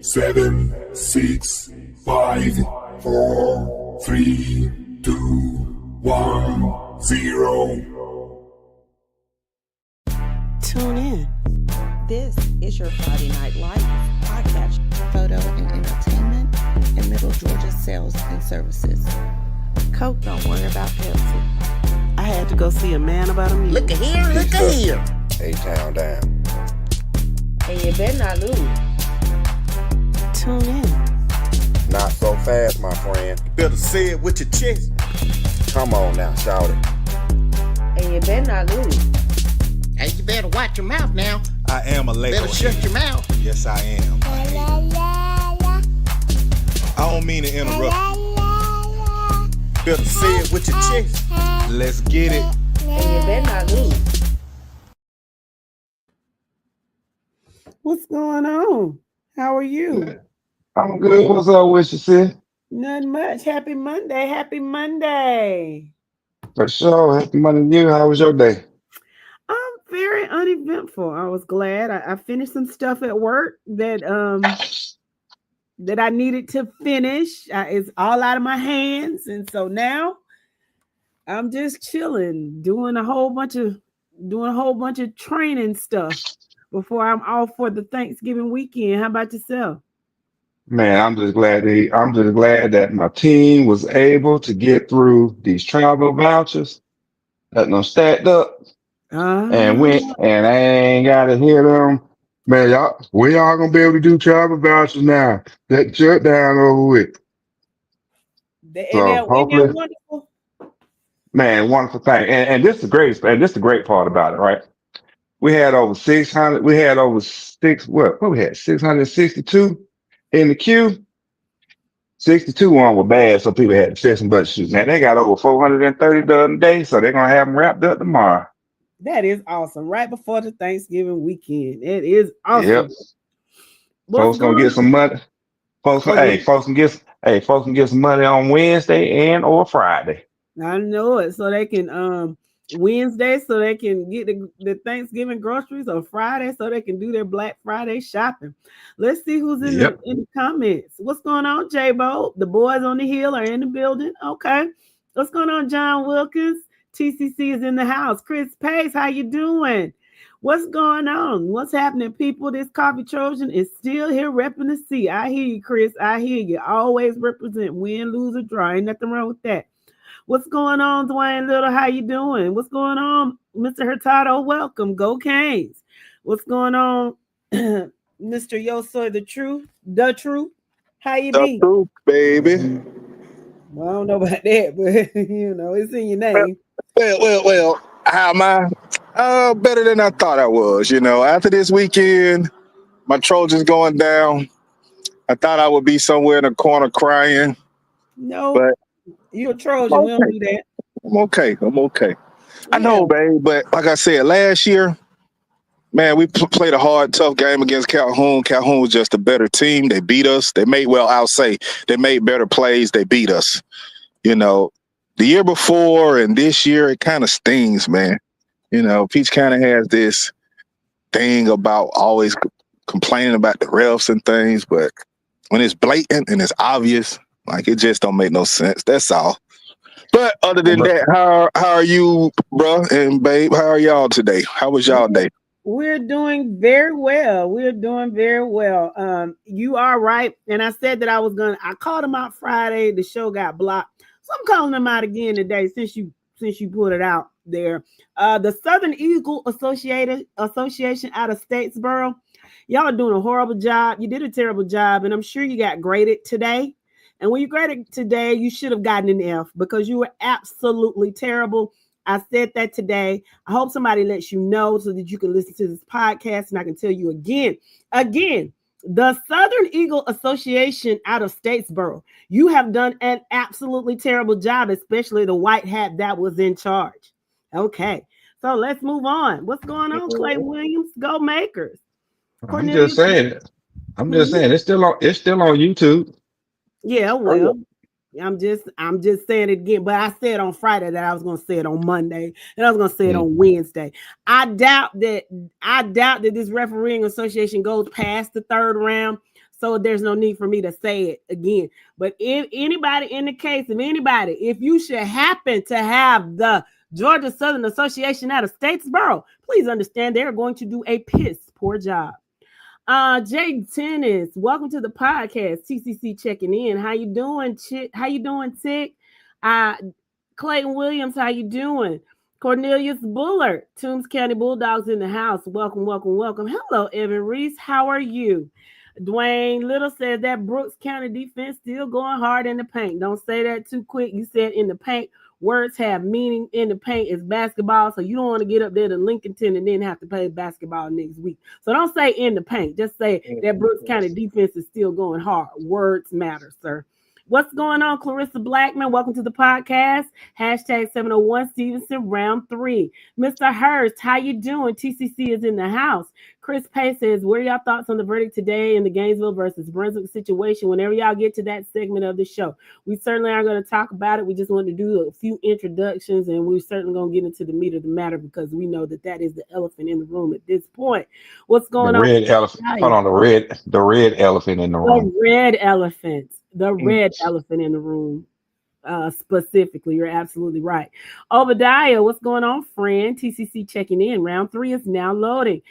7, 6, 5, 4, 3, 2, 1, 0. Tune in. This is your Friday Night Lights podcast, photo and entertainment, and Middle Georgia sales and services. Coke, don't worry about Pepsi. I had to go see a man about a minute. Look at here, look at here. A-Town down. And you better not lose. Tune in. Not so fast, my friend. You better say it with your chest. Come on now, shout it. And you better not lose. Hey, you better watch your mouth now. I am a Lego. Better shut your mouth. Yes, I am. I don't mean to interrupt. Better say it with your chest. Let's get it. And you better not lose. What's going on? How are you? I'm good. What's up with you, sis? Nothing much. Happy Monday. Happy Monday. For sure. Happy Monday to you. How was your day? Very uneventful. I was glad. I finished some stuff at work that I needed to finish. It's all out of my hands, and so now I'm just chilling, doing a whole bunch of training stuff before I'm off for the Thanksgiving weekend. How about yourself? Man, I'm just glad that my team was able to get through these travel vouchers, letting them stacked up. And I ain't gotta hear them. Man, we all gonna be able to do travel vouchers now. That shutdown over with. So hopefully, wonderful. Man, wonderful thing. And this is the greatest, and this is the great part about it, right? We had over 600, we had 662 in the queue. 62 on were bad, so people had to fix them, but shoot, man, they got over 430 the other day, so they're gonna have them wrapped up tomorrow. That is awesome. Right before the Thanksgiving weekend. It is awesome. Yep. Folks gonna get some money. Folks can get some money on Wednesday and or Friday. I know it. So they can Wednesday so they can get the Thanksgiving groceries, or Friday so they can do their Black Friday shopping. Let's see who's in the comments. What's going on, J-Bo? The boys on the hill are in the building. Okay. What's going on, John Wilkins? TCC is in the house. Chris Pace, how you doing? What's going on? What's happening, people? This Coffee Trojan is still here repping the C. I hear you, Chris. I hear you. Always represent, win, lose, or draw. Ain't nothing wrong with that. What's going on, Dwayne Little? How you doing? What's going on, Mr. Hurtado? Welcome. Go Canes. What's going on, Mr. Yo Soy the Truth? How you be? The truth, baby. Well, I don't know about that, but it's in your name. Well, how am I? Better than I thought I was. After this weekend, my Trojans going down. I thought I would be somewhere in a corner crying. No, but you're a Trojan. We don't do that. I'm okay. Yeah. I know, babe, but like I said, last year, man, we played a hard, tough game against Calhoun. Calhoun was just a better team. They beat us. They made better plays. They beat us. The year before and this year, it kind of stings, man. Peach kind of has this thing about always complaining about the refs and things, but when it's blatant and it's obvious, like, it just don't make no sense. That's all. But other than that, how are you, bro and babe? How are y'all today? How was y'all day? We're doing very well. You are right. And I said that I called him out Friday. The show got blocked. So I'm calling him out again today since you put it out there. The Southern Eagle Association out of Statesboro, y'all are doing a horrible job. You did a terrible job, and I'm sure you got graded today. And when you graded today, you should have gotten an F because you were absolutely terrible. I said that today. I hope somebody lets you know so that you can listen to this podcast, and I can tell you again, the Southern Eagle Association out of Statesboro, you have done an absolutely terrible job, especially the white hat that was in charge. Okay, so let's move on. What's going on, Clay Williams? Go Makers. I'm just saying it's still on YouTube. Yeah, well, I'm just saying it again, but I said on Friday that I was going to say it on Monday, and I was going to say it on Wednesday. I doubt that this refereeing association goes past the third round. So there's no need for me to say it again. But if anybody, in the case of anybody, if you should happen to have the Georgia Southern Association out of Statesboro, please understand they're going to do a piss poor job. Jay Tennis, welcome to the podcast. TCC checking in. How you doing, Chick? How you doing, Tick? Clayton Williams, how you doing? Cornelius Bullard, Toombs County Bulldogs in the house. Welcome, welcome, welcome. Hello, Evan Reese. How are you? Dwayne Little said that Brooks County defense still going hard in the paint. Don't say that too quick. You said in the paint. Words have meaning. In the paint is basketball, so you don't want to get up there to Lincolnton and then have to play basketball next week. So don't say in the paint. Just say that Brooks County defense is still going hard. Words matter, sir. What's going on, Clarissa Blackman? Welcome to the podcast. Hashtag 701 Stevenson, round 3. Mr. Hurst, how you doing? TCC is in the house. Chris Pay says, what are y'all thoughts on the verdict today in the Gainesville versus Brunswick situation? Whenever y'all get to that segment of the show, we certainly are going to talk about it. We just want to do a few introductions, and we're certainly going to get into the meat of the matter because we know that is the elephant in the room at this point. What's going on? Red elephant. Hold on, the red elephant in the room. The red elephant. The red elephant in the room, specifically. You're absolutely right. Obadiah, what's going on, friend? TCC checking in. Round 3 is now loading.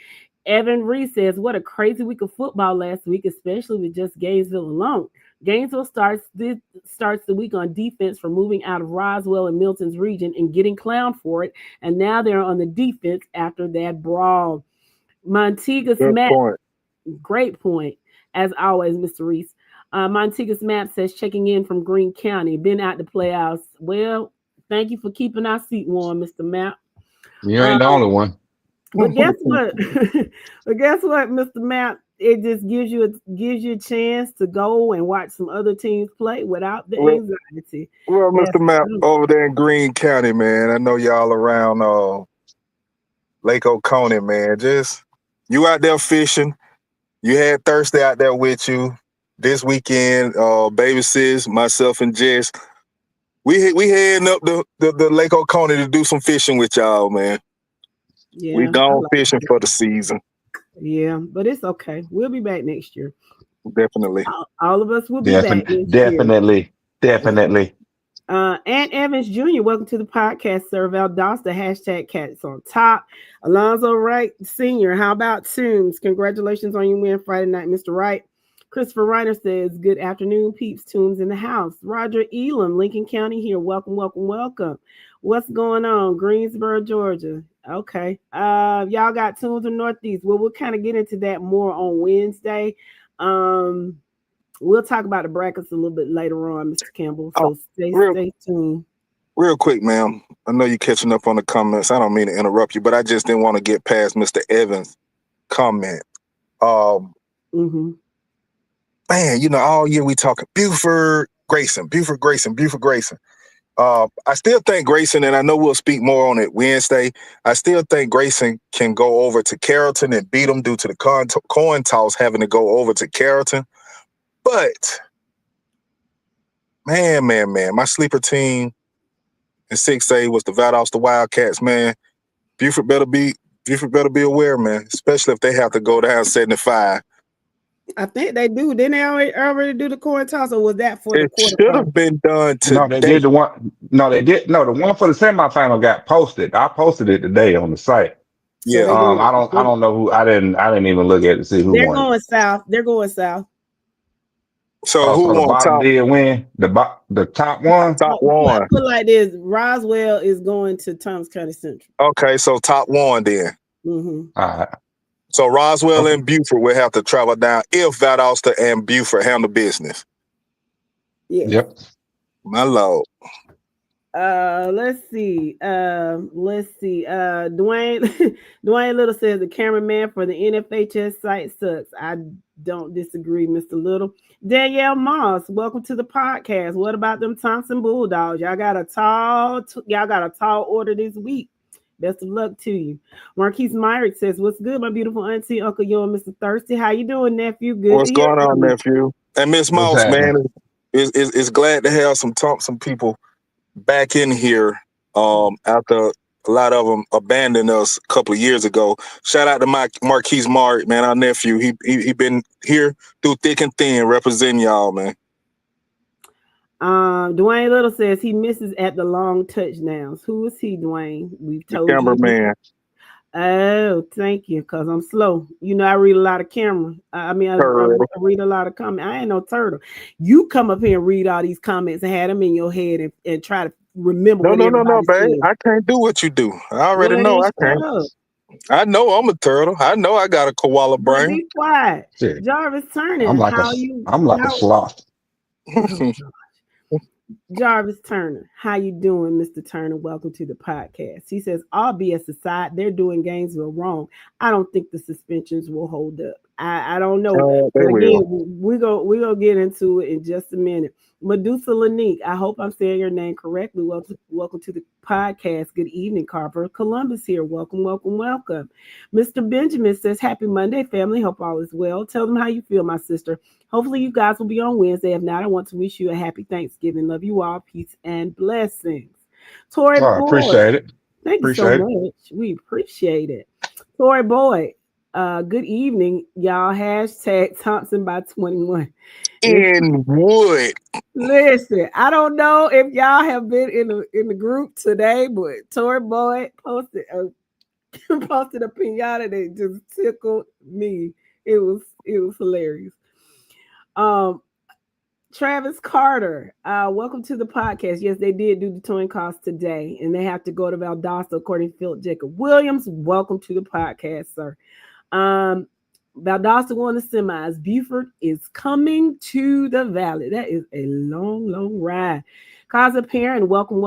Evan Reese says, what a crazy week of football last week, especially with just Gainesville alone. Gainesville starts the week on defense for moving out of Roswell and Milton's region and getting clowned for it. And now they're on the defense after that brawl. Montiguous Matt, great point. As always, Mr. Reese. Montiguous Map says, checking in from Greene County. Been out the playoffs. Well, thank you for keeping our seat warm, Mr. Map. You ain't the only one. But guess what? Mr. Map? It just gives you a chance to go and watch some other teams play without the anxiety. Well, Mr. Map, over there in Greene County, man, I know y'all around Lake Oconee, man. Just you out there fishing. You had Thursday out there with you. This weekend, baby sis, myself and Jess, we heading up the Lake Oconee to do some fishing with y'all, man. Yeah, we gone fishing for the season. Yeah, but it's okay. We'll be back next year. Definitely. All of us will be back next year. Definitely. Ant Evans Jr., welcome to the podcast. Sir Valdosta, hashtag cats on top. Alonzo Wright Sr., how about Toombs? Congratulations on your win Friday night, Mr. Wright. Christopher Reiner says, good afternoon, peeps. Toombs in the house. Roger Elam, Lincoln County here. Welcome, welcome, welcome. What's going on? Greensboro, Georgia. Okay. Y'all got Toombs in Northeast. Well, we'll kind of get into that more on Wednesday. We'll talk about the brackets a little bit later on, Mr. Campbell. So stay tuned. Real quick, ma'am. I know you're catching up on the comments. I don't mean to interrupt you, but I just didn't want to get past Mr. Evans' comment. Man, you know, all year we talking Buford, Grayson. I still think Grayson, and I know we'll speak more on it Wednesday, I still think Grayson can go over to Carrollton and beat them due to the coin toss having to go over to Carrollton. But, man, my sleeper team in 6A was the Valdosta Wildcats, man. Buford better be aware, man, especially if they have to go down 75. I think they do. Didn't they already do the coin toss, or was that for the quarter? It should have been done today. No, they did the one. No, they did. No, the one for the semifinal got posted. I posted it today on the site. Yeah. So I don't know who. I didn't even look at it to see who won. They're going south. So who the won? Bottom did win. The top one. Top one. Put it like this: Roswell is going to Toombs County Central. Okay, so top one then. All right. So Roswell and Buford will have to travel down if Valdosta and Buford handle business. Yeah. Yep. My lord. Let's see. Dwayne Little says the cameraman for the NFHS site sucks. I don't disagree, Mr. Little. Danielle Moss, welcome to the podcast. What about them Thompson Bulldogs? Y'all got a tall order this week. Best of luck to you. Marquise Myrick says, what's good, my beautiful auntie, Uncle Yo, and Mr. Thirsty? How you doing, nephew? Good. What's going on, nephew? And Miss Moss, man, is glad to have some Thompson people back in here after A lot of them abandoned us a couple of years ago. Shout out to Marquise Mart, man, our nephew. He been here through thick and thin, representing y'all, man. Dwayne Little says he misses at the long touchdowns. Who is he, Dwayne? We've The told you. cameraman. Oh, thank you, because I'm slow. You know, I read a lot of camera. I read a lot of comments. I ain't no turtle. You come up here and read all these comments and have them in your head and try to remember. No, babe. I can't do what you do. I already know I can't. I know I'm a turtle. I know I got a koala brain. Be quiet. Shit. Jarvis Turner. I'm like a sloth. Jarvis Turner, how you doing, Mr. Turner? Welcome to the podcast. He says, all BS aside, they're doing Gainesville wrong. I don't think the suspensions will hold up. I don't know. But again, we're gonna get into it in just a minute. Medusa Lanique, I hope I'm saying your name correctly. Welcome to the podcast. Good evening, Carver. Columbus here. Welcome. Mr. Benjamin says, happy Monday, family. Hope all is well. Tell them how you feel, my sister. Hopefully you guys will be on Wednesday. If not, I want to wish you a happy Thanksgiving. Love you all. Peace and blessings. Tori Boyd. Appreciate it. Thank you so much. We appreciate it. Tori Boyd. Good evening, y'all. Hashtag Thompson by 21. In wood. Listen, I don't know if y'all have been in the group today, but Tori Boyd posted a pinata that just tickled me. It was hilarious. Travis Carter, welcome to the podcast. Yes, they did do the towing costs today, and they have to go to Valdosta, according to Phil Jacob Williams. Welcome to the podcast, sir. Valdosta won the semis. Buford is coming to the Valley. That is a long ride. Kaza Parent, welcome.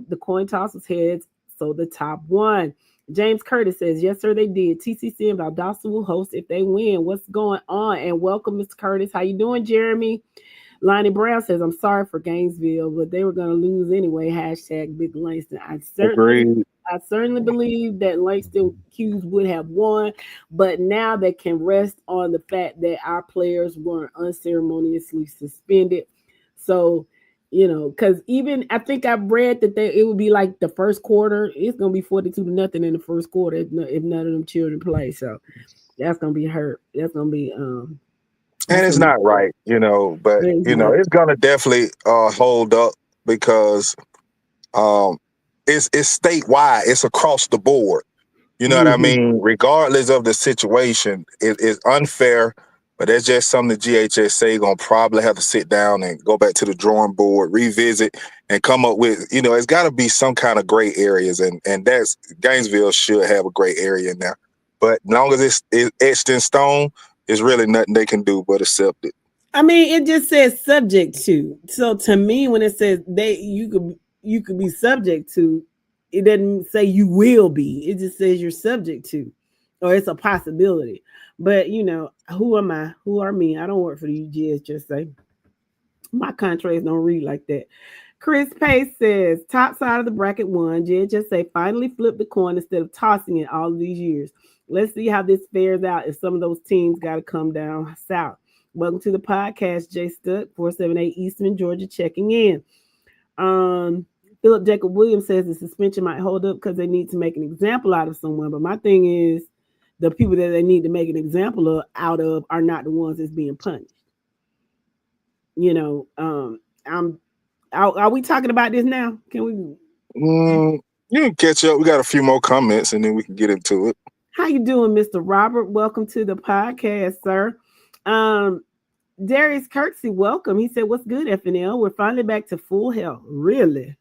The coin toss was heads, so the top won. James Curtis says, yes, sir, they did. TCC and Valdosta will host if they win. What's going on? And welcome, Mr. Curtis. How you doing, Jeremy? Lonnie Brown says, I'm sorry for Gainesville, but they were going to lose anyway. Hashtag Big Langston. I certainly believe that Langston Hughes would have won, but now they can rest on the fact that our players weren't unceremoniously suspended. So, you know, because even I think I've read that it would be like the first quarter. It's going to be 42-0 in the first quarter if none of them children play. So that's going to be hurt. That's going to be and it's not right, you know, but you know, it's gonna definitely hold up because it's statewide, it's across the board. You know what I mean? Regardless of the situation, it's unfair, but that's just something the GHSA gonna probably have to sit down and go back to the drawing board, revisit, and come up with, you know, it's gotta be some kind of gray areas, and that's Gainesville should have a gray area now. But as long as it's etched in stone, there's really nothing they can do but accept it. I mean, it just says subject to. So to me, when it says you could be subject to, it doesn't say you will be. It just says you're subject to, or it's a possibility. But you know, who am I? Who are me? I don't work for the GHSA. My contracts don't read like that. Chris Pace says, top side of the bracket won. GHSA finally flipped the coin instead of tossing it all of these years. Let's see how this fares out if some of those teams got to come down south. Welcome to the podcast, Jay Stuck, 478 Eastman, Georgia, checking in. Philip Jacob Williams says the suspension might hold up because they need to make an example out of someone. But my thing is, the people that they need to make an example out of are not the ones that's being punished. You know, are we talking about this now? Can we? You can catch up. We got a few more comments, and then we can get into it. How you doing, Mr. Robert? Welcome to the podcast, sir. Darius Kirksey, welcome. He said, what's good, FNL? We're finally back to full health. Really?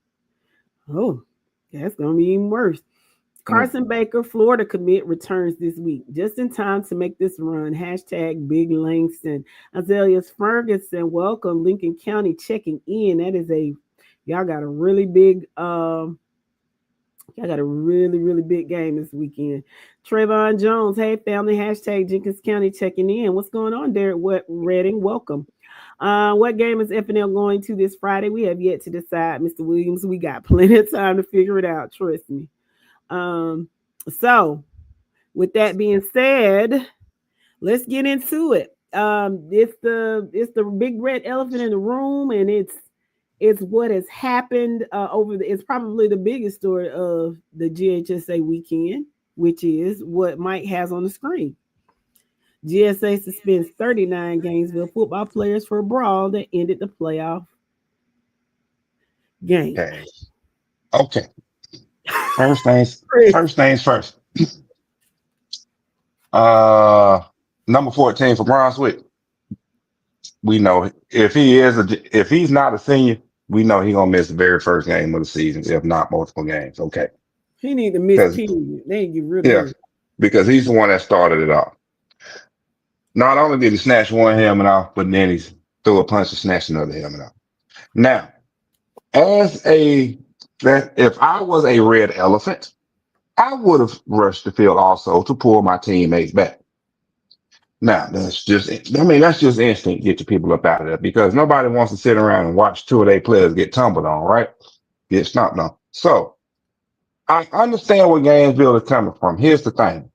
Oh, that's going to be even worse. Carson Baker, Florida commit, returns this week, just in time to make this run. Hashtag Big Langston. Azalea Ferguson, welcome. Lincoln County checking in. That is y'all got a really big, really big game this weekend. Trayvon Jones, hey family, hashtag Jenkins County checking in. What's going on, Derek Redding? Welcome. What game is FNL going to this Friday? We have yet to decide, Mr. Williams. We got plenty of time to figure it out. Trust me. So with that being said, let's get into it. It's the big red elephant in the room, and it's It's what has happened it's probably the biggest story of the GHSA weekend, which is what Mike has on the screen. GSA suspends 39 Gainesville football players for a brawl that ended the playoff game. Okay. First things first. Number 14 for Brunswick. We know if he's not a senior, we know he's gonna miss the very first game of the season, if not multiple games. Okay. He need to miss period. They get rid of him. Because he's the one that started it off. Not only did he snatch one helmet off, but then he threw a punch and snatched another helmet off. Now, if I was a red elephant, I would have rushed the field also to pull my teammates back. Now, that's just instinct, get your people up out of there, because nobody wants to sit around and watch two of their players get tumbled on, right? Get stomped on. So, I understand where Gainesville is coming from. Here's the thing.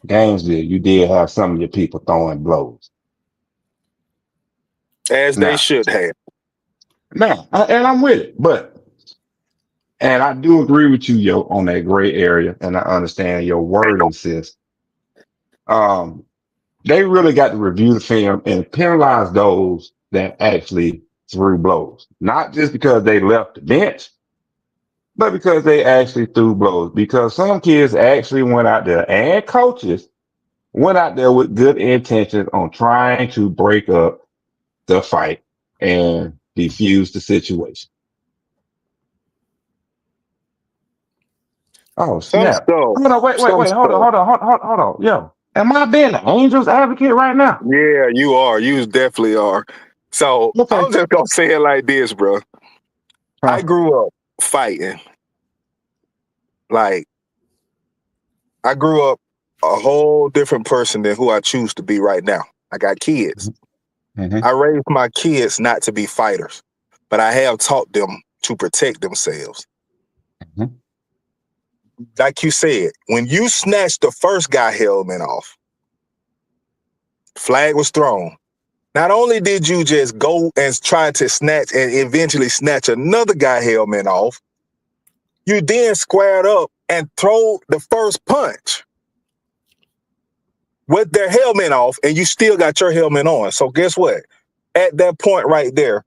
Gainesville, you did have some of your people throwing blows. As they should have. Now, and I'm with it, and I do agree with you, yo, on that gray area, and I understand your wording, sis. They really got to review the film and penalize those that actually threw blows. Not just because they left the bench, but because they actually threw blows. Because some kids actually went out there, and coaches went out there with good intentions on trying to break up the fight and defuse the situation. Oh, snap. Hold on. Yo, am I being the Angels advocate right now? Yeah, you are. You definitely are. So I'm just going to say it like this, bro. I grew up fighting. Like, I grew up a whole different person than who I choose to be right now. I got kids. I raised my kids not to be fighters, but I have taught them to protect themselves. Like you said, when you snatched the first guy helmet off, flag was thrown. Not only did you just go and try to snatch and eventually snatch another guy helmet off, you then squared up and throw the first punch with their helmet off, and you still got your helmet on. So guess what? At that point right there,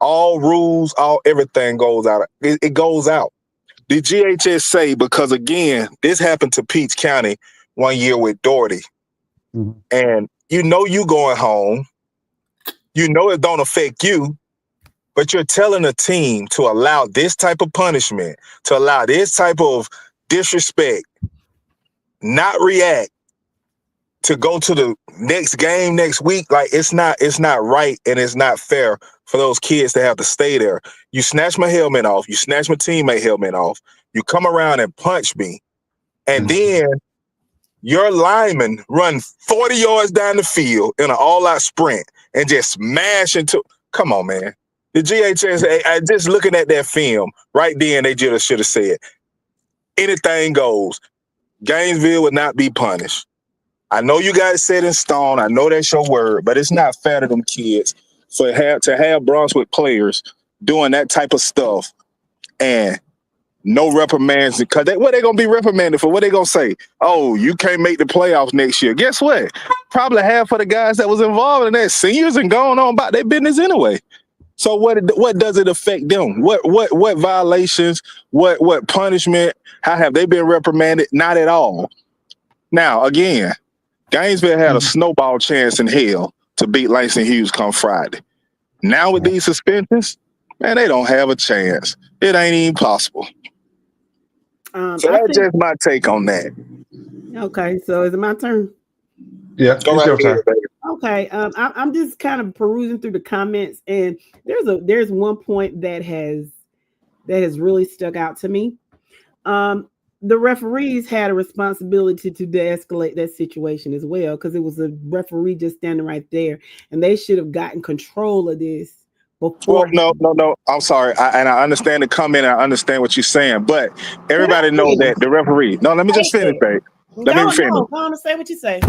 all rules, everything goes out. It goes out. The GHS say, because again, this happened to Peach County one year with Doherty. And you know you going home. You know it don't affect you, but you're telling a team to allow this type of punishment, to allow this type of disrespect, not react, to go to the next game next week. Like, it's not right, and it's not fair for those kids to have to stay there. You snatch my helmet off, you snatch my teammate helmet off, you come around and punch me, and then your lineman run 40 yards down the field in an all-out sprint and just smash into. Come on, man. The GHS, I just looking at that film right then, they just should have said, anything goes. Gainesville would not be punished. I know you got it set in stone. I know that's your word, but it's not fair to them kids to have Brunswick players doing that type of stuff and no reprimands. Because what they going to be reprimanded for? What they going to say? Oh, you can't make the playoffs next year. Guess what? Probably half of the guys that was involved in that seniors and going on about their business anyway. So what does it affect them? What violations? What punishment? How have they been reprimanded? Not at all. Now, again, Gainesville had a snowball chance in hell to beat Langston Hughes come Friday. Now with these suspensions, man, they don't have a chance. It ain't even possible. So that's just my take on that. Okay, so is it my turn? Yeah, it's your turn. Okay, I'm just kind of perusing through the comments, and there's one point that has really stuck out to me. The referees had a responsibility to de-escalate that situation as well, because it was a referee just standing right there, and they should have gotten control of this before. Well, no. I'm sorry, I understand the comment. I understand what you're saying, but everybody knows that the referee. No, let me just finish, babe. Let me finish. Go on and say what you say.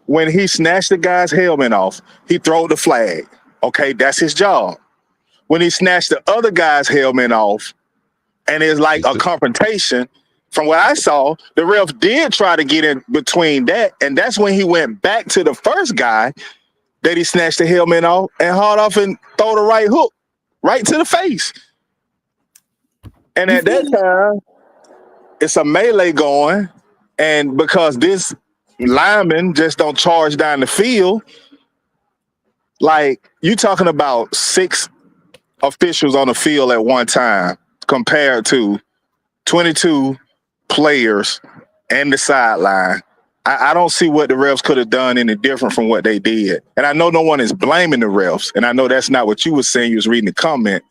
When he snatched the guy's helmet off, he threw the flag. Okay, that's his job. when he snatched the other guy's helmet off, and it's like a confrontation. From what I saw, the ref did try to get in between that, and that's when he went back to the first guy that he snatched the helmet off and hauled off and throw the right hook right to the face. And at that time, it's a melee going, and because this lineman just don't charge down the field, like you talking about 6 officials on the field at one time compared to 22 players and the sideline. I don't see what the refs could have done any different from what they did. And I know no one is blaming the refs, and I know that's not what you were saying. You was reading the comment,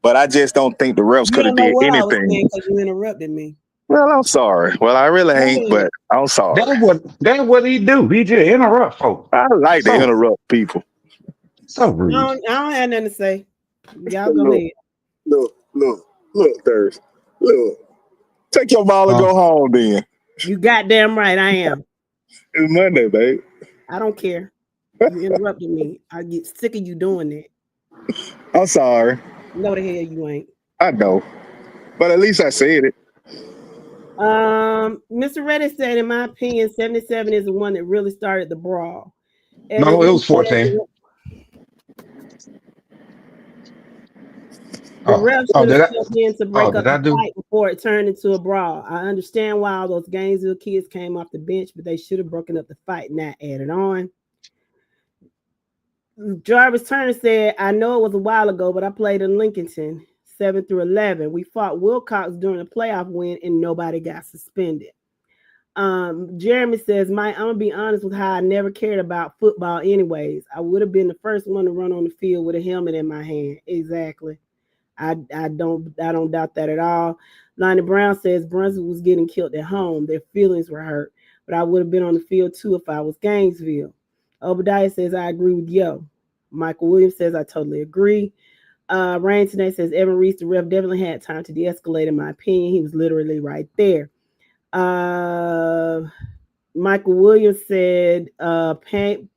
but I just don't think the refs could have did anything. Because you interrupted me. Well, I'm sorry. Well, I really ain't, but I'm sorry. That's what he do. He just interrupt folks. I like to interrupt people. So rude. I don't have nothing to say. Y'all go ahead. Look, Thurs. Look. Take your ball and go home then. You goddamn right I am. It's Monday, babe. I don't care. You interrupted me. I get sick of you doing that. I'm sorry. No, the hell you ain't. I know. But at least I said it. Mr. Redditt said, in my opinion, 77 is the one that really started the brawl. No, it was 14. The refs should have stepped in to break up the fight before it turned into a brawl. I understand why all those Gainesville kids came off the bench, but they should have broken up the fight, not added on. Jarvis Turner said, I know it was a while ago, but I played in Lincolnton, 7 through 11. We fought Wilcox during the playoff win, and nobody got suspended. Jeremy says, Mike, I'm going to be honest with how I never cared about football anyways. I would have been the first one to run on the field with a helmet in my hand. Exactly. I don't doubt that at all. Lonnie Brown says Brunswick was getting killed at home. Their feelings were hurt, but I would have been on the field too if I was Gainesville. Obadiah says I agree with Yo. Michael Williams says I totally agree. Rain today says Evan Reese, the ref, definitely had time to de-escalate. In my opinion, he was literally right there. Michael Williams said parents,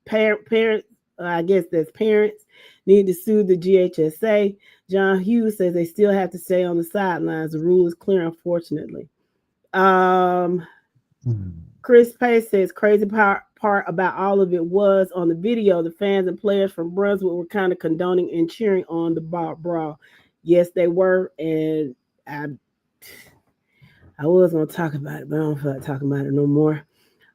I guess that's parents, need to sue the GHSA. John Hughes says they still have to stay on the sidelines. The rule is clear, unfortunately. Chris Pace says crazy part about all of it was on the video, the fans and players from Brunswick were kind of condoning and cheering on the brawl. Yes, they were, and I was going to talk about it, but I don't feel like talking about it no more.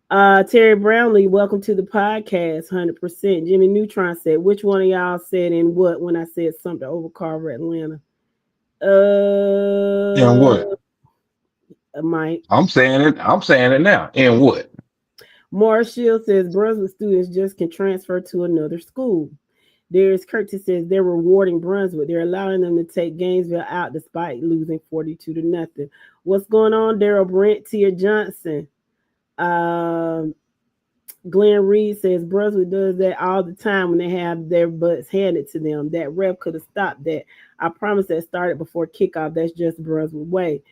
Terry Brownlee, welcome to the podcast, 100%. Jimmy Neutron said, which one of y'all said in what when I said something over Carver, Atlanta? In what? Mike. I'm saying it now. In what? Morris Shield says Brunswick students just can transfer to another school. Darius Curtis says they're rewarding Brunswick. They're allowing them to take Gainesville out despite losing 42-0. What's going on, Daryl Brent, Tia Johnson? Glenn Reed says Brunswick does that all the time when they have their butts handed to them. That ref could have stopped that. I promise that started before kickoff. That's just Brunswick way.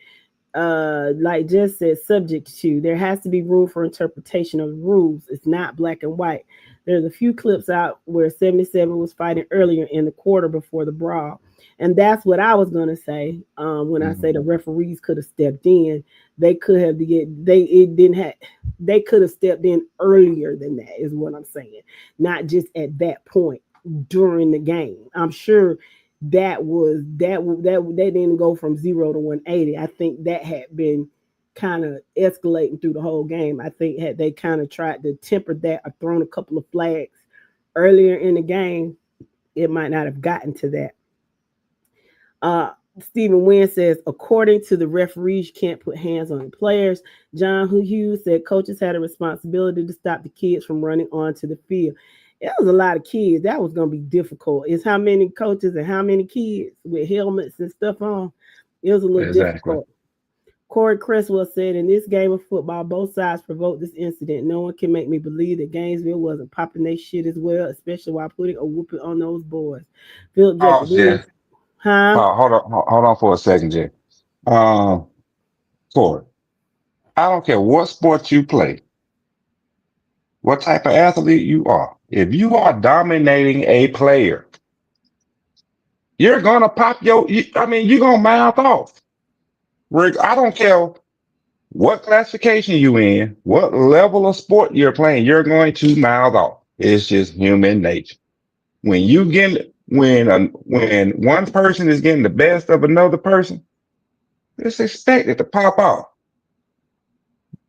Like Jess said, subject to. There has to be room for interpretation of rules. It's not black and white. There's a few clips out where 77 was fighting earlier in the quarter before the brawl. And that's what I was gonna say. When I say the referees could have stepped in, they could have they could have stepped in earlier than that, is what I'm saying. Not just at that point during the game. I'm sure that didn't go from 0 to 180. I think that had been kind of escalating through the whole game. I think had they kind of tried to temper that or thrown a couple of flags earlier in the game, it might not have gotten to that. Stephen Wynn says, according to the referees, you can't put hands on the players. John Hughes said coaches had a responsibility to stop the kids from running onto the field. It was a lot of kids. That was going to be difficult. It's how many coaches and how many kids with helmets and stuff on. It was a little difficult. Corey Cresswell said, in this game of football, both sides provoked this incident. No one can make me believe that Gainesville wasn't popping their shit as well, especially while putting a whooping on those boys. Philip Jackson. Huh? Hold on for a second, Jay. Corey, I don't care what sport you play, what type of athlete you are. If you are dominating a player, you're gonna pop you're gonna mouth off. I don't care what classification you in, what level of sport you're playing, you're going to mouth off. It's just human nature. When one person is getting the best of another person, it's expected to pop off.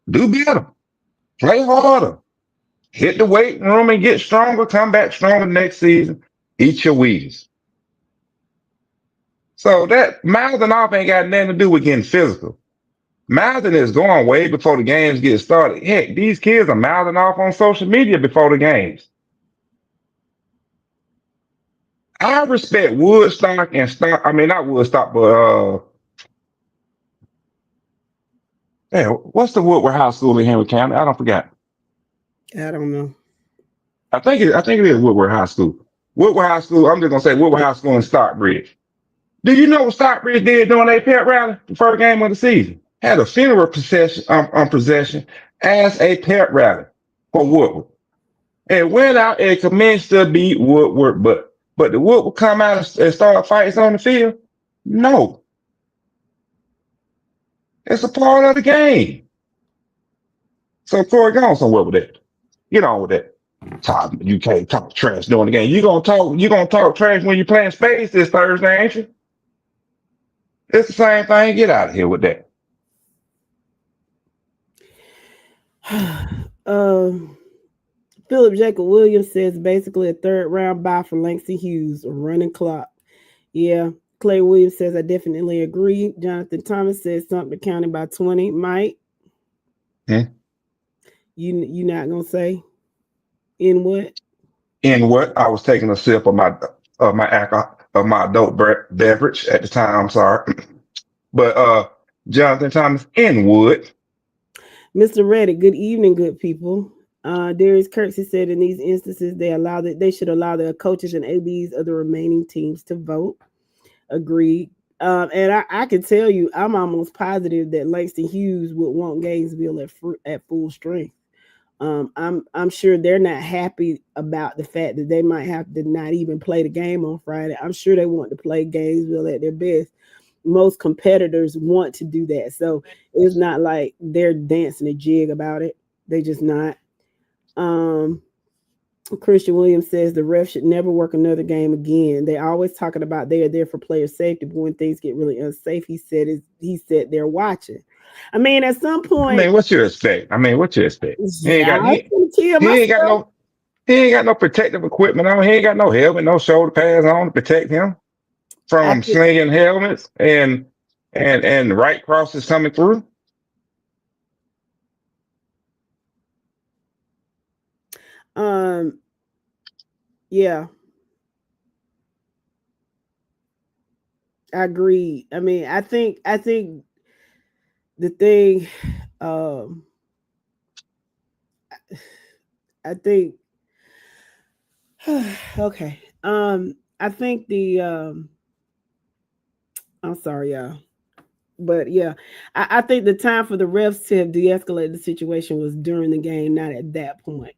Do better, play harder, hit the weight room and get stronger. Come back stronger next season. Eat your Wheaties. So that mouthing off ain't got nothing to do with getting physical. Mouthing is going way before the games get started. Heck, these kids are mouthing off on social media before the games. I respect Woodstock and Stock. I mean, not Woodstock, but what's the Woodward High School in Henry County? I don't forget. I don't know. I think it is Woodward High School. Woodward High School. I'm just gonna say Woodward High School in Stockbridge. Do you know what Stockbridge did during their pep rally, the first game of the season? Had a funeral procession on possession as a pep rally for Woodward. And went out and commenced to beat Woodward, but the Woodward come out and start fights on the field? No. It's a part of the game. So Corey, go on somewhere with that. Get on with that. You can't talk trash during the game. You gonna talk trash when you're playing spades this Thursday, ain't you? It's the same thing. Get out of here with that. Philip Jacob Williams says basically a third round bye for Langston Hughes, a running clock. Yeah. Clay Williams says I definitely agree. Jonathan Thomas says something counting by 20. Mike, you not gonna say in what? In what? I was taking a sip of my alcohol of my adult beverage at the time. I'm sorry, but Jonathan Thomas in wood. Mr. Reddick, good evening, good people. Darius Kirksey said in these instances they should allow their coaches and ABs of the remaining teams to vote. Agreed. And I can tell you, I'm almost positive that Langston Hughes would want Gainesville at full strength. I'm sure they're not happy about the fact that they might have to not even play the game on Friday. I'm sure they want to play Gainesville at their best. Most competitors want to do that. So it's not like they're dancing a jig about it. They just not. Christian Williams says the ref should never work another game again. They're always talking about they are there for player safety, but when things get really unsafe, he said they're watching. I mean, at some point, What's your expect? Yeah, He ain't got no protective equipment on. He ain't got no helmet, no shoulder pads on to protect him from slinging helmets and right crosses coming through. Yeah. I agree. I mean, I think the thing, I think, okay. I think I'm sorry, y'all. But yeah, I think the time for the refs to have de-escalated the situation was during the game, not at that point.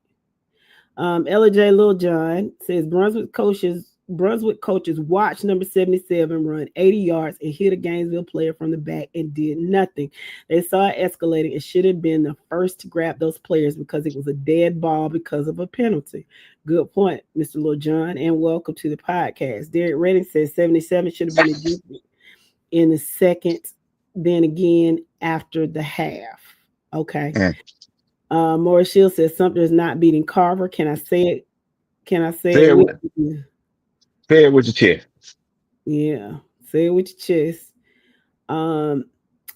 LJ Lil John says Brunswick coaches watched number 77 run 80 yards and hit a Gainesville player from the back and did nothing. They saw it escalating and should have been the first to grab those players because it was a dead ball because of a penalty. Good point, Mr. Lil John, and welcome to the podcast. Derek Redding says 77 should have been ejected in the second, then again after the half. Okay. Morris Shield says Sumter is not beating Carver. Can I say it? Say it with you? Say it with your chest. Yeah, say it with your chest.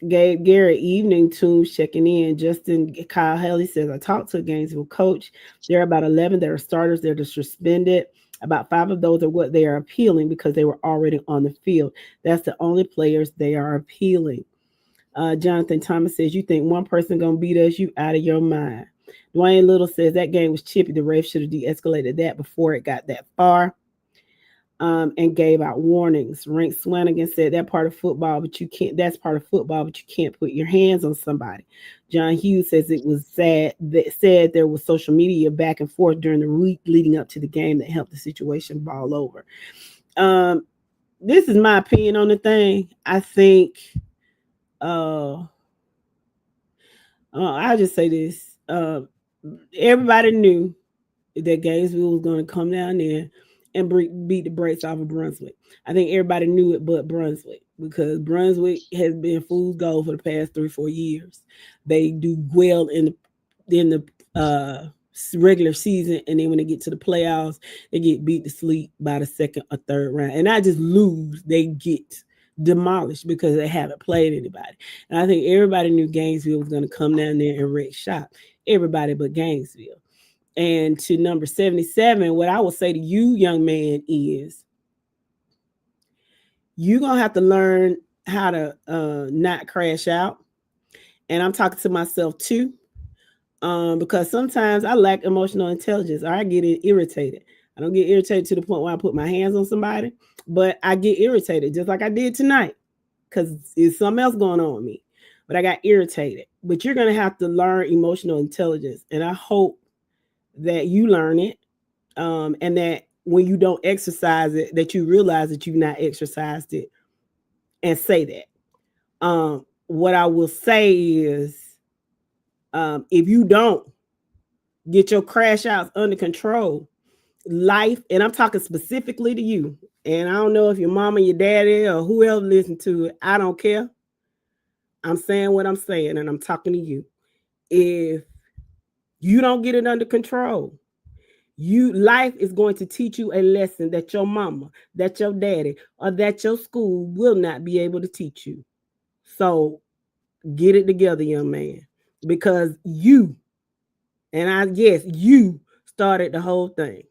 Gabe Garrett, evening tunes checking in. Justin Kyle Haley says, I talked to a Gainesville coach. There are about 11 that are starters. They're just suspended. About 5 of those are what they are appealing because they were already on the field. That's the only players they are appealing. Jonathan Thomas says, you think one person going to beat us? You out of your mind. Dwayne Little says that game was chippy. The ref should have de-escalated that before it got that far. And gave out warnings. Rank Swanigan said that's part of football, but you can't put your hands on somebody. John Hughes says it was said there was social media back and forth during the week leading up to the game that helped the situation ball over. this is my opinion on the thing. I think I'll just say this. Everybody knew that Gainesville was going to come down there and beat the brakes off of Brunswick. I think everybody knew it but Brunswick, because Brunswick has been fool's gold for the past 3-4 years. They do well in the regular season, and then when they get to the playoffs, they get beat to sleep by the second or third round. And not just lose, they get demolished because they haven't played anybody. And I think everybody knew Gainesville was going to come down there and wreck shop. Everybody but Gainesville. And to number 77, what I will say to you, young man, is you're going to have to learn how to not crash out. And I'm talking to myself too, because sometimes I lack emotional intelligence, or I get irritated. I don't get irritated to the point where I put my hands on somebody, but I get irritated just like I did tonight, because it's something else going on with me. But I got irritated. But you're going to have to learn emotional intelligence. And I hope that you learn it, and that when you don't exercise it, that you realize that you've not exercised it, and say that. What I will say is, if you don't get your crash outs under control, life, and I'm talking specifically to you, and I don't know if your mama, your daddy, or whoever listen to it, I don't care. I'm saying what I'm saying, and I'm talking to you. If you don't get it under control, life is going to teach you a lesson that your mama, that your daddy, or that your school will not be able to teach you. So get it together, young man, because you started the whole thing.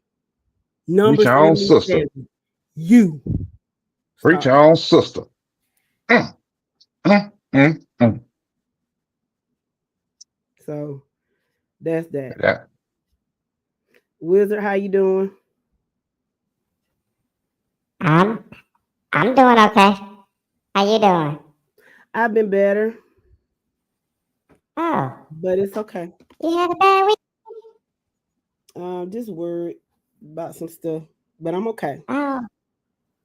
Number Reach your own sister. 77, you Reach your own sister. So that's that. Yeah. Wizard, how you doing? I'm doing okay. How you doing? I've been better, Oh, but it's okay. you had a bad week? Just worried about some stuff, but I'm okay. Oh,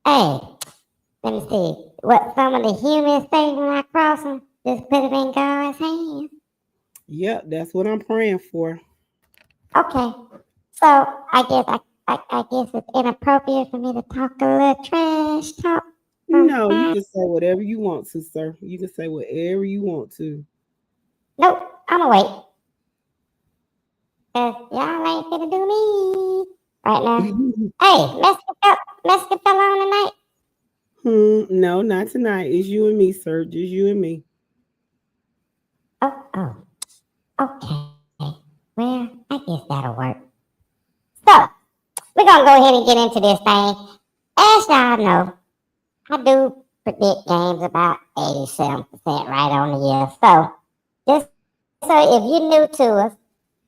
hey, let me see. What some of the humans say when I cross them? Just put it in God's hands. Yep, that's what I'm praying for. Okay, so I guess it's inappropriate for me to talk a little trash talk. No, you can say whatever you want to, sir. You can say whatever you want to. Nope, I'ma wait. Cause y'all ain't finna do me right now. Hey, Mexican fella on tonight? No, not tonight. It's you and me, sir. Just you and me. Oh, okay. Well, I guess that'll work. So, we're gonna go ahead and get into this thing. As y'all know, I do predict games about 87% right on the year. So, just so if you're new to us,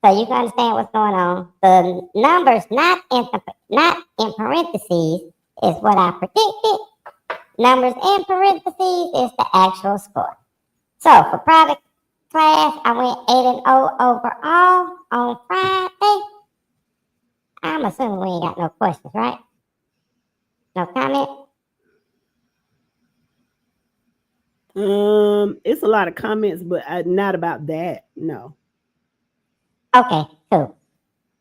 so you can understand what's going on, the numbers not in parentheses is what I predicted. Numbers in parentheses is the actual score. So, for private class, I went 8-0 overall on Friday. I'm assuming we ain't got no questions, right? No comment? It's a lot of comments, but not about that. No. Okay, cool.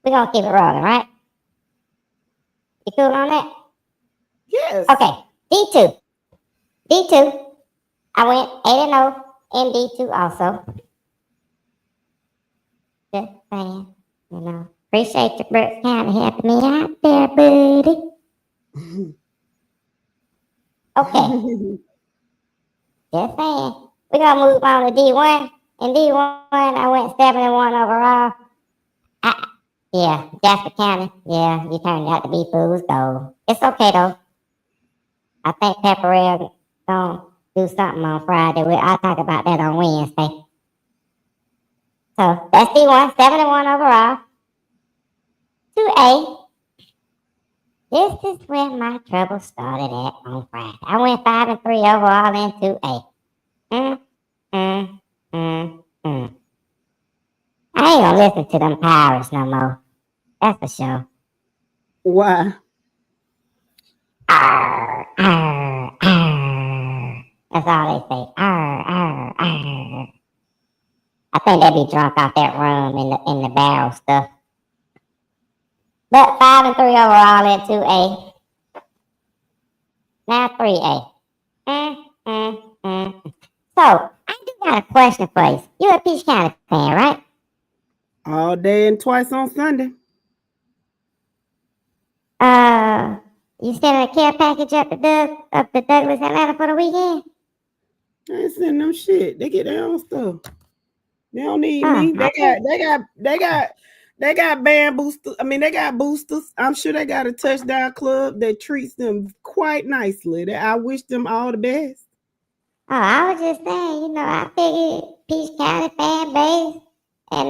We're gonna keep it rolling, right? You cool on that? Yes. Okay, D2. I went 8-0 in D2 also. Just saying, you know. Appreciate you, Brooks County, helping me out there, buddy. Okay. Just saying. We're going to move on to D1. In D1, I went 7-1 overall. Yeah, Jasper County. Yeah, you turned out to be fool's gold. It's okay, though. I think Pepperell going to do something on Friday. I'll talk about that on Wednesday. So, that's D1, 7-1 overall. 2A. This is where my trouble started at on Friday. I went 5-3 overall in 2A. I ain't gonna listen to them pirates no more. That's for sure. Why? Arr. That's all they say. Arr, arr, arr. I think they be drunk off that rum in the barrel stuff. But 5-3 overall at 2A. Now 3A. So I do got a question for you. You're a Peach County fan, right? All day and twice on Sunday. You sending a care package up to Douglas, Atlanta for the weekend? I ain't sending them shit. They get their own stuff. They don't need me. They got band boosters. I mean, they got boosters. I'm sure they got a touchdown club that treats them quite nicely. I wish them all the best. Oh, I was just saying, I figured Peach County fan base and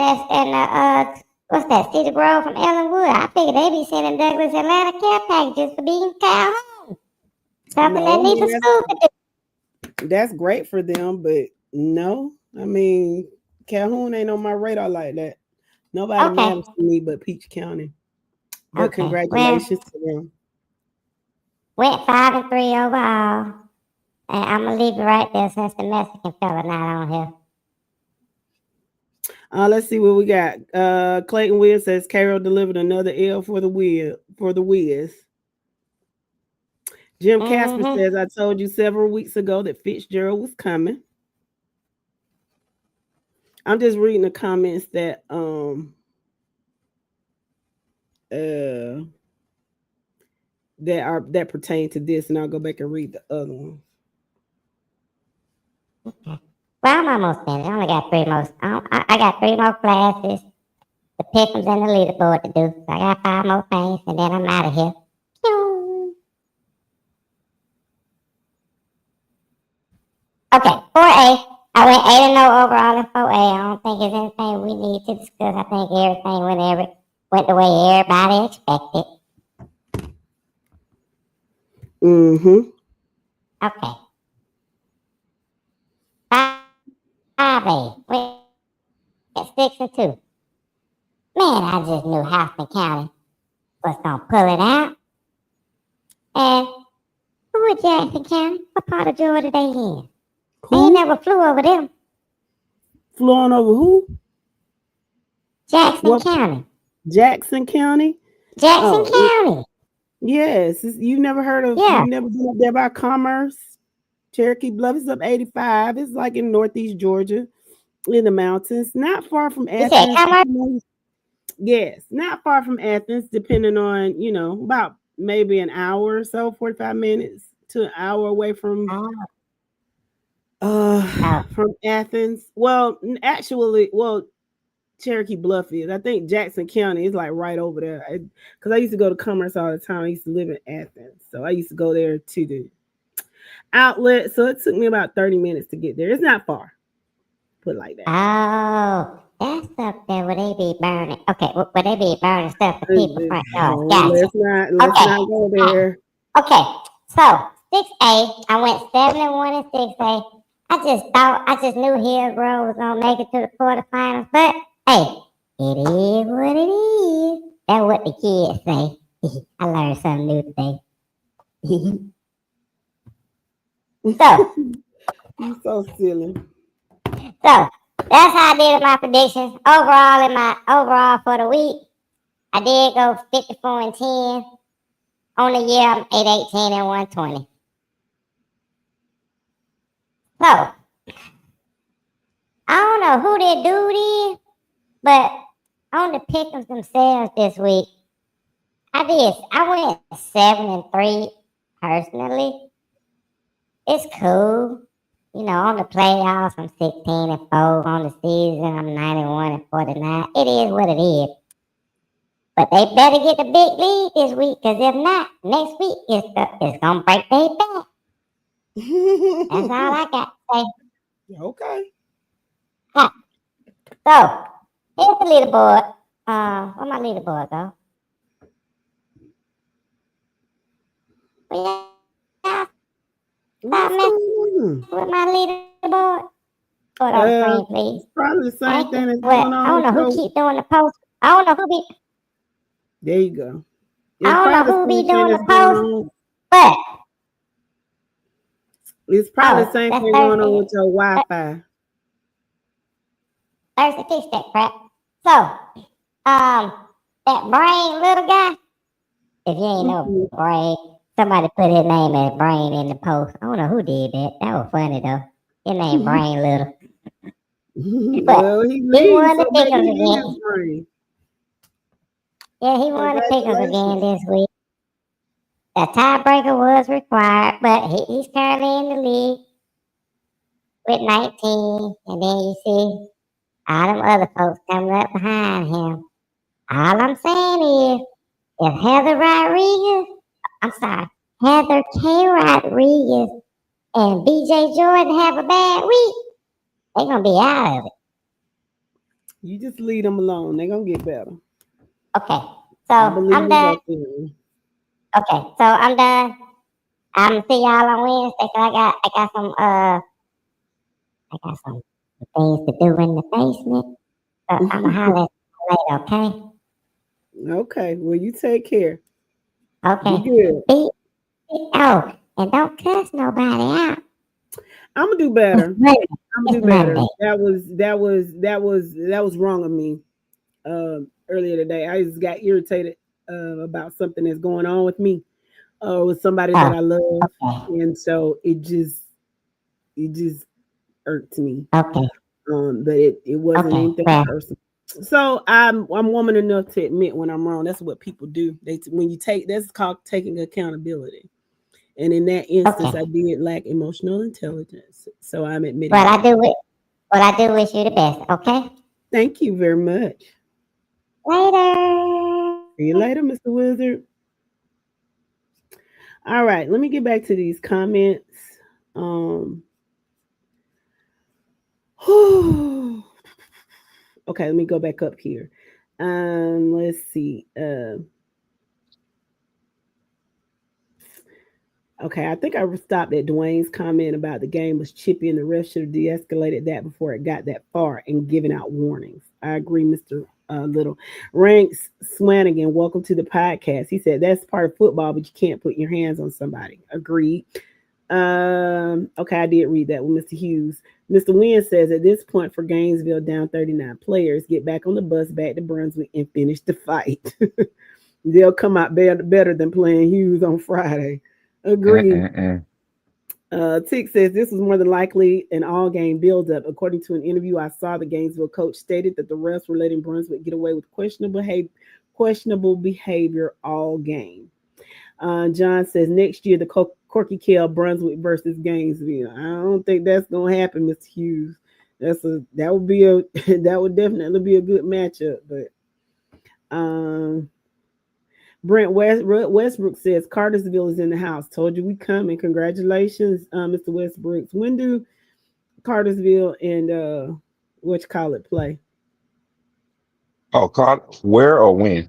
what's that, Cedar Grove from Ellenwood. I figured they be sending Douglas, Atlanta care packages for being Calhoun. Something that needs a school to do. That's great for them, but no. I mean, Calhoun ain't on my radar like that. Nobody matters to me but Peach County. But congratulations to them. Went 5-3 overall. And I'm going to leave it right there since the Mexican fella not on here. Let's see what we got. Clayton Wiz says Carol delivered another L for the Wiz. Jim Casper says, I told you several weeks ago that Fitzgerald was coming. I'm just reading the comments that that pertain to this, and I'll go back and read the other one. Okay. Well, I'm almost finished. I only got 3 more. I got 3 more classes, the pick'ems and the leaderboard to do. So I got 5 more things, and then I'm out of here. Okay, 4A. I went 8-0 overall in 4A. I don't think there's anything we need to discuss. I think everything went the way everybody expected. Okay. 5A. Went at 6-2. Man, I just knew Houston County was gonna pull it out. And who is Jackson County? What part of Georgia they in? They ain't never flew over them. Flew on over who? Jackson County. Jackson County? Jackson County. Yes. You've never heard of, you've never been up there by Commerce? Cherokee Bluff is up 85. It's like in northeast Georgia, in the mountains, not far from Athens. Yes, not far from Athens, depending on, about maybe an hour or so, 45 minutes to an hour away from Athens. Well, actually, Cherokee Bluff is. I think Jackson County is like right over there. Because I used to go to Commerce all the time. I used to live in Athens. So I used to go there to the outlet. So it took me about 30 minutes to get there. It's not far. Put it like that. Oh, that's up there where they be burning. Okay, where they be burning stuff for people front yards. Gotcha. Let's not go there. Okay, so 6A, I went 7-1 in 6A. I just knew Hillgrove was gonna make it to the quarterfinals, but hey, it is what it is. That's what the kids say. I learned something new today. So, you're so silly. So that's how I did my predictions. Overall for the week, I did go 54-10. On the year, I'm 8-18 and 120. So I don't know who that dude is, but on the pick'ems themselves this week, I went 7-3 personally. It's cool. On the playoffs, I'm 16-4. On the season, I'm 91-49. It is what it is. But they better get the big lead this week, because if not, next week it's gonna break their back. That's all I got to say. Okay. So here's the leaderboard. Where my leaderboard go? With my leaderboard. Put on the screen, please. Probably the same thing that's going on. I don't know who keep doing the post. I don't know who be. There you go. I don't know who be doing the post, but It's probably the Oh, same that's thing going on Thursday. with your Wi-Fi. Thursday fix that crap. So, that Brain little guy, if you ain't know Mhm. Brain, somebody put his name as Brain in the post. I don't know who did that. That was funny though. His name Brain Little. But Well, he he leaves, won so the maybe pick'ems he again. is free. Yeah, he won the pick'ems again Congratulations. this week. A tiebreaker was required, but he's currently in the league with 19. And then you see all them other folks coming up behind him. All I'm saying is, if Heather Rodriguez, I'm sorry, Heather K. Rodriguez and BJ Jordan have a bad week, they're going to be out of it. You just leave them alone. They're gonna get better. Okay, so I believe I'm in done. both of them. Okay, so I'm done. I'm gonna see y'all on Wednesday. 'Cause I got some things to do in the basement. So I'm gonna holler at you later, okay? Okay, well, you take care. Be Okay. good. Oh, and don't cuss nobody out. I'm gonna do better. It's Monday. I'm It's gonna do better. Monday. That was wrong of me. Earlier today, I just got irritated about something that's going on with me, with somebody that Oh, I love, okay. and so it just irked me. Okay. But it wasn't Okay. anything Well, personal. So I'm woman enough to admit when I'm wrong. That's what people do. When you take, that's called taking accountability. And in that instance, okay. I did lack emotional intelligence. So I'm admitting Well, that. I do wish you the best, okay? Thank you very much. Later. See you later, Mr. Wizard. All right, let me get back to these comments. Um, okay, let me go back up here. Let's see. Okay, I think I stopped at Dwayne's comment about the game was chippy and the ref should have de-escalated that before it got that far and given out warnings. I agree, Mr. Little. Ranks Swanigan, welcome to the podcast. He said that's part of football, but you can't put your hands on somebody. Agreed. Okay, I did read that one, Mr. Hughes. Mr. Wynn says at this point for Gainesville down 39 players, get back on the bus back to Brunswick and finish the fight. They'll come out better than playing Hughes on Friday. Agreed. Tick says this was more than likely an all-game build-up. According to an interview I saw, the Gainesville coach stated that the refs were letting Brunswick get away with questionable behavior all game. John says next year the Corky Kell Brunswick versus Gainesville. I don't think that's gonna happen, Mr. Hughes. That would be a that would definitely be a good matchup, but Brent Westbrook says Cartersville is in the house. Told you we coming. Congratulations, Mr. Westbrook. When do Cartersville and what you call it play? Oh, God, where or when?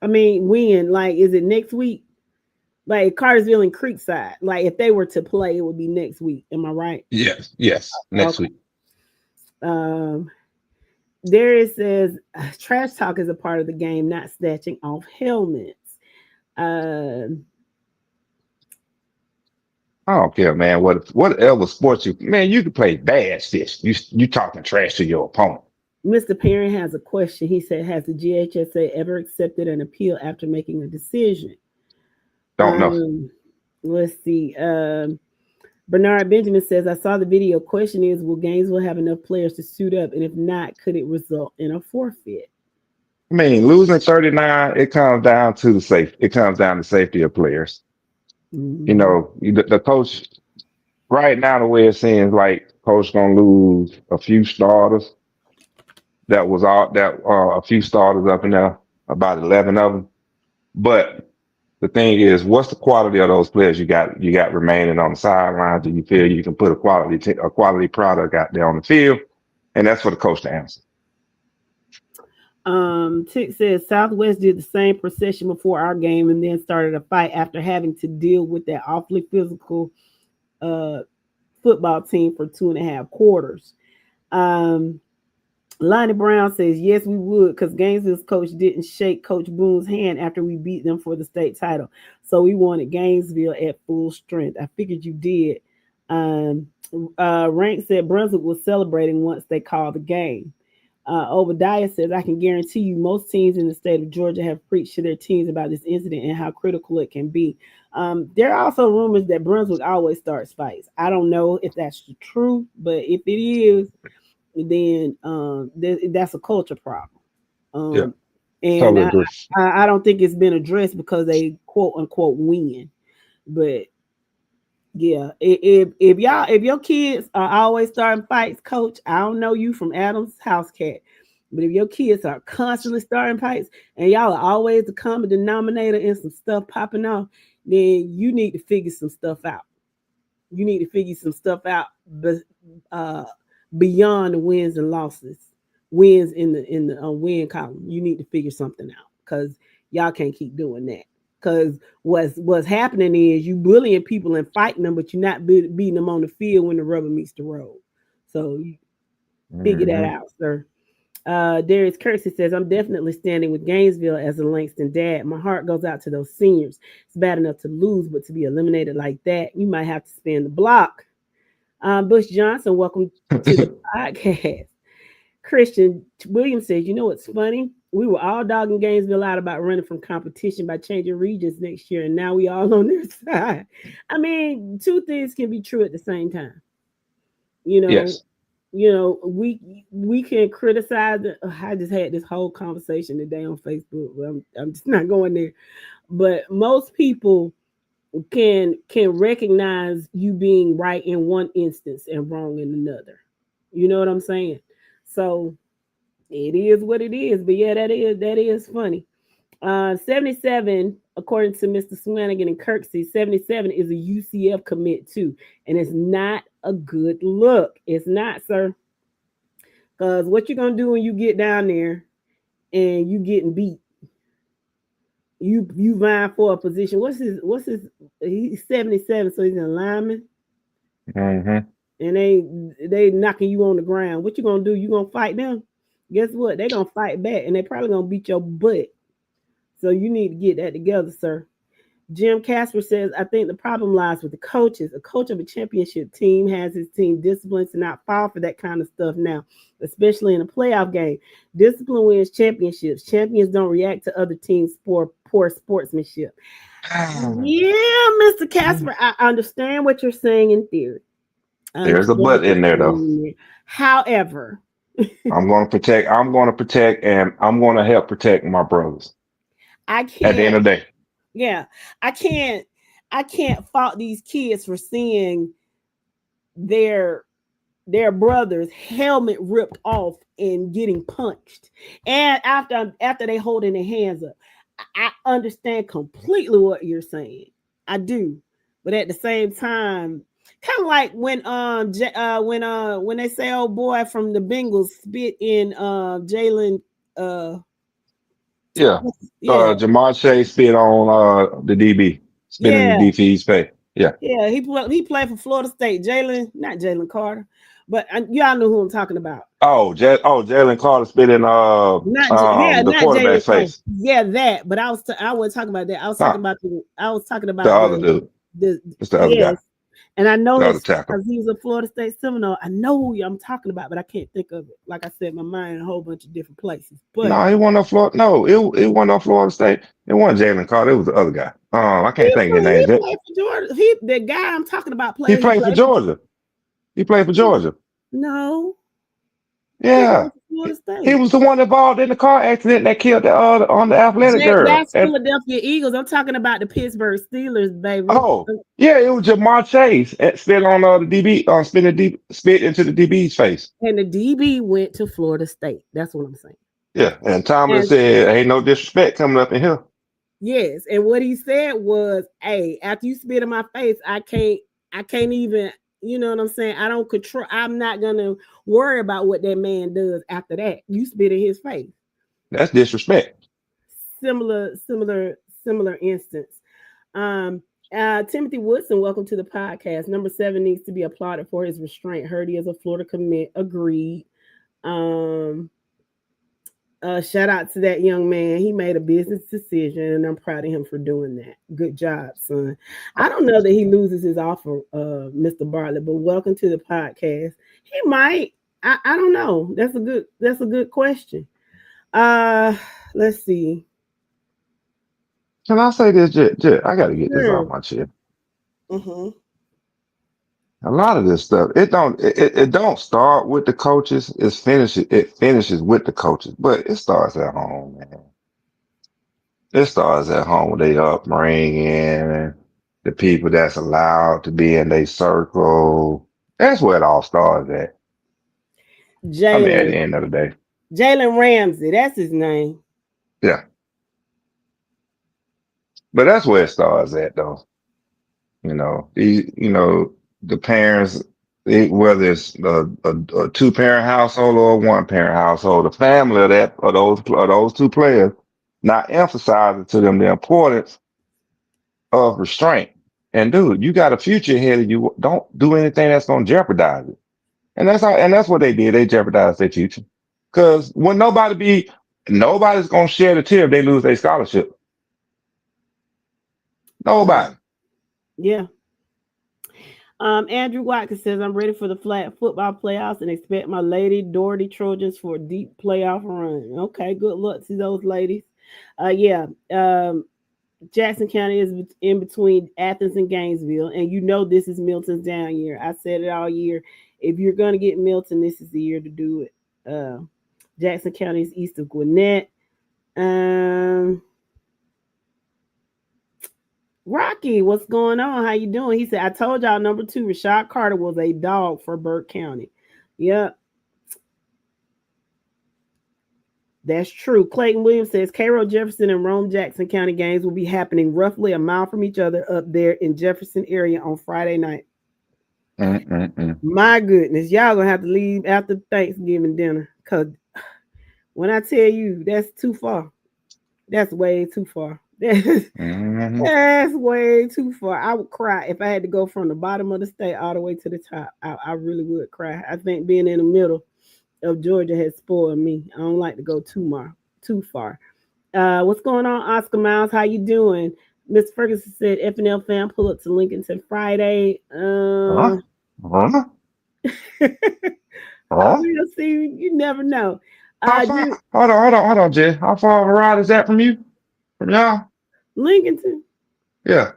I mean, when? Like, is it next week? Like Cartersville and Creekside. Like, if they were to play, it would be next week. Am I right? Yes, next Okay. week. There it says trash talk is a part of the game, not snatching off helmets. I don't care, man. Whatever sports you can play bass fish. You talking trash to your opponent. Mr. Perrin has a question. He said, has the GHSA ever accepted an appeal after making a decision? Don't know. Let's see. Bernard Benjamin says, I saw the video. Question is, will Gainesville have enough players to suit up? And if not, could it result in a forfeit? I mean, losing 39, it comes down to the safe. It comes down to safety of players. You Mm-hmm. know, the coach right now, the way it seems like coach gonna lose a few starters. That was all that a few starters up in there, about 11 of them. But the thing is, what's the quality of those players you got remaining on the sideline? Do you feel you can put a quality product out there on the field? And that's for the coach to answer. Tick says Southwest did the same procession before our game and then started a fight after having to deal with that awfully physical football team for 2.5 quarters. Lonnie Brown says, yes, we would, because Gainesville's coach didn't shake Coach Boone's hand after we beat them for the state title. So we wanted Gainesville at full strength. I figured you did. Rank said Brunswick was celebrating once they called the game. Obadiah says, I can guarantee you most teams in the state of Georgia have preached to their teams about this incident and how critical it can be. There are also rumors that Brunswick always starts fights. I don't know if that's true, but if it is, then that's a culture problem. Yeah, And totally agree. I don't think it's been addressed because they quote unquote win. But yeah, if your kids are always starting fights, coach, I don't know you from Adam's house cat, but if your kids are constantly starting fights and y'all are always the common denominator and some stuff popping off, then you need to figure some stuff out. You need to figure some stuff out, but beyond the wins and losses, wins in the win column. You need to figure something out because y'all can't keep doing that. Because what's happening is you bullying people and fighting them, but you're not beating them on the field when the rubber meets the road. So you figure that out, sir. Darius Kersey says, I'm definitely standing with Gainesville as a Langston dad. My heart goes out to those seniors. It's bad enough to lose, but to be eliminated like that, you might have to spin the block. Bush Johnson, welcome to the podcast. Christian Williams says, you know what's funny? We were all dogging Gainesville out about running from competition by changing regions next year, and now we all on their side. I mean, two things can be true at the same time. Yes. We can criticize. I just had this whole conversation today on Facebook. I'm just not going there. But most people can recognize you being right in one instance and wrong in another. You know what I'm saying? So it is what it is. But yeah, that is funny. 77, according to Mr. Swanigan and Kirksey, 77 is a UCF commit too. And it's not a good look. It's not, sir. Because what you're gonna do when you get down there and you getting beat, you vying for a position. What's his he's 77, so he's an lineman. Mm-hmm. And they knocking you on the ground. What you gonna do? You gonna fight them? Guess what? They gonna fight back and they probably gonna beat your butt. So you need to get that together, sir. Jim Casper says, I think the problem lies with the coaches. A coach of a championship team has his team disciplined to not fall for that kind of stuff now, especially in a playoff game. Discipline wins championships. Champions don't react to other teams' poor sportsmanship. Yeah, Mr. Casper, I understand what you're saying in theory. There's a but in there, though. However, I'm going to protect, and I'm going to help protect my brothers. I can't. At the end of the day. Yeah, I can't fault these kids for seeing their brother's helmet ripped off and getting punched. And after they holding their hands up, I understand completely what you're saying. I do. But at the same time, kind of like when they say, oh boy from the Bengals spit in Jalen Jamar Chase spit on the DB, spit in the DB's face. Yeah. Yeah, he played for Florida State. Not Jalen Carter, but y'all know who I'm talking about. Jalen Carter spit in the quarterback's face. Yeah, that. But I wasn't talking about that. I was talking about the other dude. It's the other guy. And I know this because he's a Florida State Seminole. I know who I'm talking about, but I can't think of it. Like I said, my mind in a whole bunch of different places. But no, it wasn't on Florida. No, it wasn't on Florida State. It wasn't Jalen Carter. It was the other guy. I can't think of his name. He played for Georgia. The guy I'm talking about He played for Georgia. He played for Georgia. No. Yeah. He was the one involved in the car accident that killed on the athletic girl. That's Philadelphia Eagles. I'm talking about the Pittsburgh Steelers, baby. Oh, yeah, it was Jamar Chase spit on the DB, spit into the DB's face. And the DB went to Florida State. That's what I'm saying. Yeah, and Tomlin said, "Ain't no disrespect coming up in here." Yes, and what he said was, "Hey, after you spit in my face, I can't even." You know what I'm saying? I don't control. I'm not gonna worry about what that man does after that. You spit in his face. That's disrespect. Similar instance. Timothy Woodson, welcome to the podcast. Number 7 needs to be applauded for his restraint. Heard he is a Florida commit. Agreed. Shout out to that young man. He made a business decision, and I'm proud of him for doing that. Good job, son. I don't know that he loses his offer, Mr. Bartlett, but welcome to the podcast. He might. I don't know. That's a good question. Let's see. Can I say this? I got to get this off Sure. my chest. Mm-hmm. A lot of this stuff, it don't start with the coaches. It finishes with the coaches, but it starts at home, man. It starts at home with their upbringing and the people that's allowed to be in their circle. That's where it all starts at. I mean, at the Jalen. end of the day, Jalen Ramsey. That's his name. yeah. But that's where it starts at, though. The parents, whether it's a two-parent household or a one-parent household, the family of those two players, not emphasizing to them the importance of restraint. And dude, you got a future ahead of you. Don't do anything that's going to jeopardize it. And that's what they did. They jeopardized their future. Because when nobody's going to shed a tear if they lose their scholarship. Nobody. Yeah. Andrew Watkins says, I'm ready for the flag football playoffs and expect my Lady Doherty Trojans for a deep playoff run. Okay, good luck to those ladies. Yeah. Jackson County is in between Athens and Gainesville, and you know this is Milton's down year. I said it all year. If you're going to get Milton, this is the year to do it. Jackson County is east of Gwinnett. Rocky, what's going on? How you doing? He said, I told y'all number 2, Rashad Carter was a dog for Burke County. Yep. That's true. Clayton Williams says Cairo Jefferson and Rome Jackson County games will be happening roughly a mile from each other up there in Jefferson area on Friday night. My goodness, y'all gonna have to leave after Thanksgiving dinner, because when I tell you that's too far, that's way too far. That's way too far. I would cry if I had to go from the bottom of the state all the way to the top. I really would cry. I think being in the middle of Georgia has spoiled me. I don't like to go too far. What's going on, Oscar Miles? How you doing? Miss Ferguson said FNL fan pull up to Lincolnton Friday. Huh? We'll see. You never know. Hold on, Jay. How far of a ride is that from you? From y'all? Lincolnton. Yeah.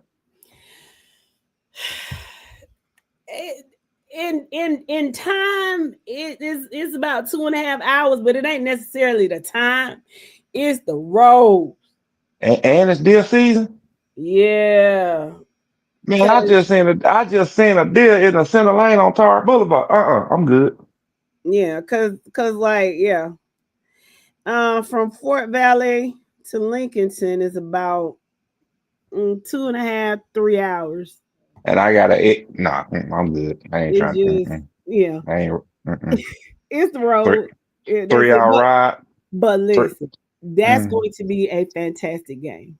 In time, it's about 2.5 hours, but it ain't necessarily the time. It's the road. And it's deer season? Yeah. Man, I just seen a deer in the center lane on Tar Boulevard. I'm good. Yeah, cause like, yeah. From Fort Valley to Lincolnton is about 2.5, 3 hours. And I got I'm good. I ain't trying to. Yeah. I ain't. It's the road. 3-hour ride. But listen, that's going to be a fantastic game.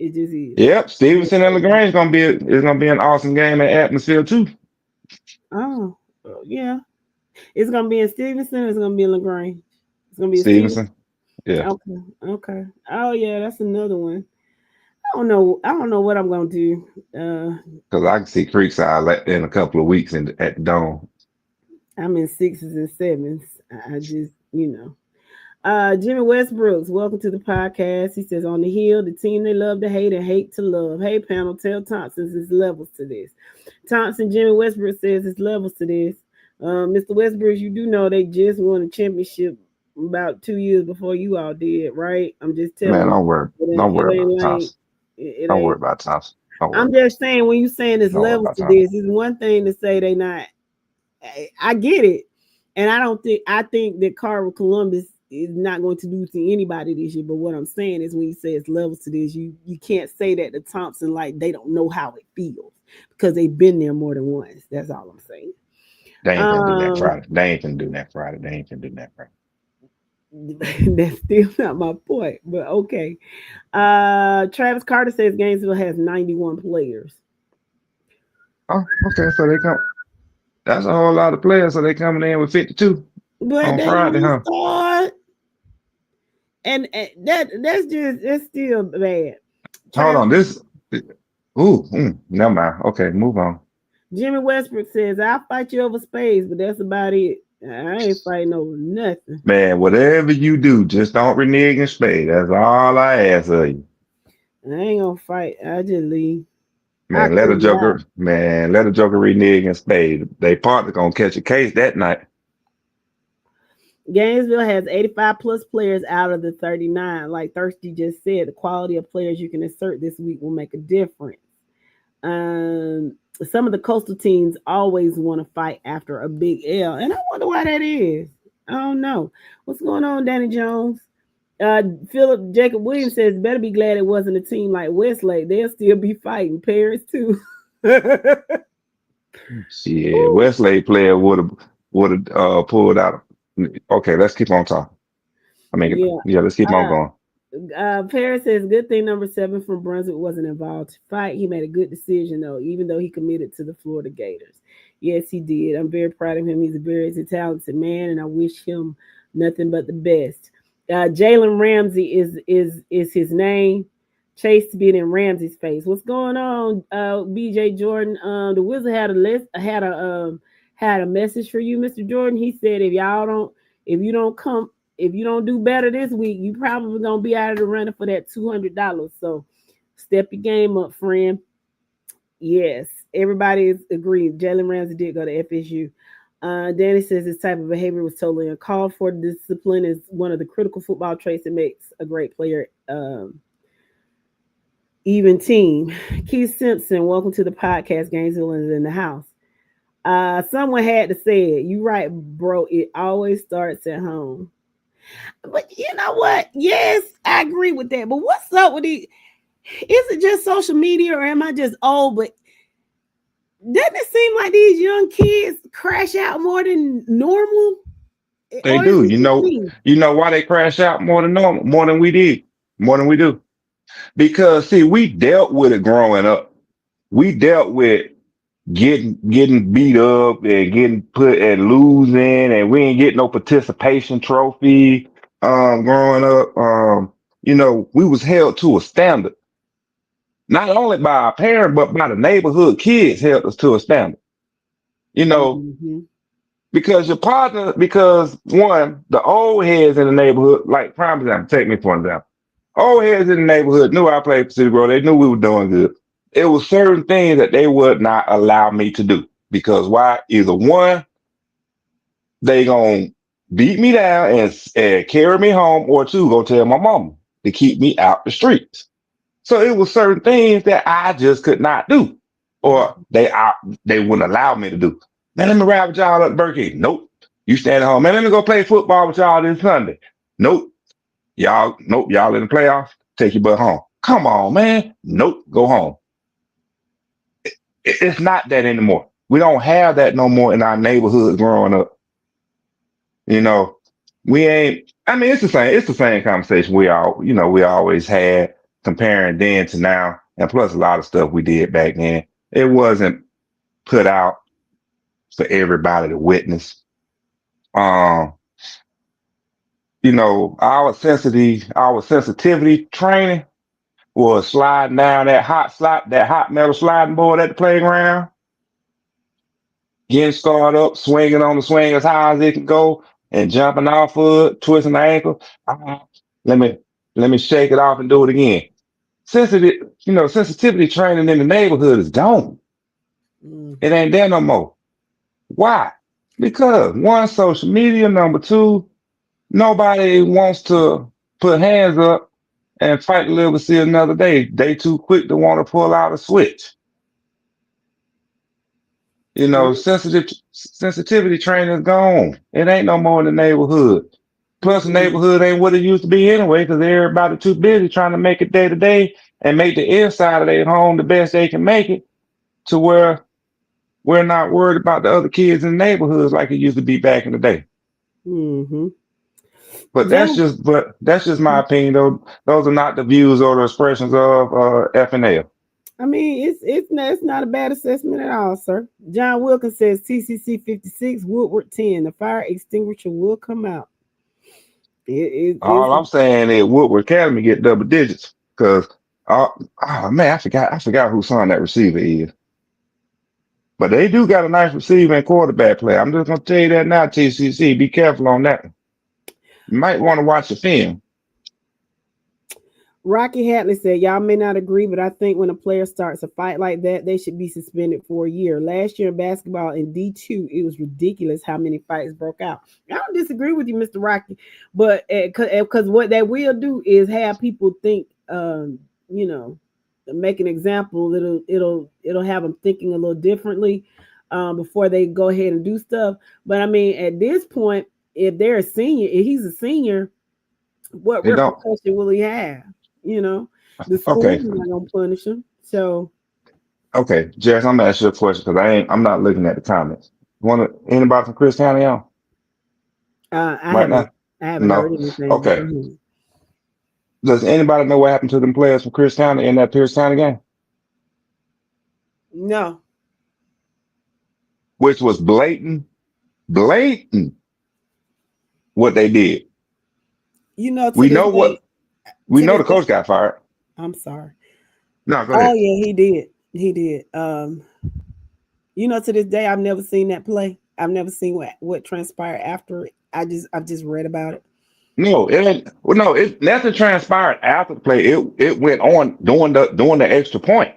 It just is. Yep, Stevenson and LaGrange is gonna be an awesome game at atmosphere too. Oh, yeah. It's gonna be in Stevenson. It's gonna be in LaGrange. It's gonna be Stevenson. Yeah. Okay. Oh yeah, that's another one. I don't know what I'm gonna do. Because I can see Creekside in a couple of weeks at the Dome. I'm in 6s and 7s. I just, Jimmy Westbrooks, welcome to the podcast. He says, on the hill, the team they love to hate and hate to love. Hey, panel, tell Thompson there's levels to this. Thompson, Jimmy Westbrook says there's levels to this. Mr. Westbrook, you do know they just won a championship about 2 years before you all did, right? I'm just telling you. Man, don't worry about Thompson. Don't worry about Thompson. I'm just saying, when you're saying there's levels to this, it's one thing to say they not. I get it. And I think that Carver Columbus is not going to do to anybody this year. But what I'm saying is, when you say it's levels to this, you can't say that to Thompson like they don't know how it feels, because they've been there more than once. That's all I'm saying. They ain't gonna do that Friday. They ain't gonna do that Friday. That's still not my point, but okay. Travis Carter says Gainesville has 91 players. Oh, okay. So they come. That's a whole lot of players. So they coming in with 52 but on Friday, huh? Start. and that's still bad. Hold on. Travis, Never mind. Okay, move on. Jimmy Westbrook says, "I'll fight you over space, but that's about it. I ain't fighting over nothing. Man, whatever you do, just don't renege and spade. That's all I ask of you. I ain't gonna fight. I just leave. I Man, clean it out. let a joker renege and spade. They partner gonna catch a case that night. Gainesville has 85 plus players out of the 39. Like Thirsty just said, the quality of players you can insert this week will make a difference. Um, some of the coastal teams always want to fight after a big L, and I wonder why that is. I don't know. What's going on, Danny Jones? Philip Jacob Williams says, better be glad it wasn't a team like Westlake. They'll still be fighting. Paris too. Shit, Westlake player would have pulled out. Okay, let's keep on talking. Yeah. Let's keep on going. Paris says, good thing number 7 from Brunswick wasn't involved to fight. He made a good decision, though, even though he committed to the Florida Gators. Yes, he did. I'm very proud of him. He's a very talented man, and I wish him nothing but the best. Jalen Ramsey is his name. Chase being in Ramsey's face. What's going on, BJ Jordan? The Wizard had a message for you, Mr. Jordan. He said if you don't do better this week, you probably gonna be out of the running for that $200. So step your game up, friend. Yes, everybody is agreed. Jalen Ramsey did go to FSU. Danny says this type of behavior was totally uncalled for. Discipline is one of the critical football traits that makes a great player. Even team. Keith Simpson, welcome to the podcast. Gainesville is in the house. Someone had to say it. You right, bro. It always starts at home. But you know what? Yes, I agree with that. But what's up with these? Is it just social media or am I just old? But doesn't it seem like these young kids crash out more than normal? They Or is do. it just me? You know why they crash out more than normal, more than we did, more than we do. Because see, we dealt with it growing up. We dealt with getting beat up and getting put and losing, and we ain't get no participation trophy. Growing up, we was held to a standard, not only by our parents but by the neighborhood kids held us to a standard. You know, Mm-hmm. because one, the old heads in the neighborhood, like prime example, take me for an example. Old heads in the neighborhood knew I played for City Grove. They knew we were doing good. It was certain things that they would not allow me to do because why? Either one, they gonna beat me down and carry me home, or two, go tell my mama to keep me out the streets. So it was certain things that I just could not do, or they wouldn't allow me to do. Man, let me ride with y'all at Burkey. Nope. You stand at home. Man, let me go play football with y'all this Sunday. Nope. Nope. Y'all in the playoffs. Take your butt home. Come on, man. Nope. Go home. It's not that anymore. We don't have that no more in our neighborhoods growing up. You know, we ain't. I mean, it's the same. It's the same conversation we always had comparing then to now, and plus a lot of stuff we did back then. It wasn't put out for everybody to witness. Um, our sensitivity training was sliding down that hot metal sliding board at the playground, getting started up, swinging on the swing as high as it can go, and jumping off of it, twisting the ankle. Ah, let me shake it off and do it again. Sensitivity training in the neighborhood is gone. It ain't there no more. Why? Because one, social media. Number two, nobody wants to put hands up and fight to live to see another day. They too quick to want to pull out a switch. Sensitivity training is gone. It ain't no more in the neighborhood. Plus, the neighborhood ain't what it used to be anyway, because everybody too busy trying to make it day to day and make the inside of their home the best they can make it, to where we're not worried about the other kids in the neighborhoods like it used to be back in the day. Mm-hmm. But that's just my opinion. Though those are not the views or the expressions of FNL. I mean, it's not a bad assessment at all, sir. John Wilkins says TCC 56, Woodward 10. The fire extinguisher will come out. All I'm saying is Woodward Academy get double digits because, oh man, I forgot who son that receiver is. But they do got a nice receiver and quarterback play. I'm just gonna tell you that now, TCC. Be careful on that. You might want to watch the film. Rocky Hatley said, y'all may not agree, but I think when a player starts a fight like that, they should be suspended for a year. Last year in basketball in D2, it was ridiculous how many fights broke out. I don't disagree with you, Mr. Rocky, but because what they will do is have people think, make an example. It'll have them thinking a little differently before they go ahead and do stuff. But I mean, at this point, if they're a senior, if he's a senior, what repercussion will he have? The school is not gonna punish him. So, okay, Jess, I'm gonna ask you a question because I'm not looking at the comments. Anybody from Chris County on? I haven't heard anything. Okay. Does anybody know what happened to them players from Chris County in that Pierce County game? No. Which was blatant what they did. We know the coach got fired. I'm sorry. No, go ahead. Oh yeah, he did. To this day, I've never seen that play. I've never seen what transpired after it. I've just read about it. No, nothing transpired after the play. It went on during the extra point.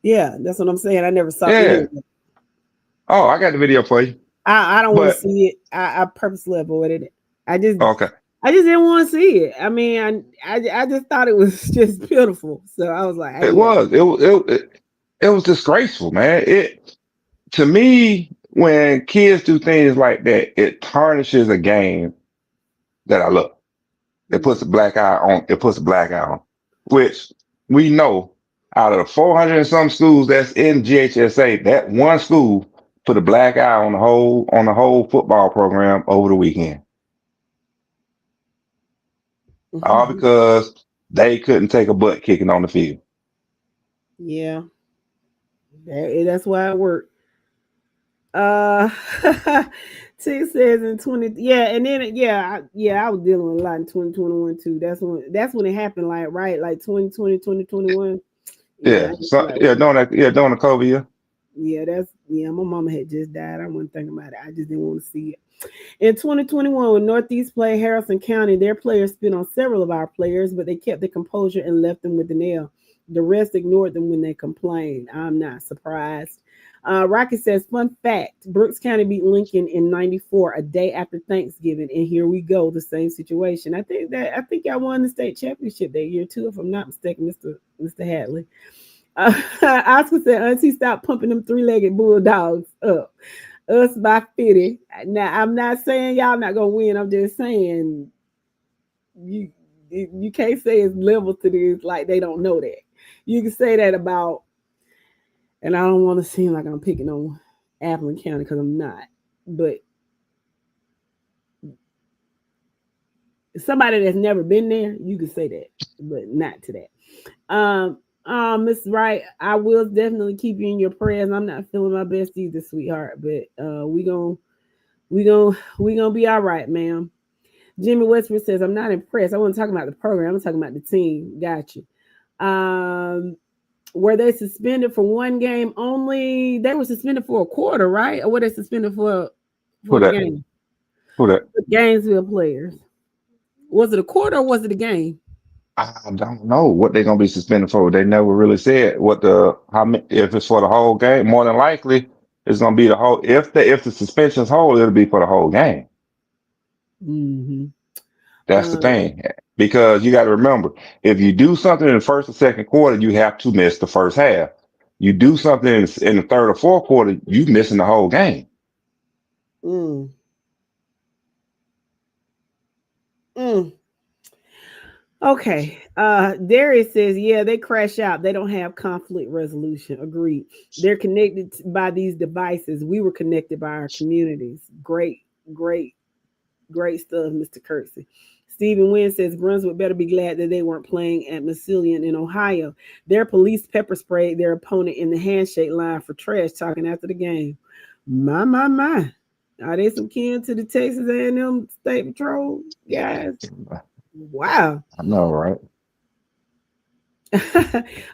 Yeah, that's what I'm saying. I never saw it. Oh, I got the video for you. I don't want to see it. I purposely avoided it. I just didn't want to see it. I mean, I just thought it was just beautiful. So I was like, it was disgraceful, man. To me, when kids do things like that, it tarnishes a game that I love. It puts a black eye on. Which we know out of the 400 and some schools that's in GHSA, that one school put a black eye on the whole football program over the weekend. Mm-hmm. All because they couldn't take a butt kicking on the field. Yeah. That's why it worked. T says in 20, and then I was dealing with a lot in 2021 too. That's when it happened, like 2020, 2021. During the COVID year. Yeah, my mama had just died. I wasn't thinking about it. I just didn't want to see it. In 2021, when Northeast played Harrison County, their players spit on several of our players, but they kept their composure and left them with the nail. The rest ignored them when they complained. I'm not surprised. Rocky says, fun fact, Brooks County beat Lincoln in 94, a day after Thanksgiving. And here we go, the same situation. I think y'all won the state championship that year too, if I'm not mistaken, Mr. Hadley. Oscar said, Auntie, stop pumping them three-legged bulldogs up. Us by 50. Now, I'm not saying y'all not going to win. I'm just saying you can't say it's level to this like they don't know that. You can say that about, and I don't want to seem like I'm picking on Appleton County because I'm not, but somebody that's never been there, you can say that, but not to that. Miss Wright, I will definitely keep you in your prayers. I'm not feeling my best either, sweetheart, but we gonna be all right, ma'am. Jimmy Westford says, I'm not impressed. I wasn't talking about the program. I'm talking about the team. Got you. Were they suspended for one game only? They were suspended for a quarter, right? Or were they suspended for the game? Who that? The Gainesville players. Was it a quarter or was it a game? I don't know what they're gonna be suspended for. They never really said if it's for the whole game. More than likely, it's gonna be the whole. If the suspension's whole, it'll be for the whole game. Mm-hmm. That's the thing, because you got to remember, if you do something in the first or second quarter, you have to miss the first half. You do something in the third or fourth quarter, you missing the whole game. Okay. Darius says, yeah, they crash out. They don't have conflict resolution. Agreed. They're connected by these devices. We were connected by our communities. Great stuff, Mr. Kirksey. Stephen Wynn says Brunswick better be glad that they weren't playing at Massillon in Ohio. Their police pepper sprayed their opponent in the handshake line for trash talking after the game. My. Are they some kin to the Texas A&M State Patrol guys? Wow. I know, right?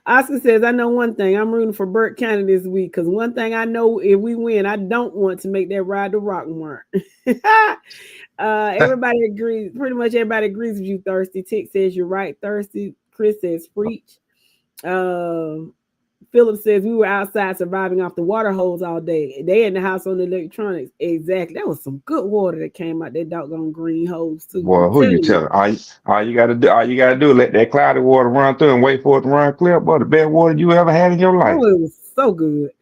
Oscar says, I know one thing. I'm rooting for Burke County this week because one thing I know, if we win, I don't want to make that ride to Rockmart. Everybody agrees. Pretty much everybody agrees with you, Thirsty. Tick says you're right, Thirsty. Chris says preach. Philip says we were outside surviving off the water hose all day. They in the house on the electronics. Exactly. That was some good water that came out that doggone green hose too. Well, who you telling? All you gotta do, let that cloudy water run through and wait for it to run clear. Boy, the best water you ever had in your life. Oh, it was so good.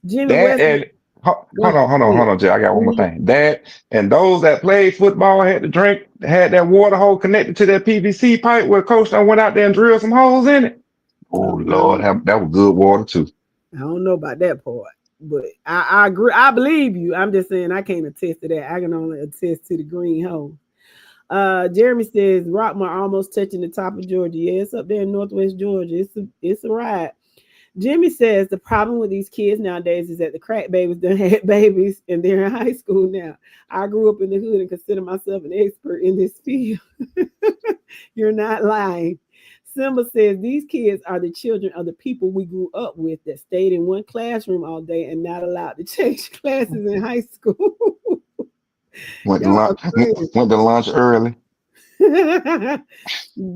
Jimmy That West. and hold on, Jay. I got one more thing. That and those that played football had to drink, had that water hole connected to that PVC pipe where coach done went out there and drilled some holes in it. Oh Lord, that was good water too. I don't know about that part, but I agree. I believe you. I'm just saying I can't attest to that. I can only attest to the green hole. Jeremy says Rockmart almost touching the top of Georgia. Yeah, it's up there in Northwest Georgia. It's a ride. Jimmy says the problem with these kids nowadays is that the crack babies done had babies and they're in high school now. I grew up in the hood and consider myself an expert in this field. You're not lying. Simba says these kids are the children of the people we grew up with that stayed in one classroom all day and not allowed to change classes in high school. Went to lunch early.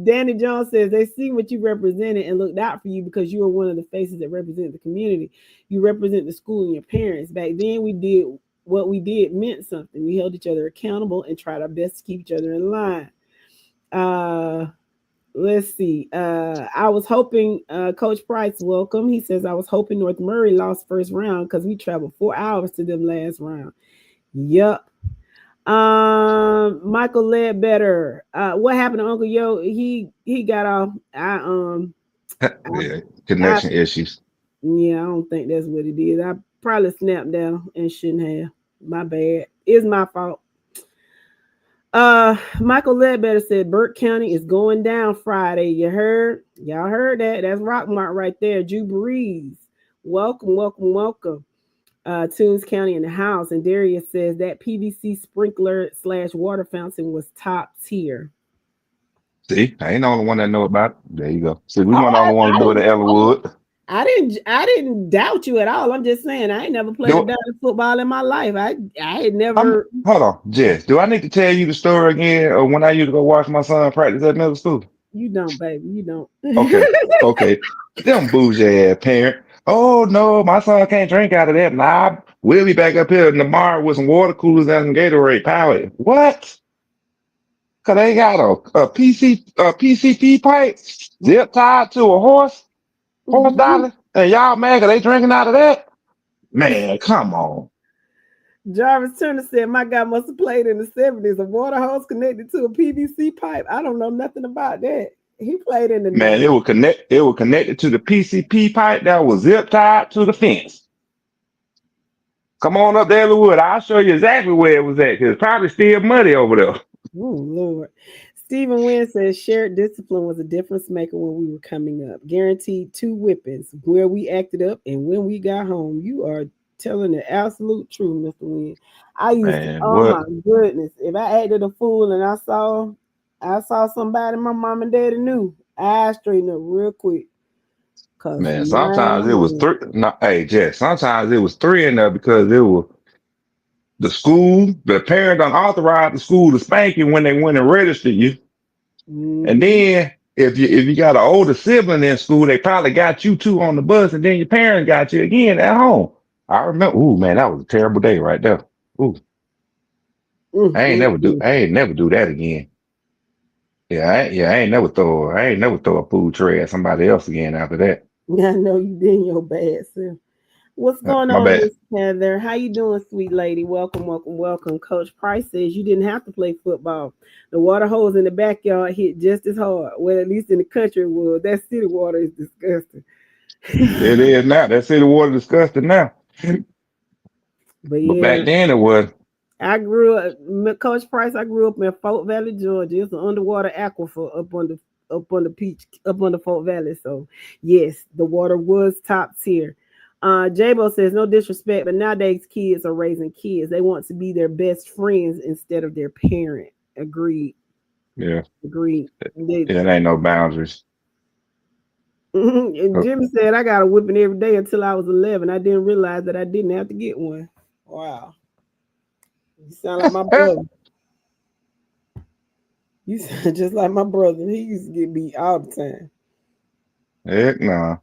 Danny Jones says they see what you represented and looked out for you because you are one of the faces that represent the community. You represent the school and your parents. Back then, we did what we did meant something. We held each other accountable and tried our best to keep each other in line. Let's see. I was hoping Coach Price, welcome. He says I was hoping North Murray lost first round because we traveled 4 hours to them last round. Yup. Michael Ledbetter. What happened to Uncle Yo? He got off. Connection issues. Yeah, I don't think that's what it is. I probably snapped down and shouldn't have. My bad. It's my fault. Michael Ledbetter said Burke County is going down Friday. You heard? Y'all heard that? That's Rockmart right there. Jubilees. Welcome. Toombs County in the house. And Darius says that PVC sprinkler / water fountain was top tier. See, I ain't the only one that know about it. There you go. See, we weren't the only one to do it at Ellenwood. I didn't doubt you at all. I'm just saying I ain't never played a down football in my life. I had never. Hold on, Jess. Do I need to tell you the story again, or when I used to go watch my son practice at middle school? You don't, baby. You don't. Okay. Them bougie ass parent. Oh no, my son can't drink out of that. Nah, we'll be back up here tomorrow with some water coolers and some Gatorade power. What? Cause they got a PCP pipe zip tied to a horse dollar, and y'all mad cause they drinking out of that? Man, come on. Jarvis Turner said, my guy must have played in the 70s. A water hose connected to a PVC pipe. I don't know nothing about that. He played in the 90s. It was connected to the PCP pipe that was zip tied to the fence. Come on up there, Ellenwood. I'll show you exactly where it was at, because it's probably still muddy over there. Oh, Lord. Stephen Wynn says shared discipline was a difference maker when we were coming up. Guaranteed 2 whippings where we acted up and when we got home. You are telling the absolute truth, Mr. Wynn. I used to, my goodness. If I acted a fool and I saw somebody my mom and daddy knew, I straighten up real quick. Man, sometimes it was 3. No, hey, Jess, sometimes it was 3 in there because it was the school, the parent unauthorized the school to spank you when they went and registered you. Mm-hmm. And then if you got an older sibling in school, they probably got you 2 on the bus, and then your parents got you again at home. I remember, ooh, man, that was a terrible day right there. Ooh. I ain't never do that again. I ain't never throw a food tray at somebody else again after that. I know you did your bad self. What's going on, Miss Heather? How you doing, sweet lady? Welcome. Coach Price says you didn't have to play football. The water hose in the backyard hit just as hard. Well, at least in the country world, that city water is disgusting. It is now. That city water is disgusting now. But back then it was. I grew up, Coach Price. I grew up in Fort Valley, Georgia. It's an underwater aquifer up on the Fort Valley. So yes, the water was top tier. Jabo says, no disrespect, but nowadays kids are raising kids. They want to be their best friends instead of their parent. Agreed. Yeah. Agreed. It ain't no boundaries. And Jimmy said, I got a whipping every day until I was 11. I didn't realize that I didn't have to get one. Wow. You sound like my brother. You sound just like my brother. He used to get beat all the time. Heck no.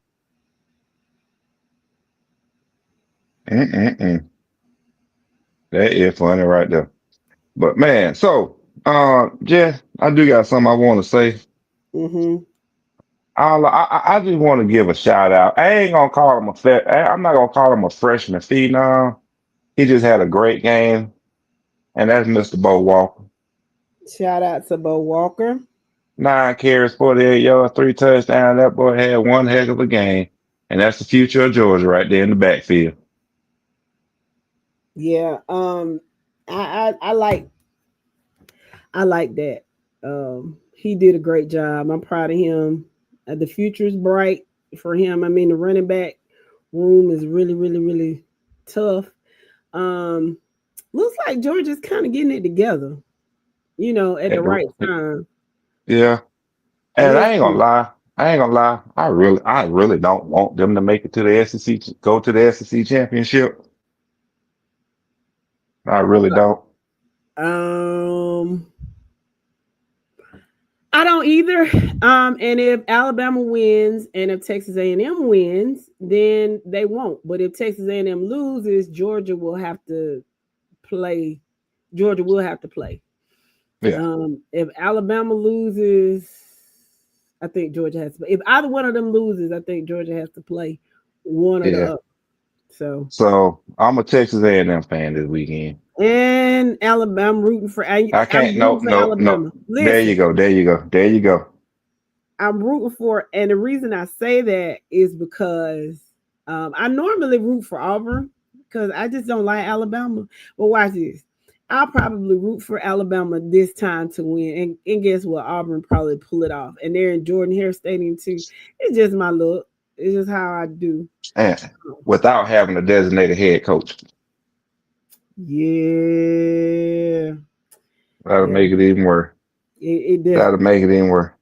That is funny right there. But man, so Jess, I do got something I want to say. Mm-hmm. I just want to give a shout out. I ain't gonna call him I'm not gonna call him a freshman phenom. He just had a great game, and that's Mr. Bo Walker. Shout out to Bo Walker. 9 carries, 48 yards, 3 touchdowns. That boy had one heck of a game, and that's the future of Georgia right there in the backfield. Yeah. I like that. He did a great job. I'm proud of him. The future is bright for him. I mean, the running back room is really, really, really tough. Looks like Georgia's kind of getting it together, at the At right the- time. yeah, and Let's I ain't gonna see. lie. I ain't gonna lie. I really don't want them to make it to the SEC, go to the SEC championship. I really don't. Um, I don't either. And if Alabama wins and if Texas A&M wins, then they won't. But if Texas A&M loses, Georgia will have to play. Georgia will have to play. Yeah, If Alabama loses, I think Georgia has to play. If either one of them loses, I think Georgia has to play one of the yeah. up. So So I'm a Texas A&M fan this weekend. and Alabama rooting for. I'm I can't. No, rooting for no, no. Alabama. There you Listen, go. There you go. There you go. I'm rooting for, and the reason I say that is because I normally root for Auburn because I just don't like Alabama. But watch this. I'll probably root for Alabama this time to win. And guess what? Auburn probably pull it off. And they're in Jordan Hare Stadium too. It's just my look. It's just how I do. And without having a designated head coach, Yeah. that'll Yeah. make it even worse. It does. That'll make it even worse.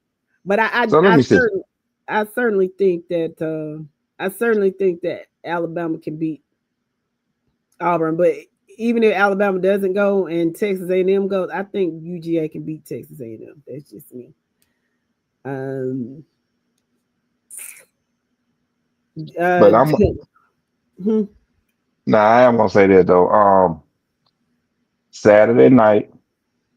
But So let me see. I certainly think that Alabama can beat Auburn. But even if Alabama doesn't go and Texas A&M goes, I think UGA can beat Texas A&M. That's just me. But I'm nah, I am gonna say that though. Saturday night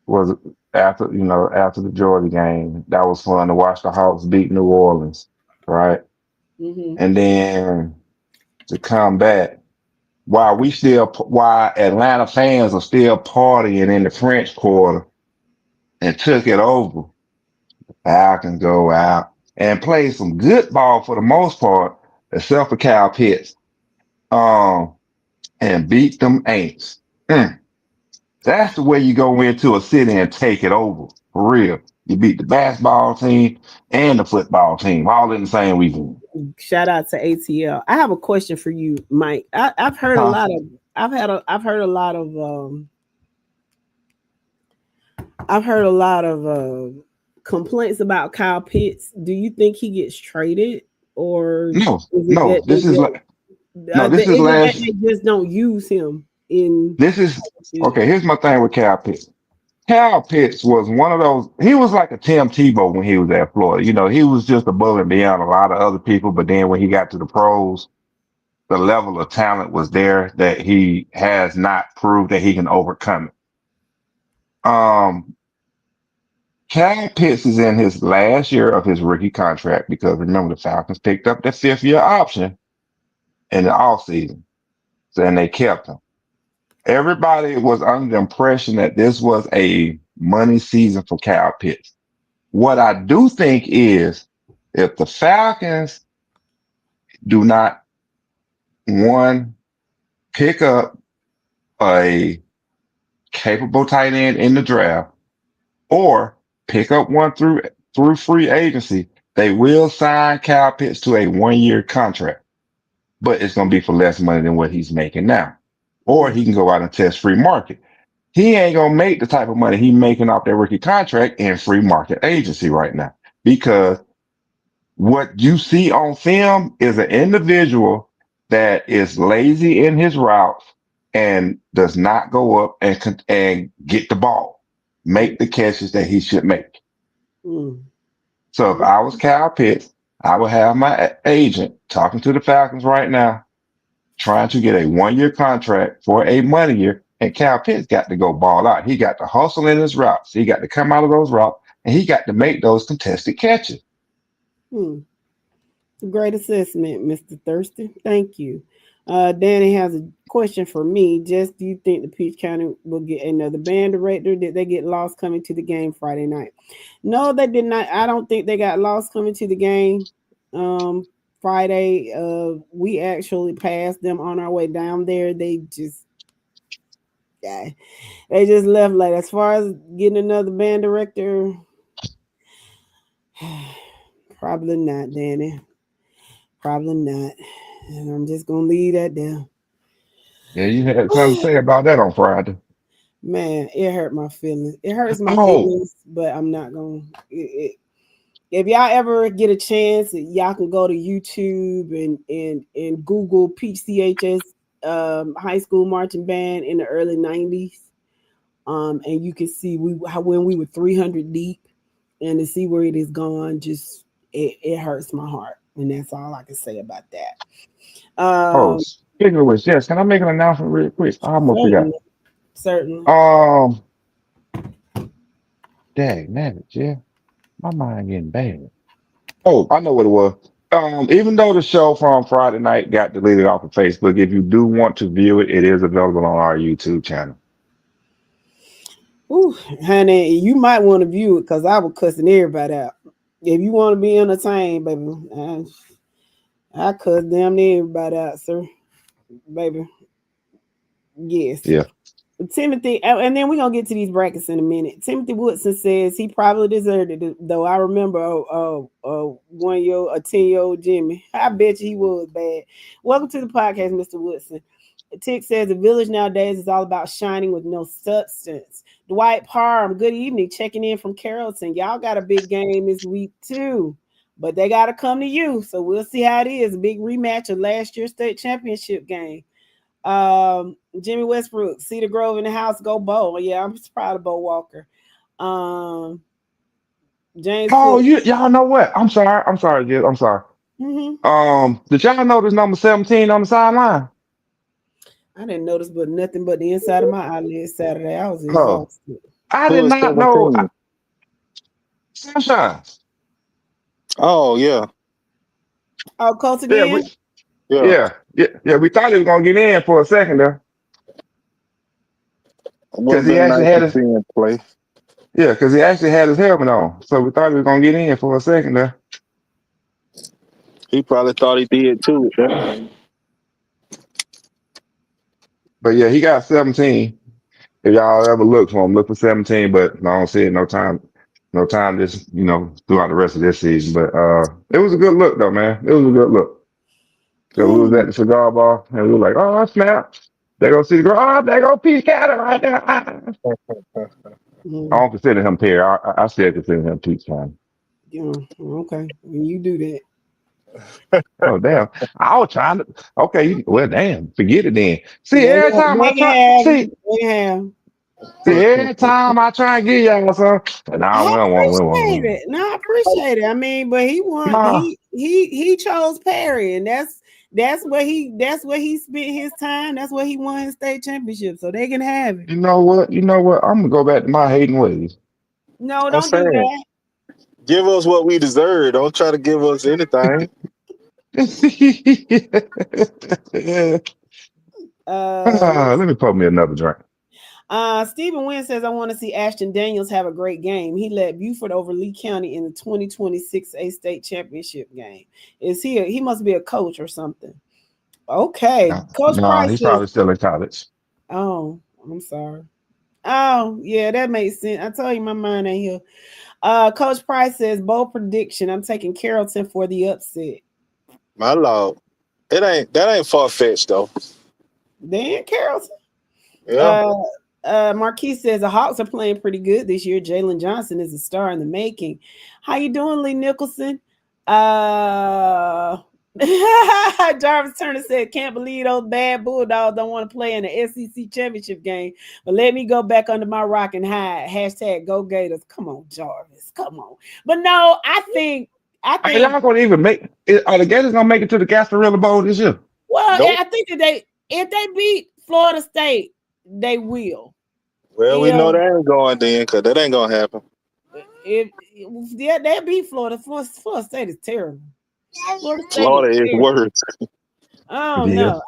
was after the Georgia game. That was fun to watch the Hawks beat New Orleans, right? And then to come back while Atlanta fans are still partying in the French Quarter and took it over. Falcons go out and play some good ball for the most part, except for Cal Pitts. Um, and beat them Aints. That's the way you go into a city and take it over. For real. You beat the basketball team and the football team all in the same weekend. Shout out to ATL. I have a question for you, Mike. I've heard a Huh? lot of I've heard a lot of complaints about Kyle Pitts. Do you think he gets traded, or No, is it no, that they this is is it that last. they just don't use him in? This is okay. Here's my thing with Cal Pitts. Cal Pitts was one of those. He was like a Tim Tebow when he was at Florida. He was just above and beyond a lot of other people. But then when he got to the pros, the level of talent was there that he has not proved that he can overcome it. Cal Pitts is in his last year of his rookie contract because remember the Falcons picked up that 5th-year option in the offseason. So, and they kept him. Everybody was under the impression that this was a money season for Cal Pitts. What I do think is if the Falcons do not, one, pick up a capable tight end in the draft or pick up one through free agency, they will sign Cal Pitts to a 1-year contract. but it's going to be for less money than what he's making now. Or Mm. he can go out and test free market. He ain't going to make the type of money he making off that rookie contract in free market agency right now, because what you see on film is an individual that is lazy in his routes and does not go up and get the ball, make the catches that he should make. Mm. So if I was Kyle Pitts, I would have my agent talking to the Falcons right now, trying to get a 1 year contract for a money year. And Kyle Pitts got to go ball out. He got to hustle in his routes. He got to come out of those routes, and he got to make those contested catches. Hmm. Great assessment, Mr. Thurston. Thank you. Danny has a question for me. Just do you think the Peach County will get another band director? Did they get lost coming to the game Friday night? No, they did not. I don't think they got lost coming to the game Friday. We actually passed them on our way down there. Yeah, they just left late. As far as getting another band director, probably not, Danny. Probably not. And I'm just gonna leave that there. Yeah, you had something to say about that on Friday. Man, it hurt my feelings. It hurts my Oh, feelings, but I'm not gonna. If y'all ever get a chance, y'all can go to YouTube and Google PCHS high school marching band in the early '90s, and you can see when we were 300 deep, and to see where it is gone, just it hurts my heart, and that's all I can say about that. oh, speaking of which, yes, can I make an announcement real quick? I almost forgot. Certainly, certainly. Um, dang, man, yeah, my mind getting bad. Oh, I know what it was. Even though the show from Friday night got deleted off of Facebook, if you do want to view it, it is available on our YouTube channel. Ooh, honey, you might want to view it because I was cussing everybody out. If you want to be entertained, baby, I cuss damn near everybody out, sir. Baby. Yes. Yeah. Timothy, and then we're gonna get to these brackets in a minute. Timothy Woodson says he probably deserved it, though. I remember 1 year, a 10-year-old Jimmy. I bet you he was bad. Welcome to the podcast, Mr. Woodson. Tick says the village nowadays is all about shining with no substance. Dwight Parham, good evening, checking in from Carrollton. Y'all got a big game this week too, but they got to come to you. So we'll see how it is. A big rematch of last year's state championship game. Jimmy Westbrook, Cedar Grove in the house, go Bo. Yeah, I'm proud of Bo Walker. James Oh, Cook. y'all know what? I'm sorry, Jill. I'm sorry. Mm-hmm. Did y'all notice number 17 on the sideline? I didn't notice, but nothing but the inside of my eyelid Saturday. I was Oh, exhausted. I Who did is not know. 17? Sunshine. Oh, yeah. Oh, Colts Yeah, again? Yeah. yeah. We thought he was gonna get in for a second there Would because have he been actually nice had to his see him play. yeah because he actually had his helmet on. So we thought he was gonna get in for a second there. He probably thought he did too. Yeah. But yeah, he got 17. If y'all ever look for him, look for 17. But I don't see it no time this throughout the rest of this season. But it was a good look though, man. It was a good look. So we was at the cigar bar and we were like, oh snap. They go see the girl. Oh, they go Peace County right there. I don't consider him Perry. I still consider him Peace County. Yeah, okay. When you do that. Oh damn! I was trying to. Okay, well damn. Forget it then. See, They every time I can try, have. They have. every time I try and get y'all some, I nah, we don't want, we don't appreciate want. it. No, I appreciate it. I mean, but Nah, he chose Perry, and that's where he spent his time. That's where he won his state championship. So they can have it. you know what? You know what? I'm gonna go back to my hating ways. No, I'm don't do saying, that. give us what we deserve. Don't try to give us anything. Let's Let me pour me another drink. Stephen Wynn says, I want to see Ashton Daniels have a great game. He led Buford over Lee County in the 2026 A State Championship game. He must be a coach or something. Okay. Coach Nah, Price he's says, probably still in college. oh, I'm sorry. Oh, yeah, that makes sense. I told you my mind ain't here. Coach Price says, bold prediction. I'm taking Carrollton for the upset. My lord. That ain't far fetched though. Dan Carrollton. Yeah. Marquis says the Hawks are playing pretty good this year. Jalen Johnson is a star in the making. How you doing, Lee Nicholson? Jarvis Turner said, can't believe those bad Bulldogs don't want to play in the SEC championship game. But let me go back under my rock and hide. Hashtag go Gators. Come on, Jarvis. Come on. But no, I think Are y'all gonna even make it? Are the Gators gonna make it to the Gasparilla Bowl this year? well, Nope. I think that if they beat Florida State, they will. Well, we know that ain't going then, because that ain't gonna happen. If they beat Florida. Florida State is terrible. Florida is worse. I don't Yeah. know.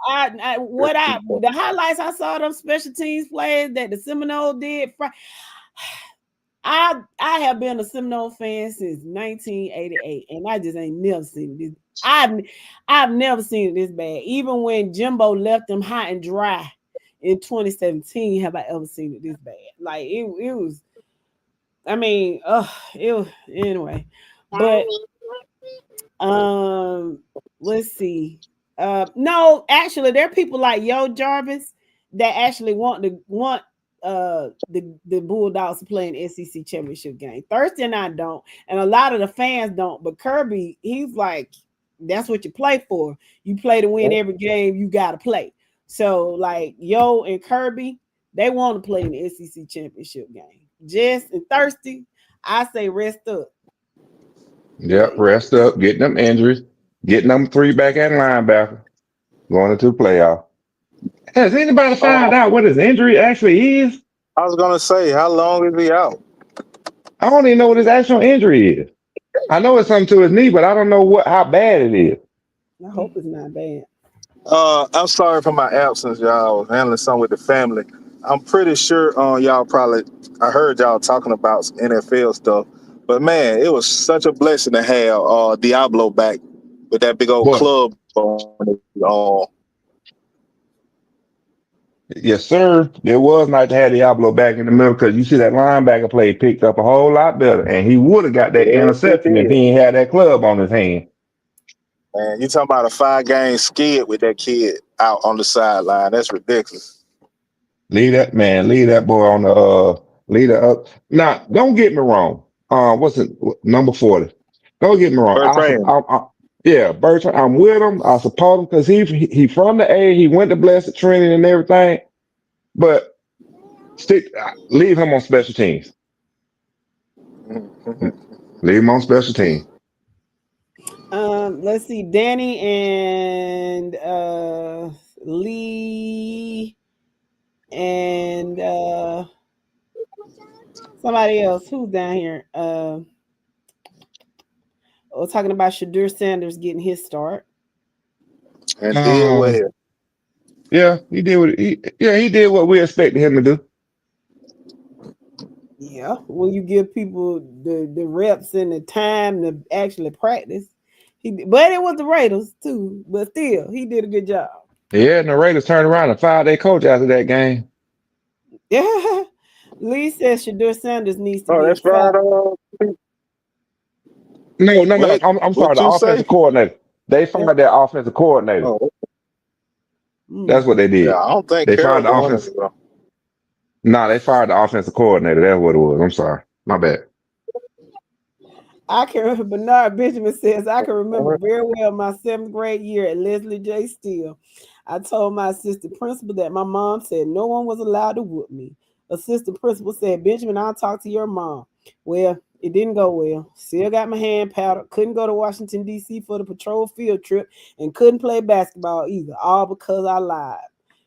The highlights I saw them special teams plays that the Seminoles did. I have been a Seminole fan since 1988, and I just ain't never seen this. I've never seen it this bad. Even when Jimbo left them hot and dry in 2017, have I ever seen it this bad? Like it was. I mean, it was anyway. But let's see. No, actually, there are people like Yo Jarvis that actually want the Bulldogs to play an SEC championship game. Thursday and I don't, and a lot of the fans don't. But Kirby, he's like, that's what you play for. You play to win every game you got to play. So, like Yo and Kirby, they want to play in the SEC championship game. Jess and Thirsty, I say rest up. Yep, rest up, getting them injuries, getting them 3 back at linebacker, going into the playoff. Has anybody found out what his injury actually is? I was gonna say, how long is he out? I don't even know what his actual injury is. I know it's something to his knee, but I don't know how bad it is. I hope it's not bad. I'm sorry for my absence, y'all. I was handling something with the family. I'm pretty sure y'all probably, I heard y'all talking about some NFL stuff, but man, it was such a blessing to have Diablo back with that big old Boy. club on it. Yes, sir. It was nice to have Diablo back in the middle because you see that linebacker play picked up a whole lot better, and he would have got that interception if he ain't had that club on his hand. Man, you talking about a 5-game skid with that kid out on the sideline? That's ridiculous. Leave that boy on the leader up. Now, don't get me wrong. What's it? Number 40. Don't get me wrong. Bertrand, I'm with him. I support him because he from the A. He went to Blessed Trinity and everything. But leave him on special teams. Leave him on special teams. Let's see, Danny and Lee and somebody else who's down here. We're talking about Shadur Sanders getting his start. And did well. Yeah, he did what we expected him to do. Yeah, when you give people the reps and the time to actually practice. But it was the Raiders too, but still, he did a good job. Yeah, and the Raiders turned around and fired their coach after that game. Yeah, Lee says Shadur Sanders needs to be that's right. No. I'm sorry, the offensive coordinator. They fired their offensive coordinator. Oh. That's what they did. Yeah, I don't think they fired the offensive. No, they fired the offensive coordinator. That's what it was. I'm sorry, my bad. I can remember. Bernard Benjamin says I can remember very well my 7th grade year at Leslie J. Steele. I told my assistant principal that my mom said no one was allowed to whoop me. Assistant principal said, Benjamin, I'll talk to your mom. Well, it didn't go well. Still got my hand powdered. Couldn't go to Washington, D.C. for the patrol field trip and couldn't play basketball either, all because I lied.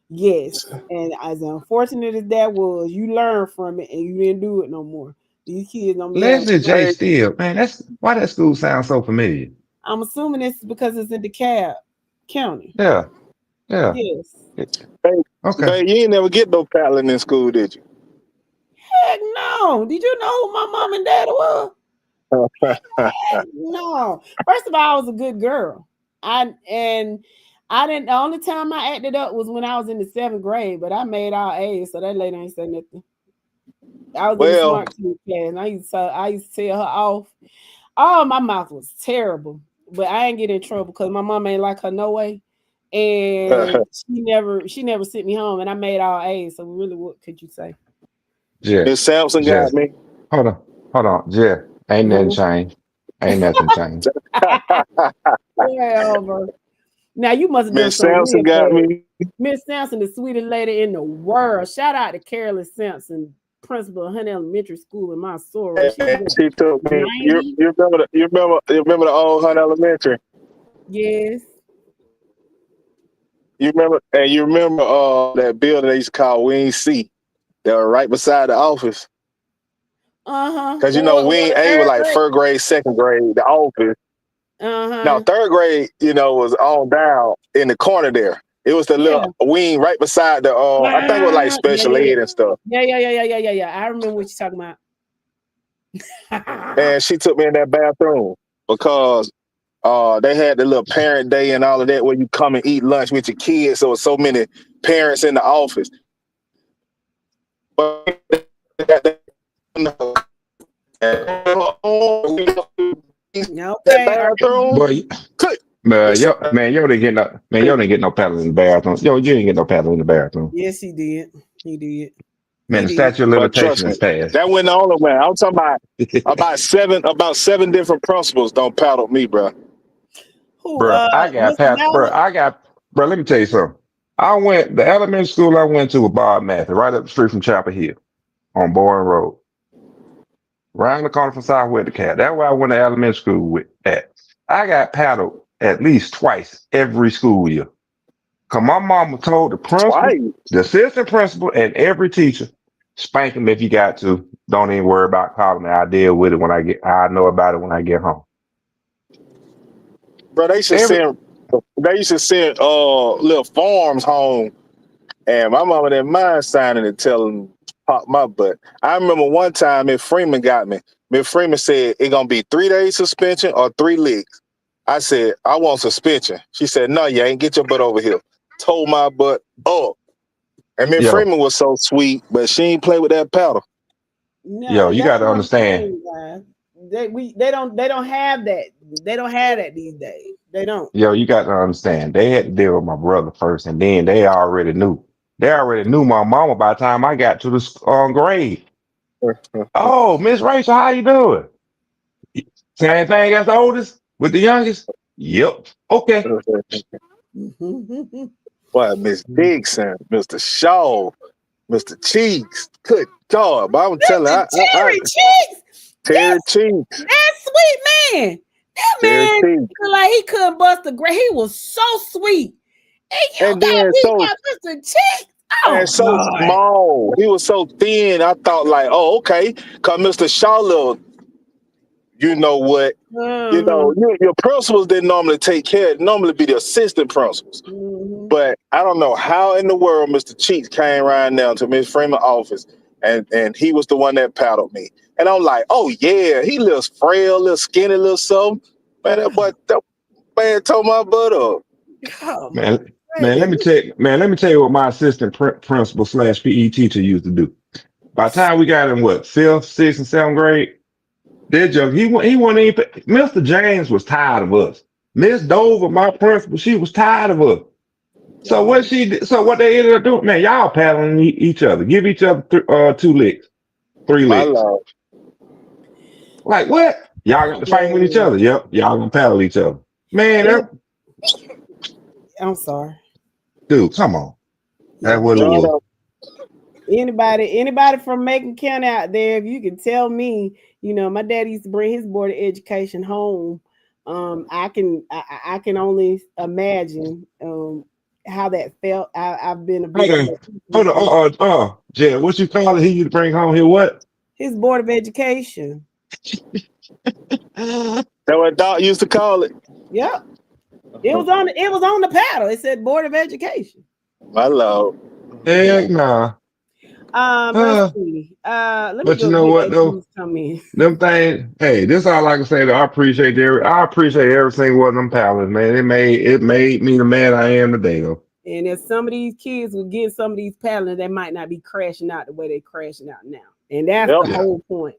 Yes, and as unfortunate as that was, you learned from it and you didn't do it no more. These kids don't. Leslie J. Steele, man, that's why that school sounds so familiar. I'm assuming it's because it's in DeKalb County. Yeah. Yes. Okay. Hey, you ain't never get no paddling in school, did you? Heck no. Did you know who my mom and dad was? No. First of all, I was a good girl. The only time I acted up was when I was in the 7th grade, but I made all A's, so that lady ain't say nothing. I was in the smart kid class, and I used to tell her off. Oh, my mouth was terrible, but I ain't get in trouble because my mom ain't like her no way. and she never sent me home, and I made all A's. So really, what could you say? Yeah, Miss Sampson yeah. got me. Hold on, yeah. Ain't nothing changed. Ain't nothing changed. Whatever. Now you must have done Miss something Sampson real got bad. me. Miss Sampson, the sweetest lady in the world. Shout out to Carolyn Sampson, principal of Hunt Elementary School in my soror. She And was she took me. You 90. remember the old Hunt Elementary? Yes. You remember that building they used to call Wing C that were right beside the office? Uh-huh. Because What Wing the A was third like grade? first grade, second grade, the office. Now Uh-huh. third grade, was on down in the corner there. It was the Yeah. little wing right beside the I think it was like Yeah, special yeah, ed and stuff. yeah. I remember what you're talking about. And she took me in that bathroom because they had the little parent day and all of that where you come and eat lunch with your kids. So so many parents in the office. But that Okay. bathroom. Boy, yo didn't get no paddle in the bathroom. Yo, you didn't get no paddle in the bathroom. Yes, he did. He did. Man, He the did. statute of But trust limitation me, is passed. that went all the way. I'm talking about seven different principals don't paddle me, bro. Who? Bro, Mr. Mallett? bro, let me tell you something. The elementary school I went to was Bob Matthew, right up the street from Chapel Hill on Bourne Road. Right in the corner from Southwest Cat. That's where I went to elementary school with at. I got paddled at least twice every school year. Cause my mama told the principal, Twice. the assistant principal, and every teacher, spank him if you got to. Don't even worry about calling me. I deal with it I know about it when I get home. Bro, Every they used to send little forms home, and my mama didn't mind signing and telling pop my butt. I remember one time Miss Freeman got me. Miss Freeman said it gonna be 3 days suspension or 3 leagues. I said, I want suspension. She said, no, you ain't get your butt over here. Told my butt up. And Miss yo, Freeman was so sweet, but she ain't play with that powder. No, you that's gotta what I'm understand. saying, guys. They don't have that. They don't have that these days. They don't. Yo, you got to understand. They had to deal with my brother first, and then they already knew. They already knew my mama by the time I got to the grade. Oh, Miss Rachel, how you doing? Same thing as the oldest with the youngest. Yep. Okay. What, Miss Dixon, Mr. Shaw, Mr. Cheeks. Good God, but I'm telling Mr. you, Terry Cheeks. Terry Cheeks. That sweet man. That Terry man Cheeks. looked like he couldn't bust a grape. He was so sweet. And you And got then beat by Mr. Cheeks. Oh so God. small. He was so thin. I thought like, oh, okay. Cause Mr. Shaw little, you know what? Your principals didn't normally take care. It normally be the assistant principals. But I don't know how in the world Mr. Cheeks came around now to Miss Freeman's office, and he was the one that paddled me. And I'm like, oh yeah, he little frail, little skinny, little something. Man, that man tore my butt up. Oh, Man, let me tell you what my assistant principal / PE teacher used to do. By the time we got in what, 5th, 6th, and 7th grade, that joke, he wasn't even, Mr. James was tired of us. Miss Dover, my principal, she was tired of us. So what they ended up doing, man, y'all paddling each other. Give each other 2 licks, 3 My licks. lord. Like what? Y'all got to fight with each other. Yep, y'all gonna paddle each other. Man, I'm sorry. dude, come on. That's what it was. Anybody from Macon County out there, if you can tell me, my dad used to bring his board of education home. I can only imagine how that felt. I've been a victim. Hold on. Jay, what you call it? He used to bring home here what? His board of education. That's what Doc used to call it. Yep. It was on the paddle. It said Board of Education. My lord. Heck nah. Let's see. Let me but go you know get what though? come in. Them things, hey, this all I can say though. I appreciate every single one of them paddles, man. It made me the man I am today though. And if some of these kids would get some of these paddling, they might not be crashing out the way they're crashing out now. And that's the whole point.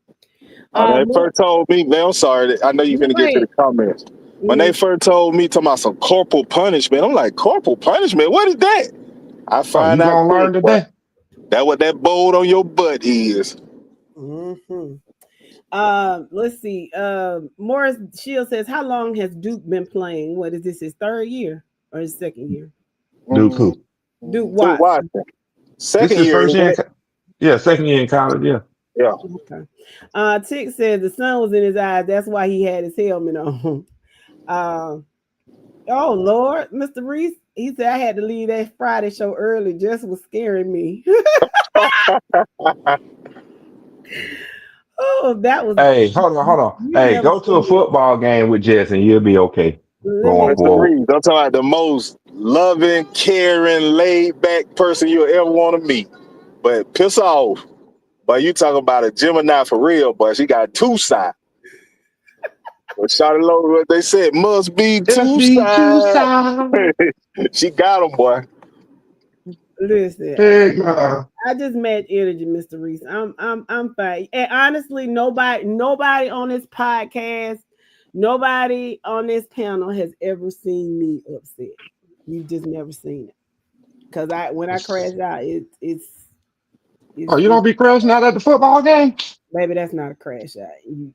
They first told me, man, I'm sorry. I know you're going to get to the comments. When they first told me talking about some corporal punishment, I'm like, corporal punishment? What is that? I Oh, find you out gonna learn quick, boy. today? That what that bold on your butt is. Mm-hmm. Let's see. Morris Shield says, how long has Duke been playing? What is this, his third year or his second year? Duke who? Duke Duke Watson. Watson. This Second is year, first isn't year. it? Yeah, second year in college. Yeah. Yeah. Okay. Tick says the sun was in his eyes. That's why he had his helmet on. Oh Lord, Mr. Reese. He said I had to leave that Friday show early. Just was scaring me. Oh, that was. Hey, hold on. You Hey, never go to a seen it. football game with Jess and you'll be okay Let going me. Mr. forward. Reed, I'm talking about the most loving, caring, laid back person you'll ever want to meet. But piss off. But you talking about a Gemini for real, but she got two sides. But Shawty Low, what they said, must be Just two be two sides. sides. She got them, boy. Listen, Heck nah. I just match energy, Mr. Reese. I'm fine. And honestly, nobody on this podcast, nobody on this panel has ever seen me upset. You've just never seen it. Because when I crash out, it's Oh, you don't be crashing out at the football game? maybe that's not a crash out.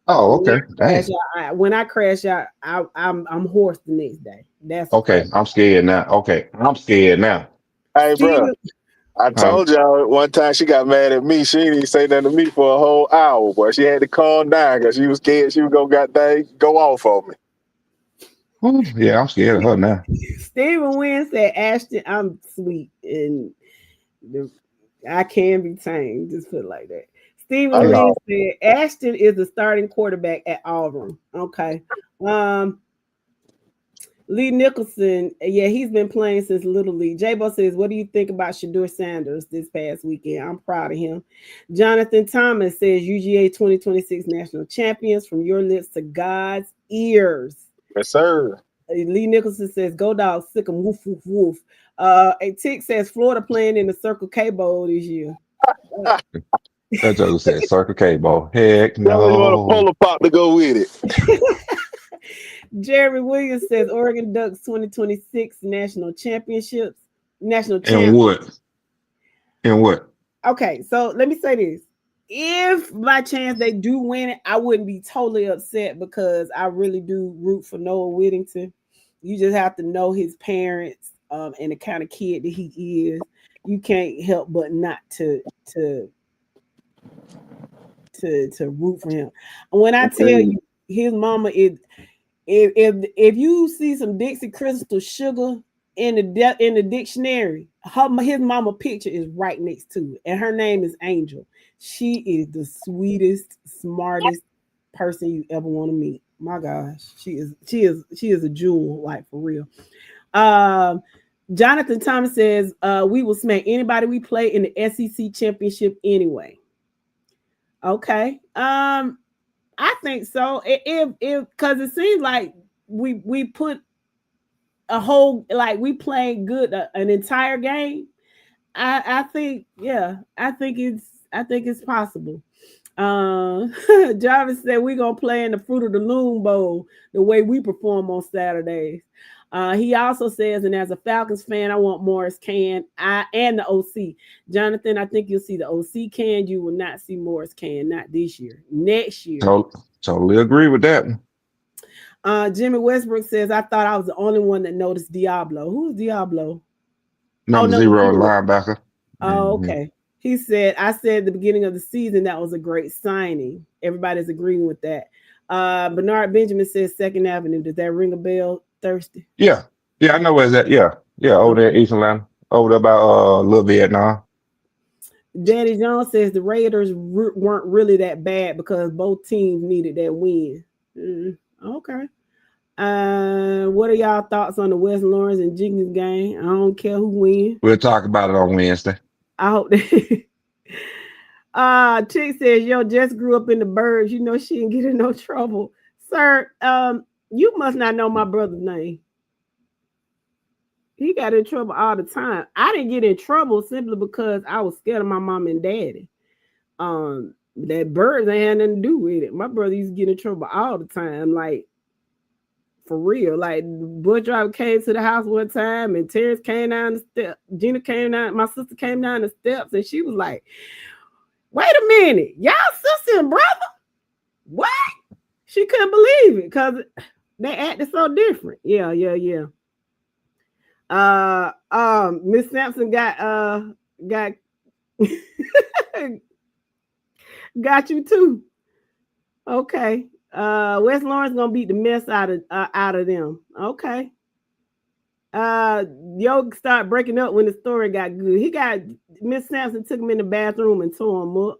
Oh, okay. Dang. When I crash out, I'm hoarse the next day. That's a Okay, crash. I'm scared now. Okay, I'm scared now. Hey, bro, Steven, I told y'all one time she got mad at me. She didn't even say nothing to me for a whole hour, boy. She had to calm down because she was scared she was going to go off on me. Ooh, yeah, I'm scared of her now. Stephen Wynn said, Ashton, I'm sweet and I can be tamed. Just put it like that. Stephen I Wynn know. said, Ashton is the starting quarterback at Auburn. Okay. Lee Nicholson, yeah, he's been playing since Little League. J-Bo says, what do you think about Shador Sanders this past weekend? I'm proud of him. Jonathan Thomas says, UGA 2026 national champions from your lips to God's ears. Yes, sir. Lee Nicholson says, go dogs, sick 'em, woof, woof, woof. A Tick says, Florida playing in the Circle K Bowl this year. That joker said Circle K ball. Heck Tell me you want a no. polar pop to go with it. Jerry Williams says, Oregon Ducks 2026 national championships. National And champions. what? And what? Okay, so let me say this. If by chance they do win it, I wouldn't be totally upset because I really do root for Noah Whittington. You just have to know his parents and the kind of kid that he is. You can't help but not to root for him. When I tell you his mama is, if you see some Dixie Crystal sugar in the dictionary, his mama picture is right next to it, and her name is Angel. She is the sweetest, smartest person you ever want to meet. My gosh, she is a jewel, like for real. Jonathan Thomas says, we will smack anybody we play in the SEC championship anyway. Okay. I think so. If because it seems like we put a whole, like we played good an entire game. I think it's possible. Jarvis said we're gonna play in the Fruit of the Loom Bowl the way we perform on Saturdays. He also says, and as a Falcons fan, I want Morris Can and the OC. Jonathan, I think you'll see the OC Can. You will not see Morris Can, not this year. Next year. Totally agree with that one. Jimmy Westbrook says, I thought I was the only one that noticed Diablo. Who's Diablo? Number zero linebacker. Oh, okay. He said, I said at the beginning of the season that was a great signing. Everybody's agreeing with that. Bernard Benjamin says Second Avenue. Does that ring a bell, Thirsty? Yeah. Yeah, I know where's that. Yeah. Yeah, over there in East Atlanta. Over there by Little Vietnam. Danny Jones says the Raiders weren't really that bad because both teams needed that win. Okay. What are y'all thoughts on the West Lawrence and Jenkins game? I don't care who wins. We'll talk about it on Wednesday. I hope that Chick says, yo, Jess grew up in the burbs. You know she didn't get in no trouble. Sir, you must not know my brother's name. He got in trouble all the time. I didn't get in trouble simply because I was scared of my mom and daddy. That birds ain't had nothing to do with it. My brother used to get in trouble all the time, like for real. Like, bus driver came to the house one time, and Terrence came down the steps. Gina came down. My sister came down the steps, and she was like, "Wait a minute, y'all sister and brother? What?" She couldn't believe it because they acted so different. Yeah. Miss Sampson got got you too. Okay. West Lawrence gonna beat the mess out of them. Okay. Yo start breaking up when the story got good. He got Miss Sampson took him in the bathroom and tore him up.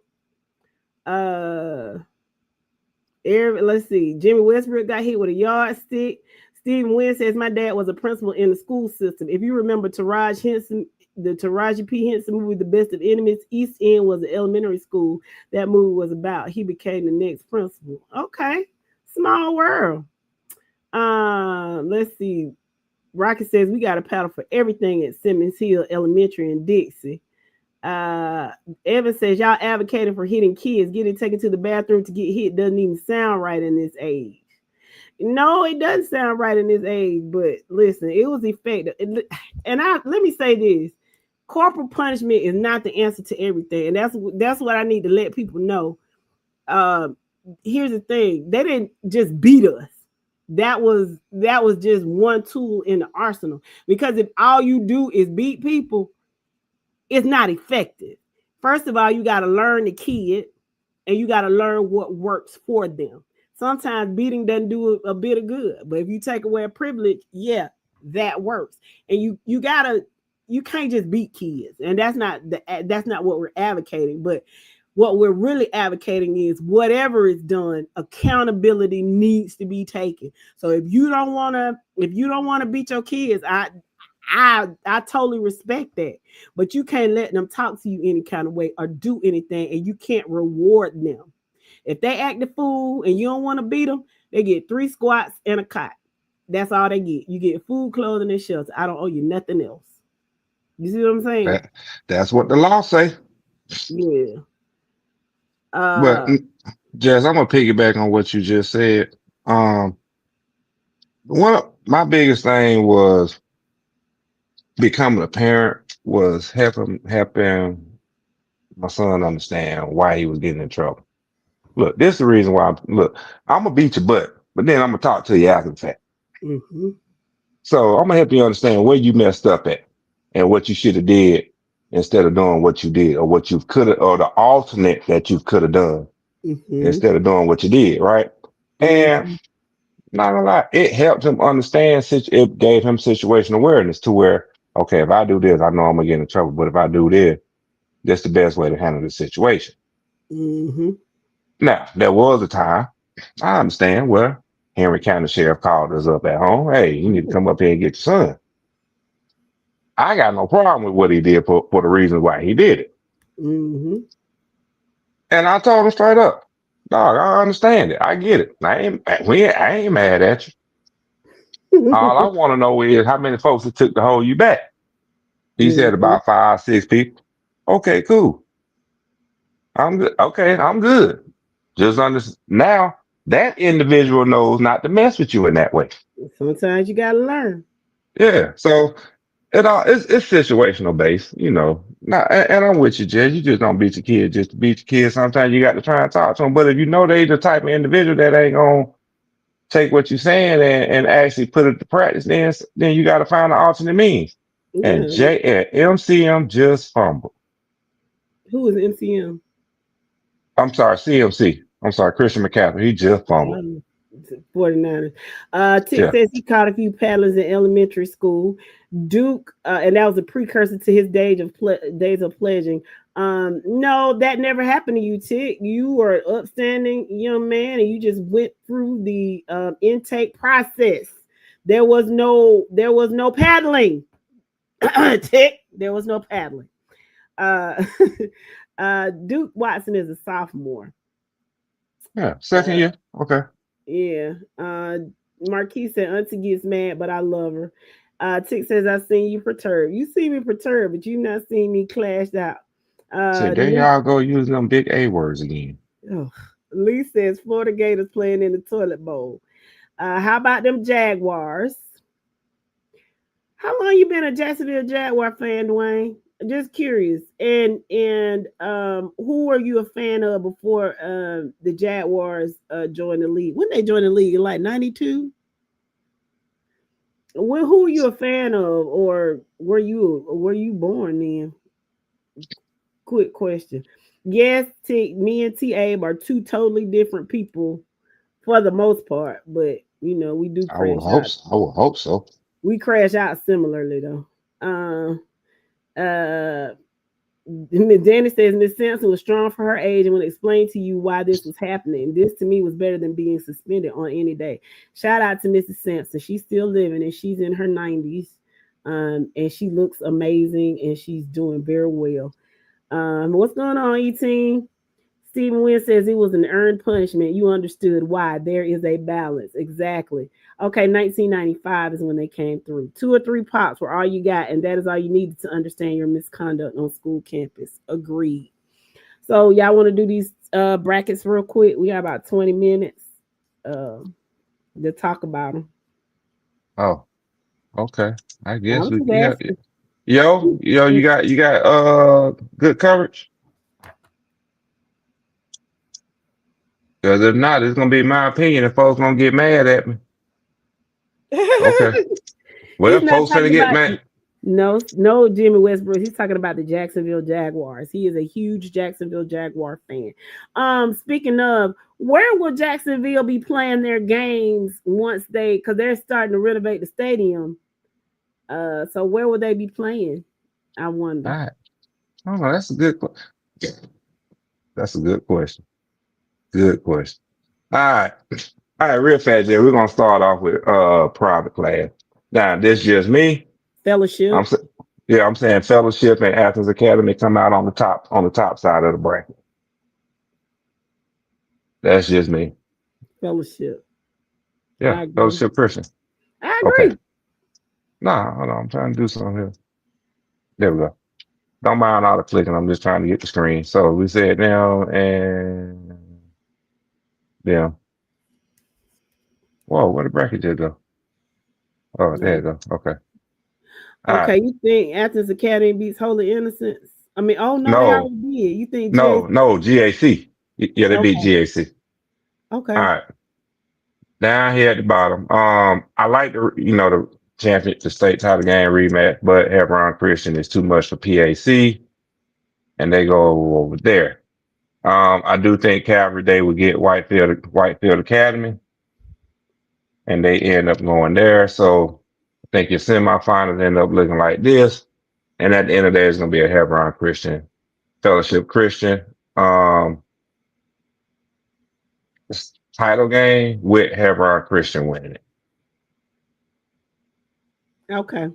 Let's see. Jimmy Westbrook got hit with a yardstick. Stephen Wynn says my dad was a principal in the school system. If you remember Taraji Henson, the Taraji P. Henson movie, The Best of Enemies, East End was an elementary school that movie was about. He became the next principal. Okay. Small world. Let's see. Rocky says we got a paddle for everything at Simmons Hill Elementary in Dixie. Evan says y'all advocating for hitting kids. Getting taken to the bathroom to get hit doesn't even sound right in this age. No, it doesn't sound right in this age, but listen, it was effective. And let me say this. Corporal punishment is not the answer to everything. And that's what I need to let people know. Here's the thing. They didn't just beat us. That was just one tool in the arsenal. Because if all you do is beat people, it's not effective. First of all, you got to learn the kid and you got to learn what works for them. Sometimes beating doesn't do a bit of good, but if you take away a privilege, yeah, that works. And you can't just beat kids, and that's not what we're advocating. But what we're really advocating is whatever is done, accountability needs to be taken. So if you don't want to beat your kids, I totally respect that, but you can't let them talk to you any kind of way or do anything, and you can't reward them. If they act a fool and you don't want to beat them, they get 3 squats and a cot. That's all they get. You get food, clothing, and shelter. I don't owe you nothing else. You see what I'm saying? That's what the law say. Yeah. But Jess, I'm gonna piggyback on what you just said. One of my biggest thing was becoming a parent was helping my son understand why he was getting in trouble. Look, this is the reason why I'm gonna beat your butt, but then I'm gonna talk to you after the fact. Mm-hmm. So I'm gonna help you understand where you messed up at and what you should have did instead of doing what you did, or what you could have, or the alternate that you could have done instead of doing what you did, right? And not gonna lie, it helped him understand. It gave him situational awareness to where, okay, if I do this, I know I'm gonna get in trouble, but if I do this, that's the best way to handle the situation. Mm-hmm. Now, there was a time, I understand, where Henry County Sheriff called us up at home. Hey, you need to come up here and get your son. I got no problem with what he did for the reasons why he did it. Mm-hmm. And I told him straight up, dog, I understand it. I get it. I ain't mad at you. All I want to know is how many folks it took to hold you back. He said about 5, 6 people. Okay, cool. I'm good. Okay, I'm good. Just understand now that individual knows not to mess with you in that way. Sometimes you gotta learn. Yeah. So it's situational based, and I'm with you, Jed. You just don't beat your kid just to beat your kid. Sometimes you got to try and talk to them. But if you know they the type of individual that ain't gonna take what you're saying and actually put it to practice, then you got to find an alternate means. Yeah. And MCM just fumbled. Who is MCM? I'm sorry, CMC. I'm sorry, Christian McCaffrey. He just fumbled. 49ers. Tick says he caught a few paddlers in elementary school. Duke, and that was a precursor to his days of pledging. No, that never happened to you, Tick. You were an upstanding young man, and you just went through the intake process. There was no paddling. Tick, there was no paddling. Duke Watson is a sophomore. Yeah, second year. Okay. Yeah. Marquis said Auntie gets mad, but I love her. Tick says I seen you perturbed. You see me perturbed, but you not seen me clashed out. So there y'all go using them big A words again. Lee says Florida Gators playing in the toilet bowl. How about them Jaguars? How long you been a Jacksonville Jaguar fan, Dwayne? Just curious. And who are you a fan of before the Jaguars joined the league? When they joined the league, in like 92? Who are you a fan of, or were you born then? Quick question. Yes, me and T Abe are two totally different people for the most part, but we do I would crash hope out. so. I would hope so. We crash out similarly though. Danny says Miss Sampson was strong for her age and will explain to you why this was happening. This to me was better than being suspended on any day. Shout out to Mrs. Sampson. She's still living and she's in her 90s. And she looks amazing and she's doing very well. What's going on, E-Team? Stephen Wynn says it was an earned punishment. You understood why. There is a balance. Exactly. Okay, 1995 is when they came through. 2 or 3 pops were all you got, and that is all you needed to understand your misconduct on school campus. Agreed. So y'all want to do these brackets real quick? We got about 20 minutes to talk about them. Oh, okay. I guess I'm we just yeah. asking. Yo, you got good coverage? Because if not, it's gonna be my opinion and folks gonna get mad at me. Okay. Well, He's not folks gonna talking get about mad. no Jimmy Westbrook. He's talking about the Jacksonville Jaguars. He is a huge Jacksonville Jaguar fan. Speaking of, where will Jacksonville be playing their games once because they're starting to renovate the stadium? So where will they be playing? I wonder. All right. Oh, that's a good That's a good question. Good question. All right. All right, real fast, Jay. We're gonna start off with private class. Now, this just me. Fellowship. I'm sa- yeah, I'm saying fellowship and Athens Academy come out on the top side of the bracket. That's just me. Fellowship. Yeah, I agree. fellowship Christian. I Okay. agree. Nah, hold on. I'm trying to do something here. There we go. Don't mind all the clicking. I'm just trying to get the screen. So we said now and yeah. Whoa, where the bracket did go? Oh, there you go. Okay. All right. Okay, you think Athens Academy beats Holy Innocents? I mean, oh no, they No, already did. You think no, GAC. Yeah, they beat Okay. GAC. All Okay. right. Down here at the bottom. I like the champion, the state title game rematch, but Hebron Christian is too much for PAC, and they go over there. I do think Calvary Day would get Whitefield Academy, and they end up going there. So I think your semifinals end up looking like this. And at the end of the day, it's going to be a Hebron Christian, Fellowship Christian title game with Hebron Christian winning it. Okay. All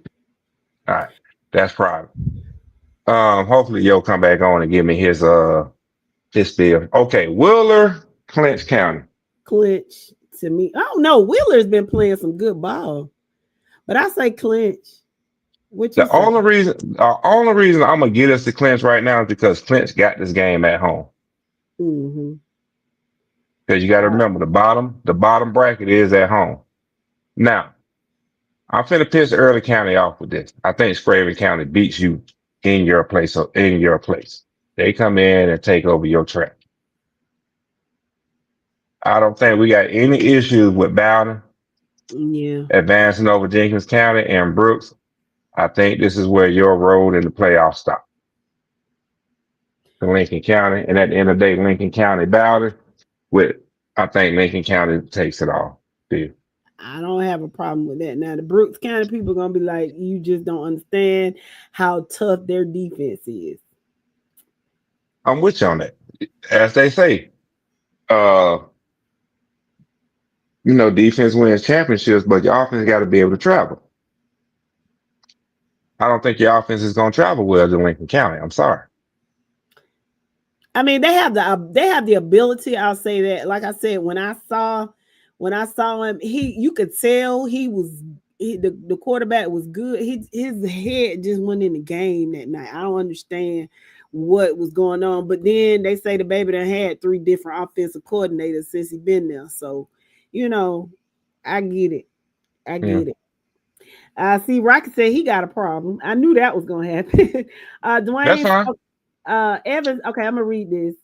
right. That's private. Hopefully you'll come back on and give me his spiel. Okay, Wheeler, Clinch County. Clinch to me. I don't know. Wheeler's been playing some good ball, but I say Clinch. What you The say? only reason I'm gonna get us to Clinch right now is because Clinch got this game at home. Mm-hmm. Because you got to remember the bottom bracket is at home. Now, I'm finna piss Early County off with this. I think Scraven County beats you in your place. So in your place, they come in and take over your track. I don't think we got any issues with Bowden Yeah. advancing over Jenkins County and Brooks. I think this is where your road in the playoffs stop. To Lincoln County, and at the end of the day, Lincoln County Bowden. I think Lincoln County takes it all. Dude. I don't have a problem with that. Now the Brooks County people are gonna be like, you just don't understand how tough their defense is. I'm with you on that. As they say, defense wins championships, but your offense got to be able to travel. I don't think your offense is going to travel well to Lincoln County. I'm sorry. I mean, they have the ability. I'll say that. Like I said, when I saw him, you could tell the quarterback was good. His head just went in the game that night. I don't understand what was going on, but then they say the baby done had 3 different offensive coordinators since he been there. So, I get it. I get it. See, Rocky said he got a problem. I knew that was gonna happen. That's Dwayne, fine. Evans. Okay, I'm gonna read this.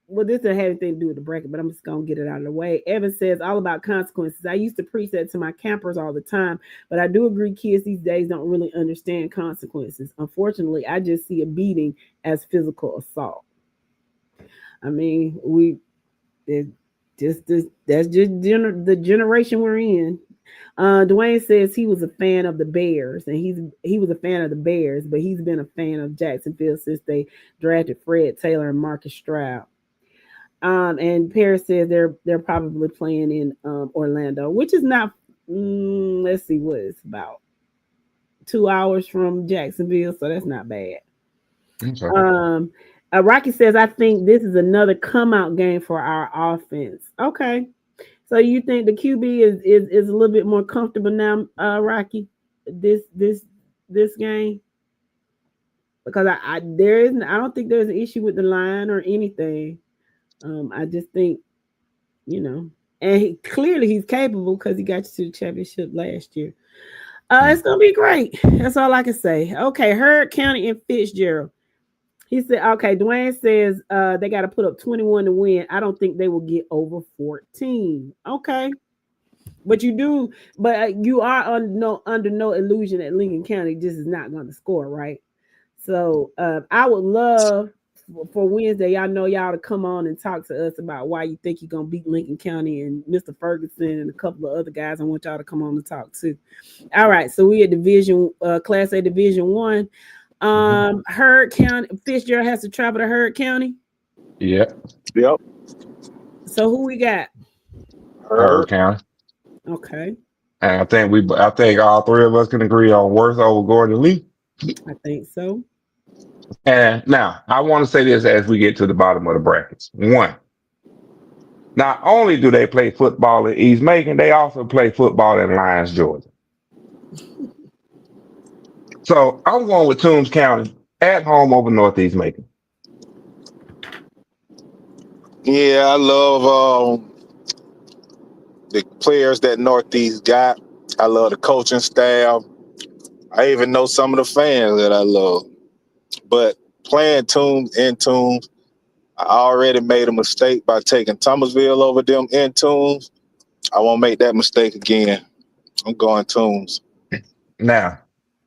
Well, this doesn't have anything to do with the bracket, but I'm just gonna get it out of the way. Evans says all about consequences. I used to preach that to my campers all the time, but I do agree kids these days don't really understand consequences. Unfortunately, I just see a beating as physical assault. I mean, that's just the generation we're in. Dwayne says he was a fan of the Bears, and he was a fan of the Bears, but he's been a fan of Jacksonville since they drafted Fred Taylor and Marcus Stroud. And Paris says they're probably playing in Orlando, which is not. Let's see what it's about. 2 hours from Jacksonville, so that's not bad. Okay. Rocky says, I think this is another come out game for our offense. Okay. So you think the QB is a little bit more comfortable now, Rocky, this game? Because I don't think there's an issue with the line or anything. I just think, and clearly he's capable because he got you to the championship last year. It's gonna be great. That's all I can say. Okay, Heard County and Fitzgerald. He said, okay, Dwayne says they got to put up 21 to win. I don't think they will get over 14. Okay. But you are under no illusion that Lincoln County just is not going to score, right? So I would love for Wednesday, y'all know y'all to come on and talk to us about why you think you're going to beat Lincoln County and Mr. Ferguson and a couple of other guys. I want y'all to come on and talk too. All right. So we at Class A Division 1. Heard County, Fitzgerald has to travel to Heard County. Yeah. Yep. So who we got? Heard County. Okay. And I think all three of us can agree on Worth over Gordon Lee. I think so. And now I want to say this as we get to the bottom of the brackets. One, not only do they play football in East Macon, they also play football in Lyons, Georgia. So I'm going with Toombs County at home over Northeast Macon. Yeah, I love the players that Northeast got. I love the coaching staff. I even know some of the fans that I love. But playing Toombs in Toombs, I already made a mistake by taking Thomasville over them in Toombs. I won't make that mistake again. I'm going Toombs. Now,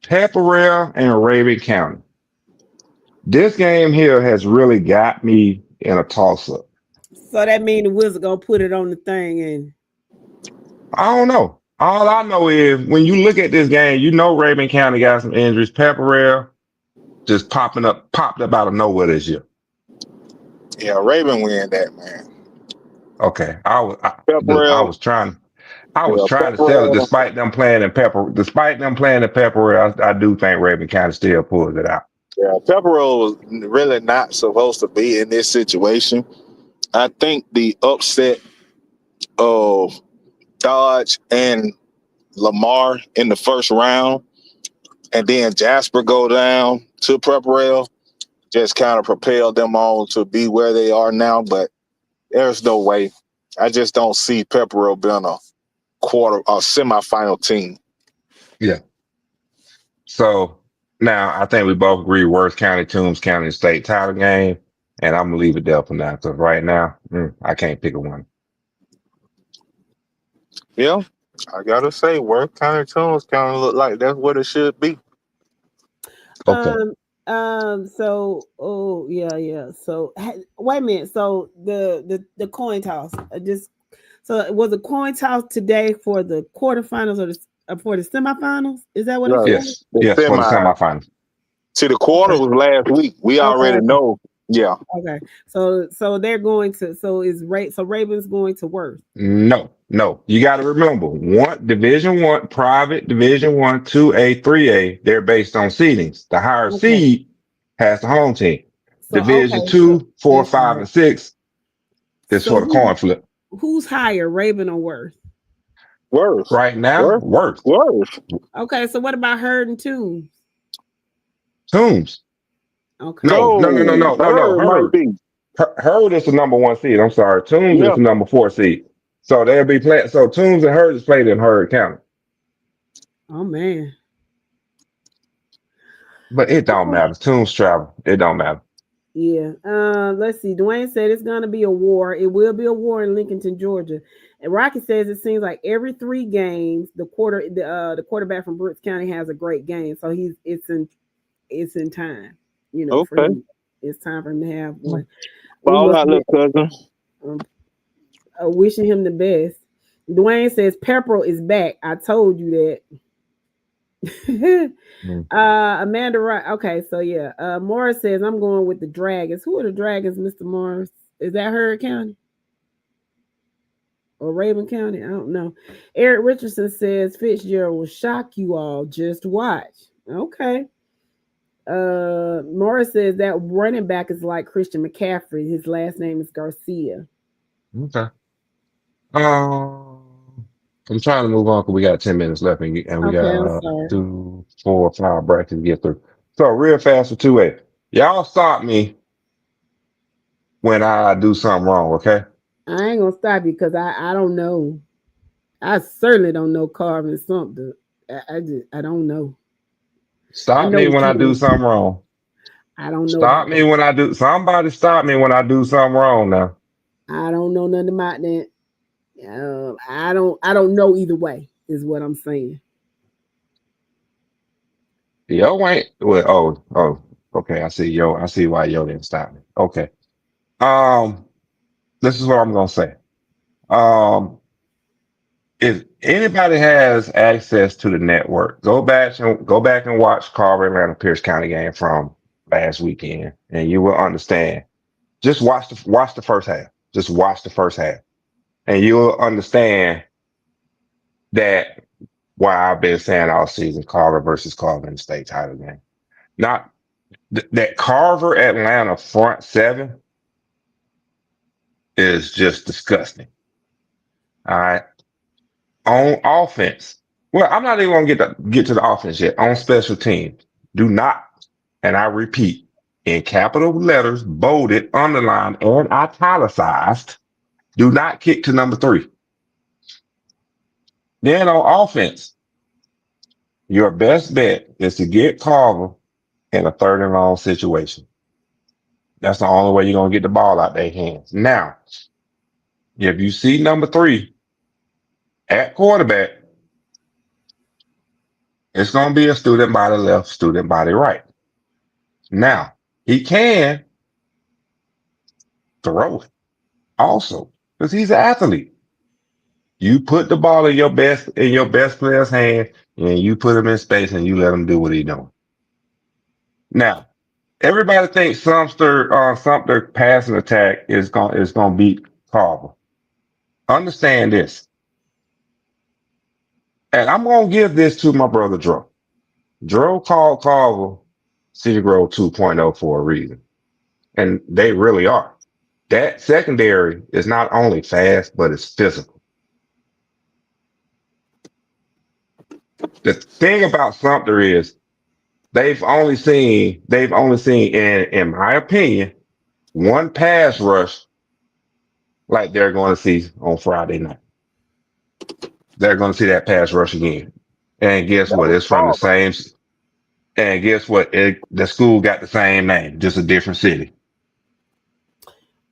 Pepperell and Raven County. This game here has really got me in a toss-up. So that means the Wizards gonna put it on the thing, and I don't know. All I know is when you look at this game, you know Raven County got some injuries. Pepperell just popped up out of nowhere this year. Yeah, Raven win that, man. Okay, I was trying to sell it despite them playing in Pepperell. I do think Raven County still pulls it out. Yeah, Pepperell was really not supposed to be in this situation. I think the upset of Dodge and Lamar in the first round, and then Jasper go down to Pepperell, just kind of propelled them on to be where they are now. But there's no way. I just don't see Pepperell being a semifinal team. Yeah. So now I think we both agree Worth County, Toombs County state title game, and I'm gonna leave it there for now. Because right now, I can't pick a one. Yeah, I gotta say, Worth County, Toombs County look like that's what it should be. Okay. So, yeah. So, wait a minute. So the coin toss. So it was a coin toss today for the quarterfinals or for the semifinals. Is that what it is? Yes, for the semifinals. See, the quarter was last week. We already know. Yeah. Okay. So they're going to. So Ravens going to Worth. No. You got to remember, Division 1 private, Division 1, 2A, 3A. They're based on seedings. The higher seed has the home team. So, Division 2, 4, 5, and 6 is for the coin flip. Who's higher, Raven or Worth? Worth. Right now, Worth. Okay, so what about Herd and Toombs? Toombs. Okay. No. Herd is the number 1 seed. I'm sorry. Toombs is the number 4 seed. So they'll be playing. So Toombs and Hurd is played in Hurd County. Oh man. But it don't matter. Toombs travel. It don't matter. Yeah. Let's see. Dwayne said it's gonna be a war. It will be a war in Lincolnton, Georgia. And Rocky says it seems like every 3 games, the quarterback from Brooks County has a great game. So it's in time. For Okay. him. It's time for him to have one. Ball out, little cousin. Wishing him the best. Dwayne says Pepperell is back. I told you that. Amanda Wright. Okay, so yeah. Morris says I'm going with the Dragons. Who are the Dragons, Mr. Morris? Is that Hurd County or Raven County? I don't know. Eric Richardson says Fitzgerald will shock you all. Just watch. Okay. Morris says that running back is like Christian McCaffrey. His last name is Garcia. Okay. I'm trying to move on because we got 10 minutes left and we Okay, I'm got sorry. 2, 4, 5 brackets to get through. So real fast for 2A. Y'all stop me when I do something wrong, okay? I ain't gonna stop you because I don't know. I certainly don't know Carvin something. I don't know. Stop know me what when I you do mean. something wrong. I don't know. Stop me when I do. Somebody stop me when I do something wrong now. I don't know nothing about that. I don't know either way. Is what I'm saying. Yo ain't well. Oh. Okay. I see. I see why yo didn't stop me. Okay. This is what I'm gonna say. Um, if anybody has access to the network, go back and watch Carver Atlanta Pierce County game from last weekend, and you will understand. Just watch the first half. Just watch the first half, and you'll understand that why I've been saying all season Carver versus Carver in the state title game. Not that Carver Atlanta front seven is just disgusting. All right. On offense, well, I'm not even gonna get to the offense yet. On special teams, do not, and I repeat, in capital letters, bolded, underlined, and italicized, do not kick to number 3. Then on offense, your best bet is to get Carver in a 3rd and long situation. That's the only way you're gonna get the ball out their hands. Now, if you see number 3 at quarterback, it's gonna be a student by the left, student by the right. Now, he can throw it also because he's an athlete. You put the ball in your best player's hand, and you put him in space, and you let him do what he's doing. Now, everybody thinks Sumter passing attack is gonna beat Carver. Understand this, and I'm gonna give this to my brother Dro. Dro called Carver City Grove 2.0 for a reason, and they really are. That secondary is not only fast, but it's physical. The thing about Sumter is they've only seen, in my opinion, one pass rush like they're going to see on Friday night. They're going to see that pass rush again. And guess what? It's from the same. And guess what? The school got the same name, just a different city.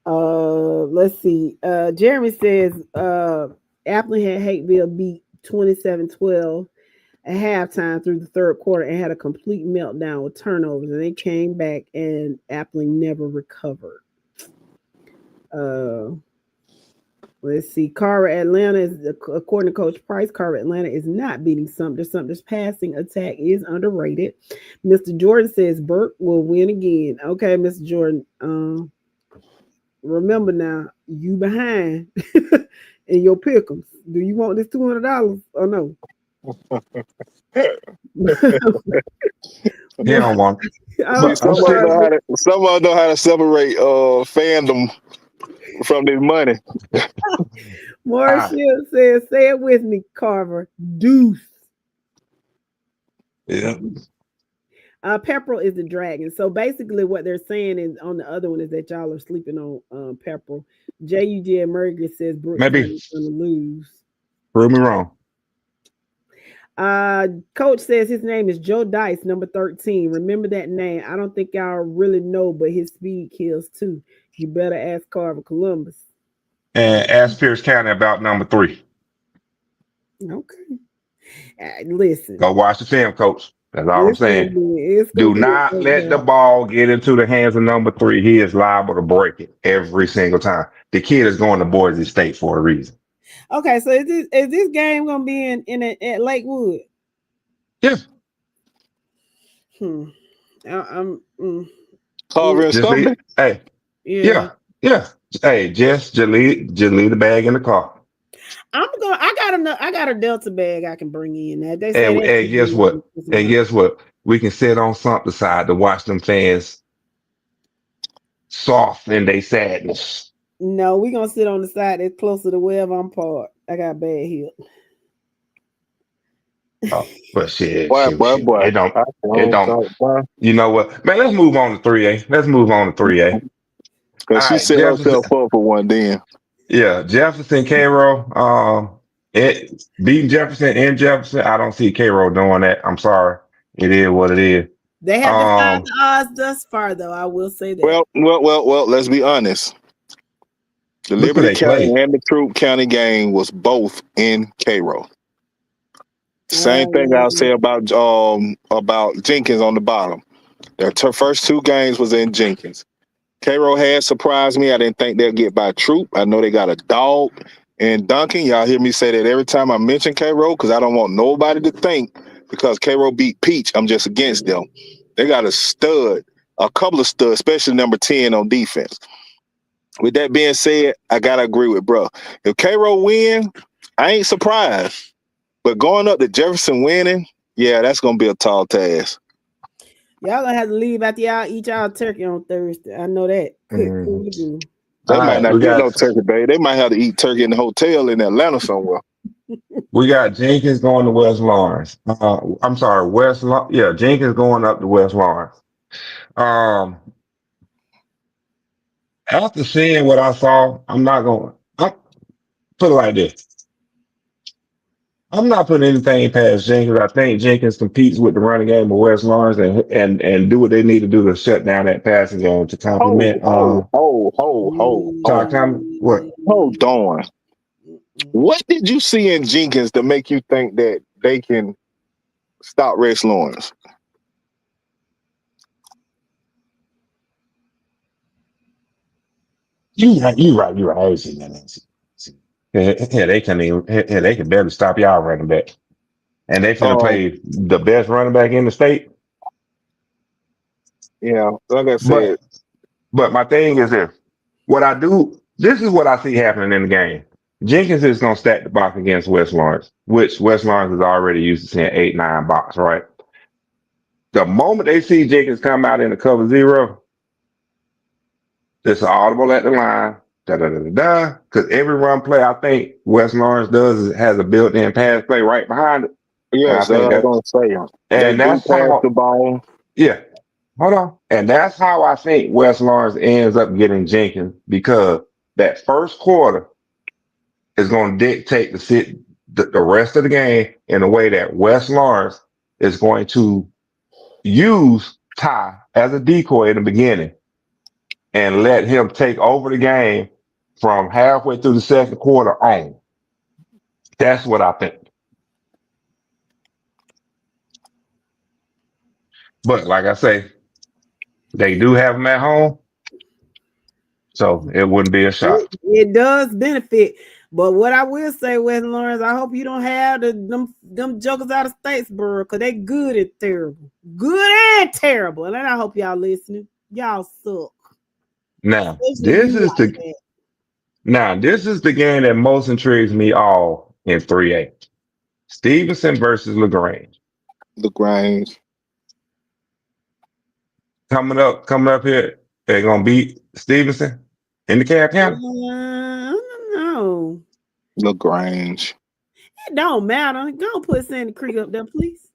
Let's see. Jeremy says Appling had Hateville beat 27-12 at halftime through the 3rd quarter and had a complete meltdown with turnovers, and they came back and Appling never recovered. Let's see. Carver Atlanta is, according to Coach Price, Carver Atlanta is not beating Sumter. Sumter's passing attack is underrated. Mr. Jordan says Burke will win again. Okay, Mr. Jordan. Remember now, you behind in your pick'ems. Do you want this $200 or no? He don't want. Someone know how to separate fandom from this money. Marcia says, say it with me, Carver. Deuce. Yeah. Pepperell is the dragon. So basically, what they're saying is on the other one is that y'all are sleeping on Pepperell. JUJ and Merger says Brooks Maybe County's gonna lose. prove me wrong. Coach says his name is Joe Dice, number 13. Remember that name. I don't think y'all really know, but his speed kills too. You better ask Carver Columbus. And ask Pierce County about number 3. Okay. Listen. Go watch the film, Coach. That's all I'm saying. It's Do gonna be not let the ball get into the hands of number 3. He is liable to break it every single time. The kid is going to Boise State for a reason. Okay, so is this game gonna be at Lakewood? Yeah. Carver and Stumpy. Hey. Yeah. Hey, just leave the bag in the car. I got a Delta bag I can bring in. They say And guess what? We can sit on something side to watch them fans soft in their sadness. No, we're gonna sit on the side that's closer to wherever I'm parked. I got bad hip. Oh, but shit. Boy. It don't. You know what, man? Let's move on to 3A. Because she set herself up for one then. Yeah, Jefferson, Cairo. Beating Jefferson in Jefferson. I don't see Cairo doing that. I'm sorry. It is what it is. They have defied the odds thus far, though. I will say that. Well. Let's be honest. The Liberty County and the Troup County game was both in Cairo. Same thing I'll say about Jenkins on the bottom. Their first 2 games was in Jenkins. Cairo had surprised me. I didn't think they'd get by Troup. I know they got a dog in Duncan. Y'all hear me say that every time I mention Cairo because I don't want nobody to think because Cairo beat Peach, I'm just against them. They got a couple of studs, especially number 10 on defense. With that being said, I got to agree with bro. If Cairo win, I ain't surprised. But going up to Jefferson winning, yeah, that's going to be a tall task. Y'all going to have to leave after y'all eat y'all turkey on Thursday. I know that. They might not get no turkey, baby. They might have to eat turkey in the hotel in Atlanta somewhere. We got Jenkins going to West Lawrence. I'm sorry, Jenkins going up to West Lawrence. After seeing what I saw, I'll put it like this. I'm not putting anything past Jenkins. I think Jenkins competes with the running game of West Lawrence and do what they need to do to shut down that passing game to complement. Hold on. What did you see in Jenkins to make you think that they can stop West Lawrence? You right. I ain't seen that. They can barely stop y'all running back. And they finna play the best running back in the state. Yeah, like I said. But my thing is this is what I see happening in the game. Jenkins is gonna stack the box against West Lawrence, which West Lawrence is already used to seeing 8-9 box, right? The moment they see Jenkins come out in the cover 0, it's an audible at the line. Because every run play I think West Lawrence does has a built-in pass play right behind it. Yes, I was gonna say. And that's how the ball. Yeah. Hold on. And that's how I think West Lawrence ends up getting Jenkins, because that first quarter is going to dictate the rest of the game in a way that West Lawrence is going to use Ty as a decoy in the beginning and let him take over the game from halfway through the second quarter on. That's what I think. But like I say, they do have him at home, so it wouldn't be a shock. It does benefit. But what I will say, West Lawrence, I hope you don't have them jokers out of Statesboro, because they good and terrible. Good and terrible. And I hope y'all listening. Y'all suck. Now, this is the game that most intrigues me all in 3A. Stevenson versus LaGrange. Coming up here, they're gonna beat Stevenson in the County. I don't know. LaGrange. It don't matter. Go put Sandy Creek up there, please.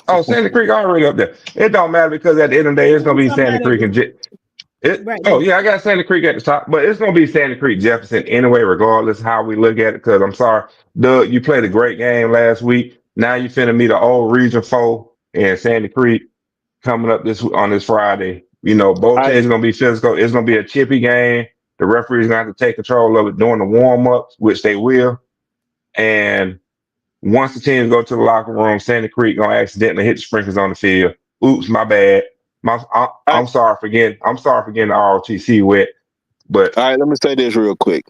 Oh, Sandy Creek already up there. It don't matter because at the end of the day, it's gonna I'm be talking Sandy about at Creek the and it. right. Oh yeah, I got Sandy Creek at the top, but it's gonna be Sandy Creek Jefferson anyway, regardless how we look at it. Because I'm sorry, Doug, you played a great game last week. Now you finna meet an old Region Four and Sandy Creek coming up this Friday. You know, both I teams are gonna be physical. It's gonna be a chippy game. The referee's gonna have to take control of it during the warm ups, which they will. And once the teams go to the locker room, Sandy Creek gonna accidentally hit the sprinklers on the field. Oops, my bad. I I'm sorry for getting the ROTC wet, but all right, let me say this real quick.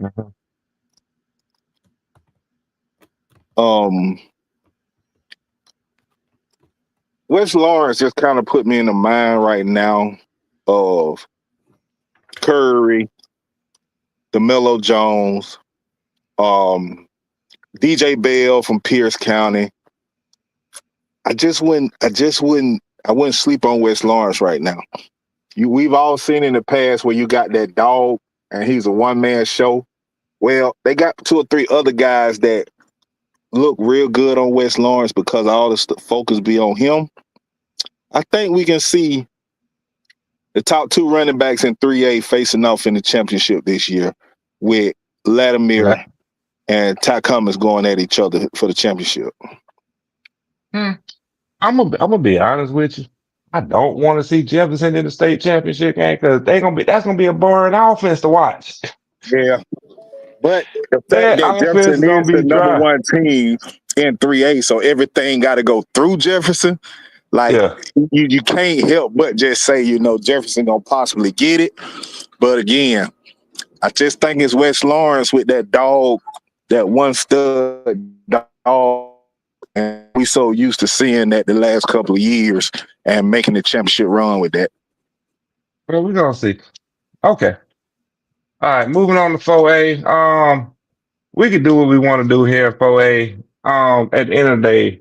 Mhm. Um, West Lawrence just kind of put me in the mind right now of Curry, DeMello Jones, um, DJ Bell from Pierce County. I wouldn't sleep on West Lawrence right now. We've all seen in the past where you got that dog and he's a one-man show. Well, they got two or three other guys that look real good on West Lawrence because all the focus be on him. I think we can see the top two running backs in 3A facing off in the championship this year with Latimer and Ty Cummins going at each other for the championship. Hmm. I'm gonna be honest with you. I don't want to see Jefferson in the state championship game because that's gonna be a boring offense to watch. Yeah. But the fact That that offense is Jefferson gonna is the be number dry. one team in 3A, so everything got to go through Jefferson. Like Yeah. you can't help but just say, Jefferson gonna possibly get it. But again, I just think it's West Lawrence with that dog, that one stud dog, and we so used to seeing that the last couple of years and making the championship run with that. Well, we're gonna see. Okay. All right. Moving on to 4A. We can do what we want to do here at 4A. At the end of the day,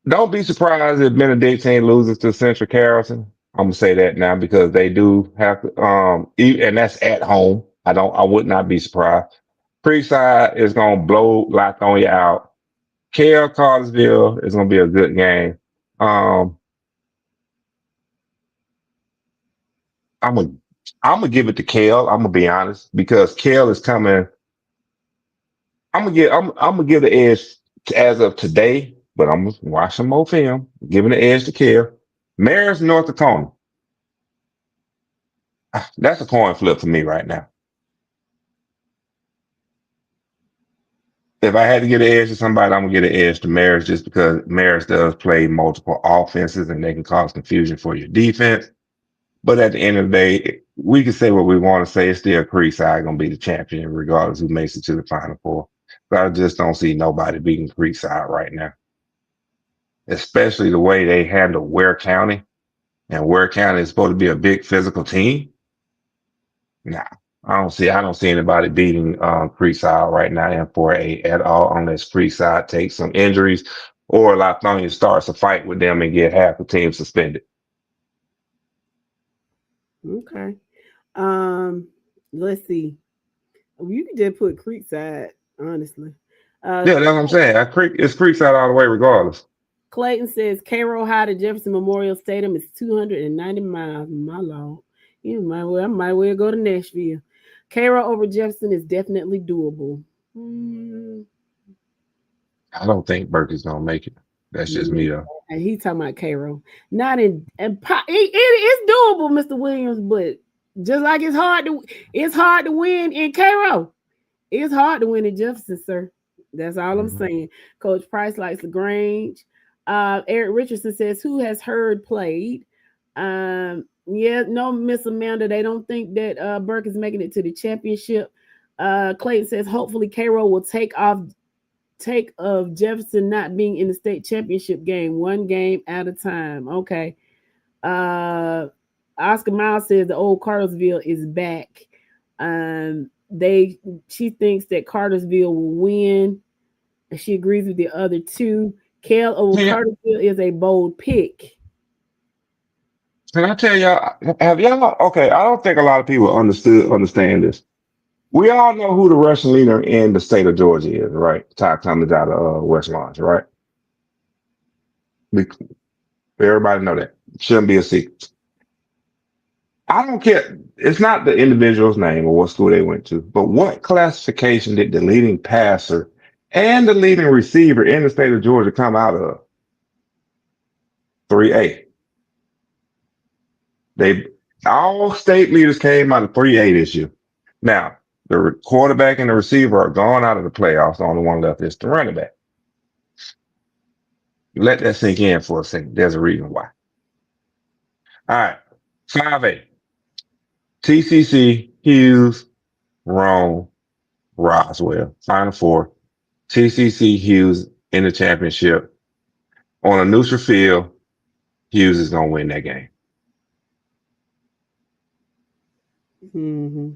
don't be surprised if Benedictine loses to Central Carrollton. I'm gonna say that now because they do have to, and that's at home. I would not be surprised. Creekside is gonna blow Lithonia out. KL Cartersville is gonna be a good game. Um, I'm gonna I'm gonna give it to Kale. I'm gonna be honest because Kale is coming. I'm gonna give the edge as of today, but I'm gonna watch some more film. Giving the edge to Kale. Maris, North Dakota. That's a coin flip for me right now. If I had to get an edge to somebody, I'm gonna get an edge to Maris just because Maris does play multiple offenses and they can cause confusion for your defense. But at the end of the day, we can say what we want to say. It's still Creekside gonna be the champion, regardless who makes it to the Final Four. But I just don't see nobody beating Creekside right now, especially the way they handle Ware County. And Ware County is supposed to be a big physical team. Nah, I don't see anybody beating Creekside right now in 4A at all, unless Creekside takes some injuries or Lithonia starts a fight with them and get half the team suspended. Okay. Let's see. You can just put Creekside, honestly. Yeah, that's what I'm saying. It's Creekside all the way, regardless. Clayton says Cairo High to Jefferson Memorial Stadium is 290 miles. My lord. I might well go to Nashville. Cairo over Jefferson is definitely doable. I don't think Berkeley's gonna make it. That's just me though. And he talking about Cairo. Not in and it's doable, Mr. Williams, but just like it's hard to win in Cairo. It's hard to win in Jefferson, sir. That's all I'm saying. Coach Price likes LaGrange. Eric Richardson says, who has heard played? No, Miss Amanda, they don't think that Burke is making it to the championship. Clayton says, hopefully Cairo will take of Jefferson not being in the state championship game, one game at a time. Okay. Oscar Miles says the old Cartersville is back. She thinks that Cartersville will win. She agrees with the other two. Kale over Cartersville is a bold pick. Can I tell y'all? Have y'all? Okay, I don't think a lot of people understand this. We all know who the rushing leader in the state of Georgia is, right? Ty Cummins out of West Lawrence, right? We, everybody know that. Shouldn't be a secret. I don't care. It's not the individual's name or what school they went to, but what classification did the leading passer and the leading receiver in the state of Georgia come out of? 3A. They all state leaders came out of 3A this year. Now, the quarterback and the receiver are gone out of the playoffs. The only one left is the running back. Let that sink in for a second. There's a reason why. All right. 5A. TCC, Hughes, Rome, Roswell. Final four. TCC, Hughes in the championship. On a neutral field, Hughes is going to win that game. Mm-hmm.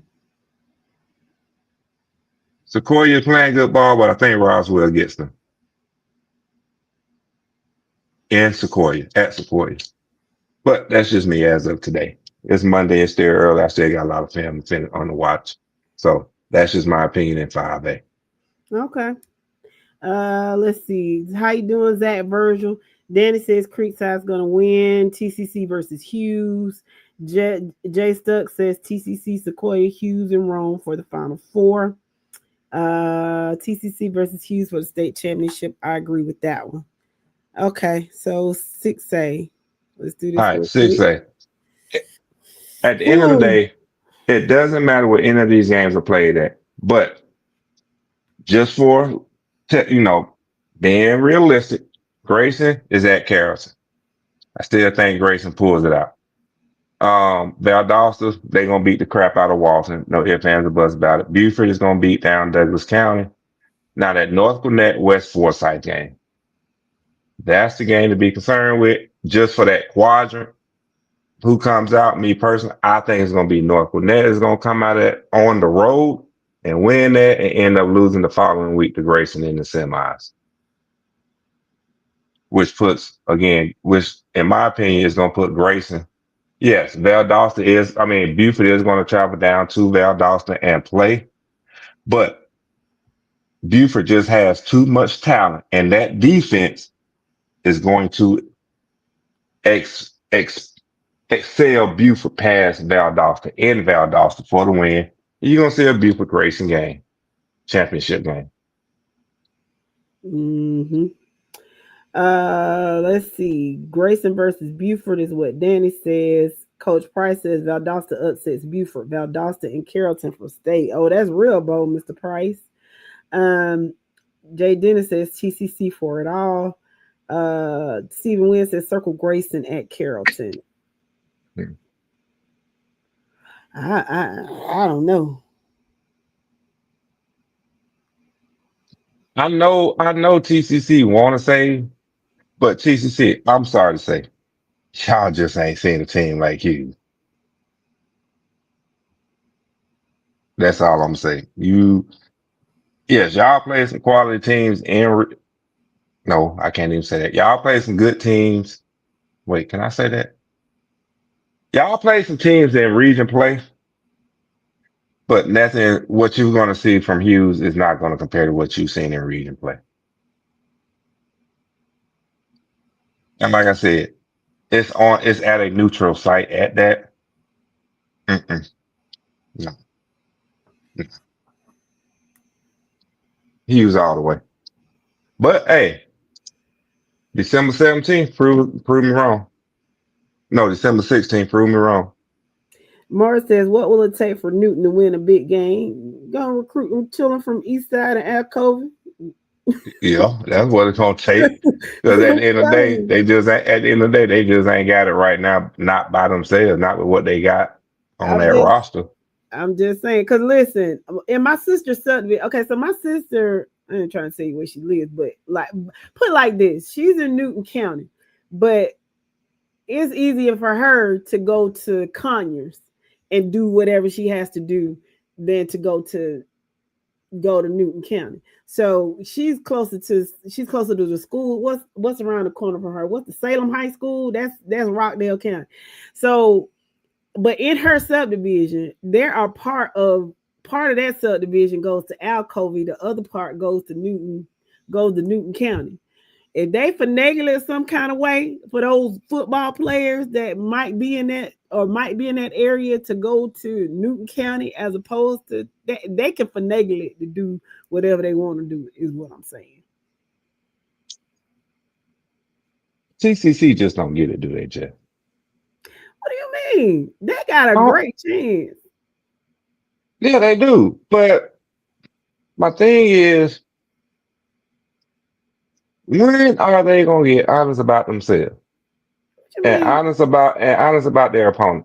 Sequoia is playing good ball, but I think Roswell gets them. In Sequoia, at Sequoia. But that's just me as of today. It's Monday. It's still early. I still got a lot of family on the watch. So that's just my opinion in 5A. Okay. Let's see. How you doing, Zach Virgil? Danny says Creekside's gonna win. TCC versus Hughes. Jay Stuck says TCC, Sequoia, Hughes, and Rome for the Final Four. TCC versus Hughes for the state championship. I agree with that one. Okay, so 6A. Let's do this. All right, real quick. 6A. At the end of the day, it doesn't matter what any of these games are played at, but just for being realistic, Grayson is at Carrollton. I still think Grayson pulls it out. Valdosta, they're gonna beat the crap out of Walton. No ifs, ands, or buts about it. Buford is gonna beat down Douglas County. Now that North Gwinnett West Forsyth game, that's the game to be concerned with. Just for that quadrant, who comes out? Me personally, I think it's gonna be North Gwinnett is gonna come out on the road and win that and end up losing the following week to Grayson in the semis. Which in my opinion, is gonna put Grayson. Yes, Buford is going to travel down to Valdosta and play, but Buford just has too much talent, and that defense is going to excel Buford past Valdosta in Valdosta for the win. You're going to see a Buford Grayson game, championship game. Mm-hmm. Let's see. Grayson versus Buford is what Danny says. Coach Price says Valdosta upsets Buford. Valdosta and Carrollton for state. Oh, that's real bold, Mr. Price. Jay Dennis says TCC for it all. Stephen Wynn says Circle Grayson at Carrollton. I don't know. I know TCC want to say, but TCC, I'm sorry to say, y'all just ain't seen a team like you. That's all I'm saying. Yes, y'all play some quality teams no, I can't even say that. Y'all play some good teams. Wait, can I say that? Y'all play some teams in region play, but nothing, what you're going to see from Hughes is not going to compare to what you've seen in region play. And like I said, it's at a neutral site at that. No. Hughes all the way. But hey, December 17th, prove me wrong. No, December 16th, prove me wrong. Morris says, what will it take for Newton to win a big game? Gonna recruit children from East Side and Alcova. Yeah, that's what it's gonna take. Because at the end of the day, they just ain't got it right now, not by themselves, not with what they got on that roster. I'm just saying, because listen, in my sister's subdivision, okay, so my sister, I ain't trying to say where she lives, but like put like this, she's in Newton County, but it's easier for her to go to Conyers and do whatever she has to do than to go to Newton County. So she's closer to the school. What's around the corner from her? What's the Salem High School? That's Rockdale County. So, but in her subdivision, there are part of that subdivision goes to Alcovey. The other part goes to Newton County. if they finagle it some kind of way for those football players that might be in that area to go to Newton County, as opposed to they can finagle it to do whatever they want to do, is what I'm saying. TCC just don't get it, do they, Jeff? What do you mean? They got a great chance. Yeah, they do. But my thing is, when are they gonna get honest about themselves and honest about their opponent?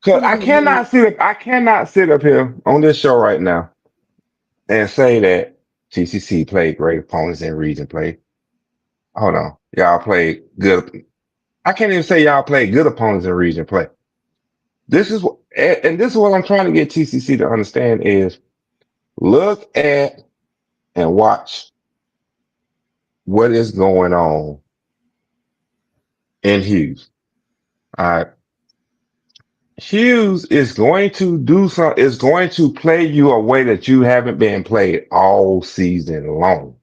Because I cannot sit up here on this show right now and say that TCC played great opponents in region play. Hold on, y'all played good. I can't even say y'all played good opponents in region play. This is what, and this is what I'm trying to get TCC to understand is look at and watch what is going on in Hughes. All right. Hughes is going to do something, is going to play you a way that you haven't been played all season long.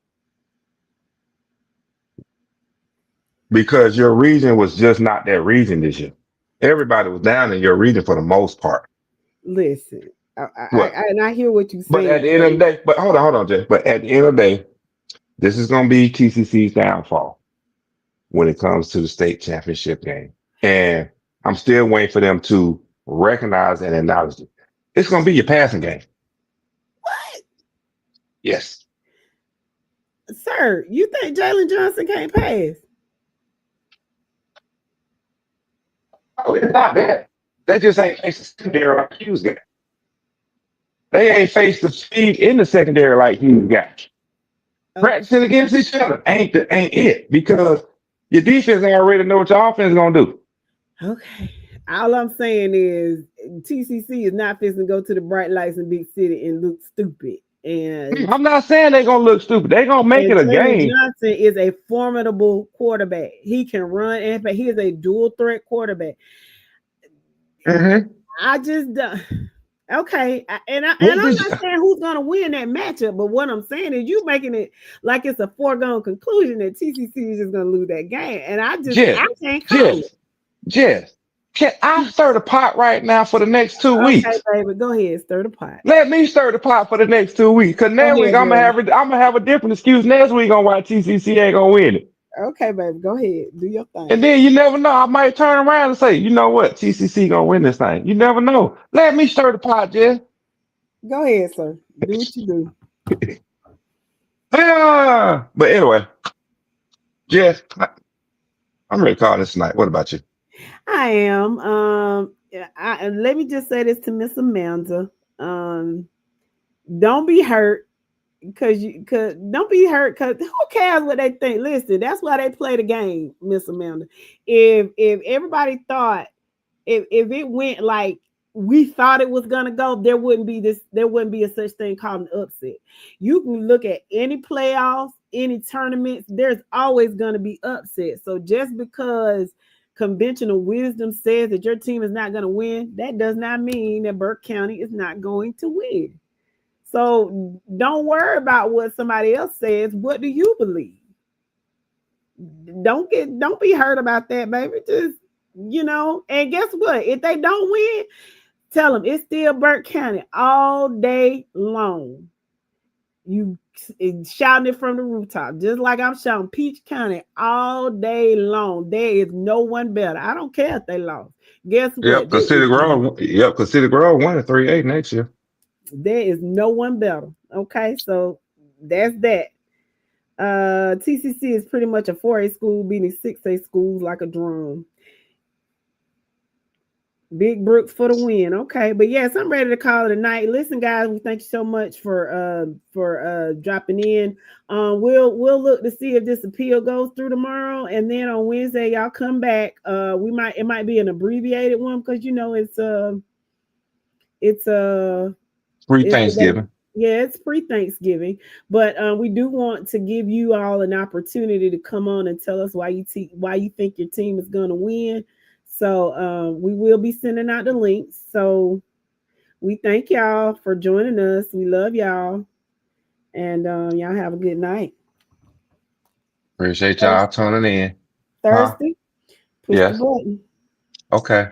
Because your region was just not that region this year. Everybody was down in your region for the most part. Listen, I hear what you're saying. But at the end of the day, but hold on, Jay. But at the end of the day, this is going to be TCC's downfall when it comes to the state championship game. And I'm still waiting for them to recognize and acknowledge it. It's going to be your passing game. What? Yes. Sir, you think Jalen Johnson can't pass? Oh, it's not that. They just ain't faced the secondary like Hughes got. They ain't faced the speed in the secondary like Hughes got. Practicing against each other ain't it, because your defense already know what your offense is gonna do. Okay. All I'm saying is TCC is not fixing to go to the bright lights in Big City and look stupid. And I'm not saying they're gonna look stupid. They're gonna make it a game. Johnson is a formidable quarterback. He can run and he is a dual threat quarterback. Mm-hmm. I just don't. Okay, and I'm not saying who's going to win that matchup, but what I'm saying is you making it like it's a foregone conclusion that TCC is just going to lose that game, and I can't call it. Jess, can I stir the pot right now for the next 2 weeks? Okay, baby, go ahead, stir the pot. Let me stir the pot for the next 2 weeks, because next week I'm gonna have a different excuse next week on why TCC ain't gonna win it. Okay, baby, go ahead, do your thing. And then you never know, I might turn around and say, you know what, TCC gonna win this thing. You never know. Let me stir the pot, Jess. Go ahead, sir. Do what you do. But anyway, Jess, I'm ready to call this tonight. What about you? I am. Let me just say this to Miss Amanda. Don't be hurt. Cause don't be hurt, because who cares what they think? Listen, that's why they play the game, Miss Amanda. If everybody thought if it went like we thought it was gonna go, there wouldn't be a such thing called an upset. You can look at any playoffs, any tournaments, there's always gonna be upset. So just because conventional wisdom says that your team is not gonna win, that does not mean that Burke County is not going to win. So don't worry about what somebody else says. What do you believe? Don't be hurt about that, baby. Just, and guess what? If they don't win, tell them it's still Burke County all day long. You shouting it from the rooftop, just like I'm shouting Peach County all day long. There is no one better. I don't care if they lost. Guess what? Yep, because City Grove won at 3-8 next year. There is no one better. Okay, so that's that. TCC is pretty much a 4A school beating 6A schools like a drum. Big Brooks for the win. Okay, but yes, I'm ready to call it a night. Listen, guys, we thank you so much for dropping in. We'll look to see if this appeal goes through tomorrow, and then on Wednesday, y'all come back. It might be an abbreviated one because it's pre-Thanksgiving. It's pre-Thanksgiving, but we do want to give you all an opportunity to come on and tell us why you think your team is going to win. So we will be sending out the links. So we thank y'all for joining us. We love y'all, and y'all have a good night. Appreciate y'all tuning in. Huh? Thursday. Push the Yes. button. Okay.